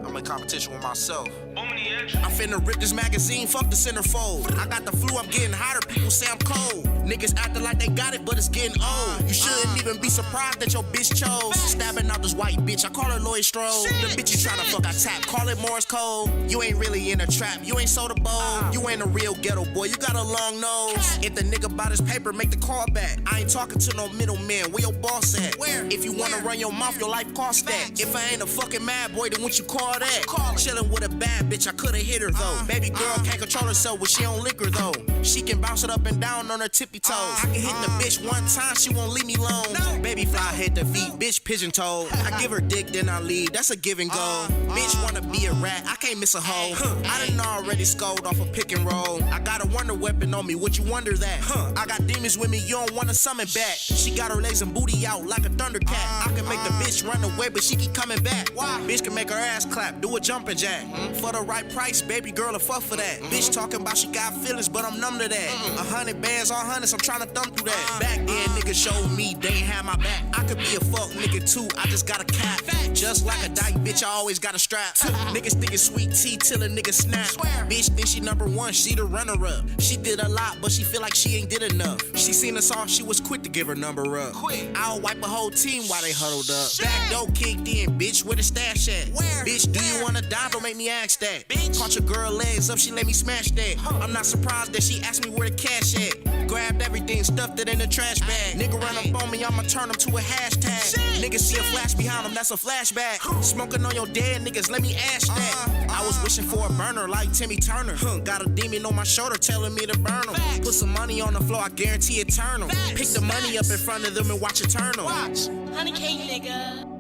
I'm in competition with myself. I'm finna rip this magazine, fuck the centerfold. I got the flu, I'm getting hotter, people say I'm cold. Niggas acting like they got it, but it's getting old. You shouldn't even be surprised that your bitch chose. Stabbing out this white bitch, I call her Lloyd Strode. The bitch you tryna fuck, I tap, call it Morse code. You ain't really in a trap, you ain't soda bowl. You ain't a real ghetto boy, you got a long nose. If the nigga bought his paper, make the call back. I ain't talking to no middleman, where your boss at? Where? If you wanna run your mouth, your life cost that. If I ain't a fucking mad boy, then what you call that? Chillin' with a bad bitch, I coulda hit her though. Baby girl can't control herself when she on liquor though. She can bounce it up and down on her tippy tippy toes. I can hit the bitch one time, she won't leave me alone. No. Baby fly head to feet, bitch pigeon toed. I give her dick, then I leave, that's a give and go. Bitch wanna be a rat, I can't miss a hoe. I done already scored off a pick and roll. I got a wonder weapon on me, what you wonder that? I got demons with me, you don't wanna summon back. She got her legs and booty out like a thundercat. I can make the bitch run away, but she keep coming back. Why? Bitch can make her ass clap, do a jumping jack. For the right price, baby girl, a fuck for that. Bitch talking about she got feelings, but I'm numb to that. 100 bands on hundreds, I'm trying to thumb through that. Back then, niggas showed me they ain't have my back. I could be a fuck nigga too, I just got a cap. Just like a dyke, bitch, I always got a strap. Niggas think it's sweet tea till a nigga snap. Bitch think she number one, she the runner up. She did a lot, but she feel like she ain't did enough. She seen us all, she was quick to give her number up. I'll wipe a whole team while they huddled up. Back door kicked in, bitch, where the stash at? Bitch, do you wanna die? Don't make me ask that. Caught your girl legs up, she let me smash that. I'm not surprised that she asked me where the cash at. Grabbed everything, stuffed it in the trash bag. Nigga run up on me, I'ma turn him to a hashtag. Niggas see a flash behind him, that's a flashback. Smoking on your dead niggas, let me ash that. I was wishing for a burner like Timmy Turner. Got a demon on my shoulder telling me to burn him. Put some money on the floor, I guarantee eternal. Pick the money up in front of them and watch it turn them. Watch, honey cake nigga.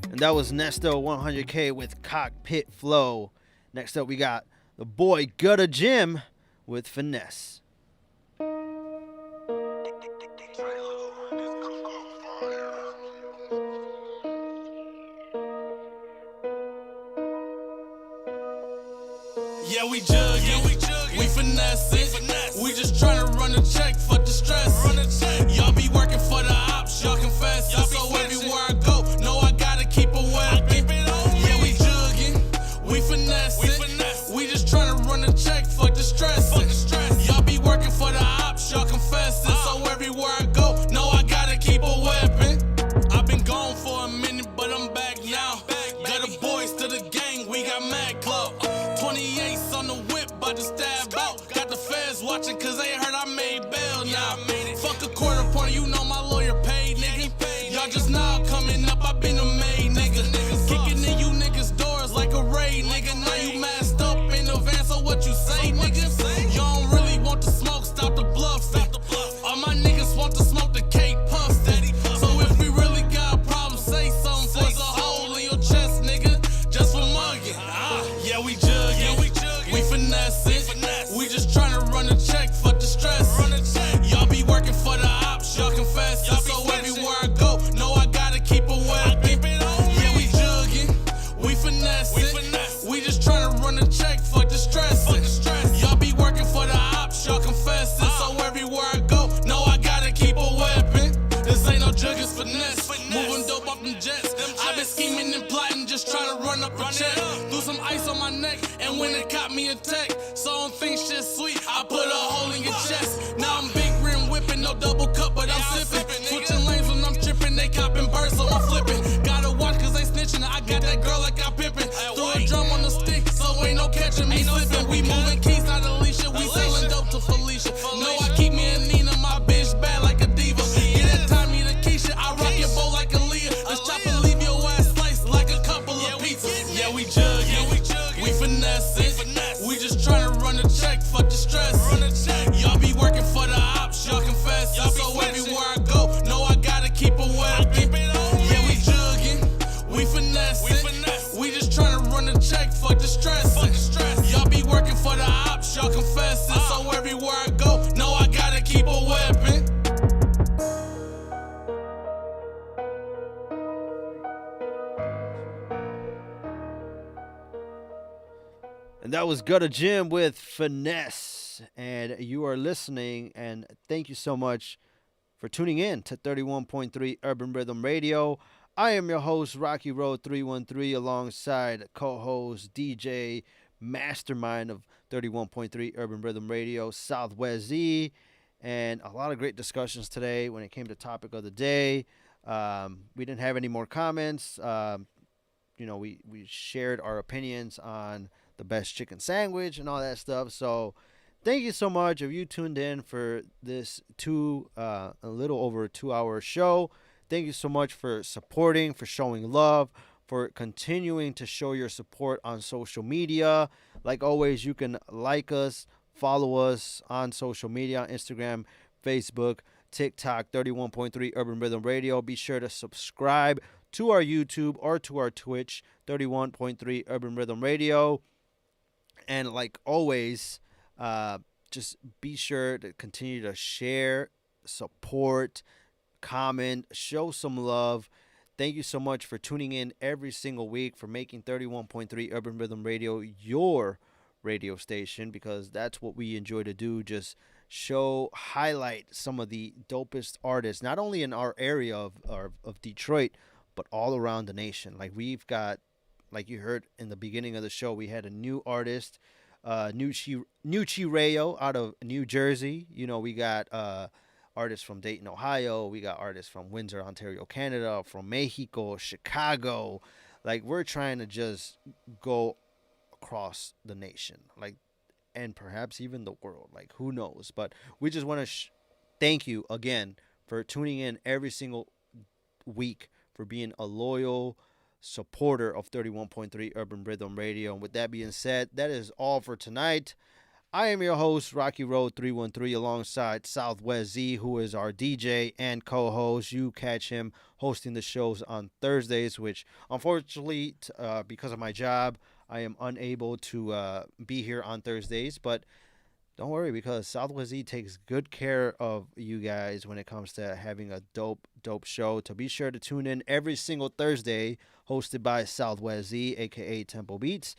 And that was Nesto 100K with Cockpit Flow. Next up, we got the boy Gutta Jim with Finesse. Yeah, we jugging, we finessing. We just tryna run a check, fuck the stress. Y'all be working for the ops, y'all confess. So everywhere I go, know I gotta keep a weapon. Yeah, we jugging, we finessing. We just tryna run a check, fuck the stress. Y'all be working for the ops, y'all confess. So everywhere I go, know I gotta keep a weapon. I've been gone for a minute, but I'm back now. Got the boys to the gang, we got mad club. 28s on the whip, bout to stab out. Got the feds watching, cause they heard I made bail now. Fuck a quarter point, you know my lawyer paid, nigga. Y'all just now coming up, I been a maid, nigga. Kicking in you niggas' doors like a raid, nigga. Now you masked up in advance of what you say, nigga. Y'all don't really want the smoke, stop the bluffing. All my niggas want to smoke the cake puff steady. So if we really got a problem, say something. Force a hole in your chest, nigga, just for mugging. Yeah, we jugging, we finessing. We just tryna run a check, fuck the stress. Y'all be working for the ops, y'all confess. So everywhere I go, know I gotta keep a weapon. Yeah, we jugging, we finessing. We just tryna run a check, fuck the stress. Y'all be working for the ops, y'all confess. So everywhere I go, know I gotta keep a weapon. This ain't no juggers finesse. Moving dope off them jets. I been scheming and plotting, just tryna run up a check. Threw some ice on my neck, and when it caught me a tech. So I don't think shit sweet, I put a hole in your chest. Now I'm big rim whipping, no double cup, but I'm sipping. Switching lanes when I'm tripping, they copping birds, so I'm flipping. Gotta watch cause they snitching, I got that girl like I'm pippin'. Throw a drum on the stick, so ain't no catching me slipping. We moving keys, not Alicia, we selling dope to Felicia. No, I keep me and Nina, my bitch bad like a diva. Get that Tommy to Keisha, I rock your bow like a Leah. This chopper leave your ass sliced like a couple of pizzas. Yeah, we jugging, we finessing. We just tryna run a check, fuck the stress. Y'all be working for the ops, y'all confess. So everywhere I go, know I gotta keep a weapon. Yeah, we jugging, we finessing. We just tryna run a check, fuck the stress. Y'all be working for the ops, y'all confess. So everywhere I go, know I gotta keep a weapon. And that was Gutta Jim with Finesse. And you are listening, and thank you so much for tuning in to 31.3 Urban Rhythm Radio. I am your host, Rocky Road 313, alongside co-host, DJ, mastermind of 31.3 Urban Rhythm Radio, SwZee. And a lot of great discussions today when it came to topic of the day. We didn't have any more comments. We shared our opinions on the best chicken sandwich and all that stuff. So thank you so much if you tuned in for this a little over 2 hour show. Thank you so much for supporting, for showing love, for continuing to show your support on social media. Like always, you can like us, follow us on social media, Instagram, Facebook, TikTok, 31.3 Urban Rhythm Radio. Be sure to subscribe to our YouTube or to our Twitch, 31.3 Urban Rhythm Radio. And like always, just be sure to continue to share, support, comment, show some love. Thank you so much for tuning in every single week, for making 31.3 Urban Rhythm Radio your radio station, because that's what we enjoy to do. Just highlight some of the dopest artists, not only in our area of Detroit, but all around the nation. Like we've got, like you heard in the beginning of the show, we had a new artist, Nucci Rayo out of New Jersey. You know, we got artists from Dayton, Ohio. We got artists from Windsor, Ontario, Canada, from Mexico, Chicago. Like, we're trying to just go across the nation, like, and perhaps even the world. Like, who knows? But we just want to thank you again for tuning in every single week, for being a loyal supporter of 31.3 Urban Rhythm Radio. And with that being said, that is all for tonight. I am your host, Rocky Road 313, alongside SwZee, who is our DJ and co-host. You catch him hosting the shows on Thursdays, which unfortunately, because of my job, I am unable to be here on Thursdays. But don't worry, because SwZee takes good care of you guys when it comes to having a dope show. To be sure to tune in every single Thursday, hosted by SwZee, aka Tempo Beats.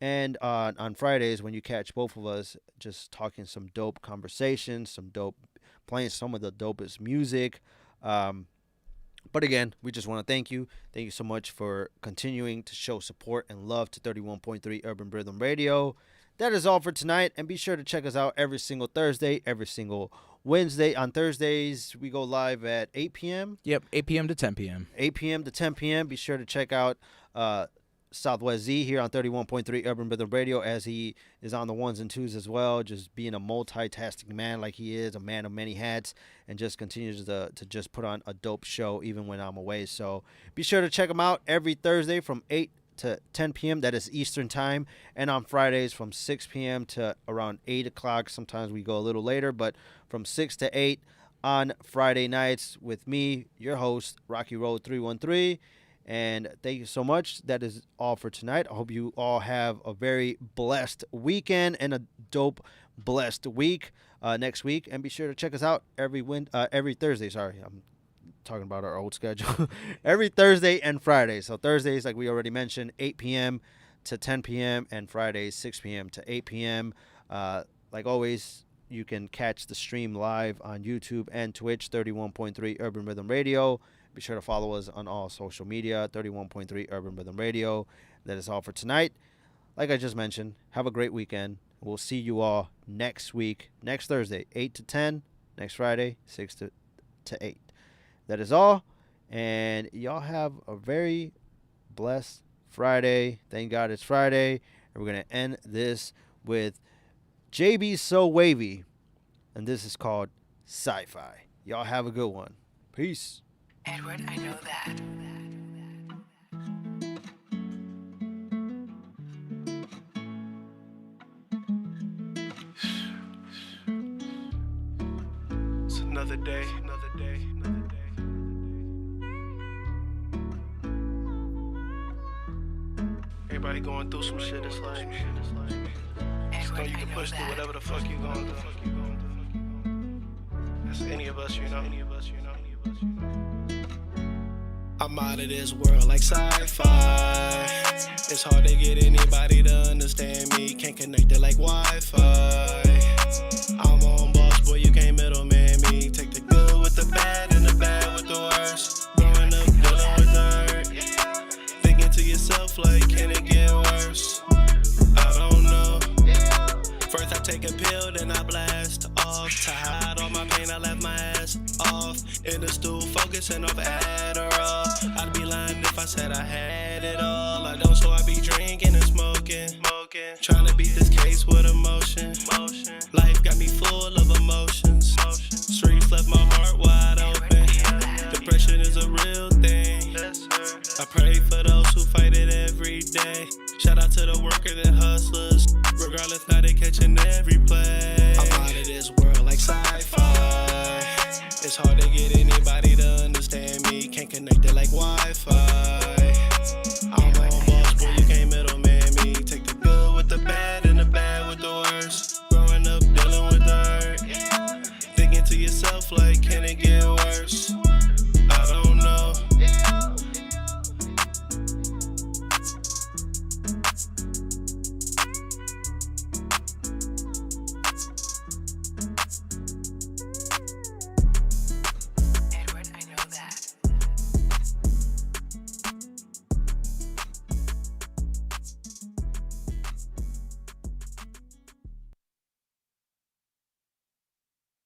And on Fridays, when you catch both of us just talking some dope conversations, playing some of the dopest music. But again, we just want to thank you. Thank you so much for continuing to show support and love to 31.3 Urban Rhythm Radio. That is all for tonight. And be sure to check us out every single Thursday, every single Wednesday. On Thursdays, we go live at 8 p.m. Yep, 8 p.m. to 10 p.m. 8 p.m. to 10 p.m. Be sure to check out SwZee here on 31.3 Urban Rhythm Radio, as he is on the ones and twos as well, just being a multitasking man like he is, a man of many hats, and just continues to just put on a dope show even when I'm away. So be sure to check him out every Thursday from 8 to 10 p.m. That is Eastern time, and on Fridays from 6 p.m. to around 8 o'clock. Sometimes we go a little later, but from 6 to 8 on Friday nights with me, your host, Rocky Road 313. And thank you so much. That is all for tonight. I hope you all have a very blessed weekend and a dope, blessed week next week. And be sure to check us out every Thursday. Sorry, I'm talking about our old schedule. Every Thursday and Friday. So Thursdays, like we already mentioned, 8 p.m. to 10 p.m. and Fridays, 6 p.m. to 8 p.m. Like always, you can catch the stream live on YouTube and Twitch, 31.3 Urban Rhythm Radio. Be sure to follow us on all social media, 31.3 Urban Rhythm Radio. That is all for tonight. Like I just mentioned, have a great weekend. We'll see you all next week, next Thursday, 8 to 10. Next Friday, 6 to 8. That is all. And y'all have a very blessed Friday. Thank God it's Friday. And we're going to end this with JB's So Wavy. And this is called Sci-Fi. Y'all have a good one. Peace. Edward, I know that. It's another day, another day, another day. Everybody going through some shit. It's like, just know you can push through whatever the fuck you going through. That's any of us, you know. I'm out of this world like sci-fi. It's hard to get anybody to understand me. Can't connect it like Wi-Fi. I'm on boss, boy, you can't middleman me. Take the good with the bad and the bad with the worst. Growing up dealing with dirt. Thinking to yourself like, can it get worse? I don't know. First I take a pill, then I blast off. To hide all my pain, I left my ass off. In the stool, focusing off Adderall. I'd be lying if I said I had it all. I don't, so I be drinking and smoking. Trying to beat this case with emotion. Shout out to the workers and hustlers. Regardless, now they catching every play. I'm out of this world like sci-fi. It's hard to get anybody to understand me. Can't connect it like Wi-Fi.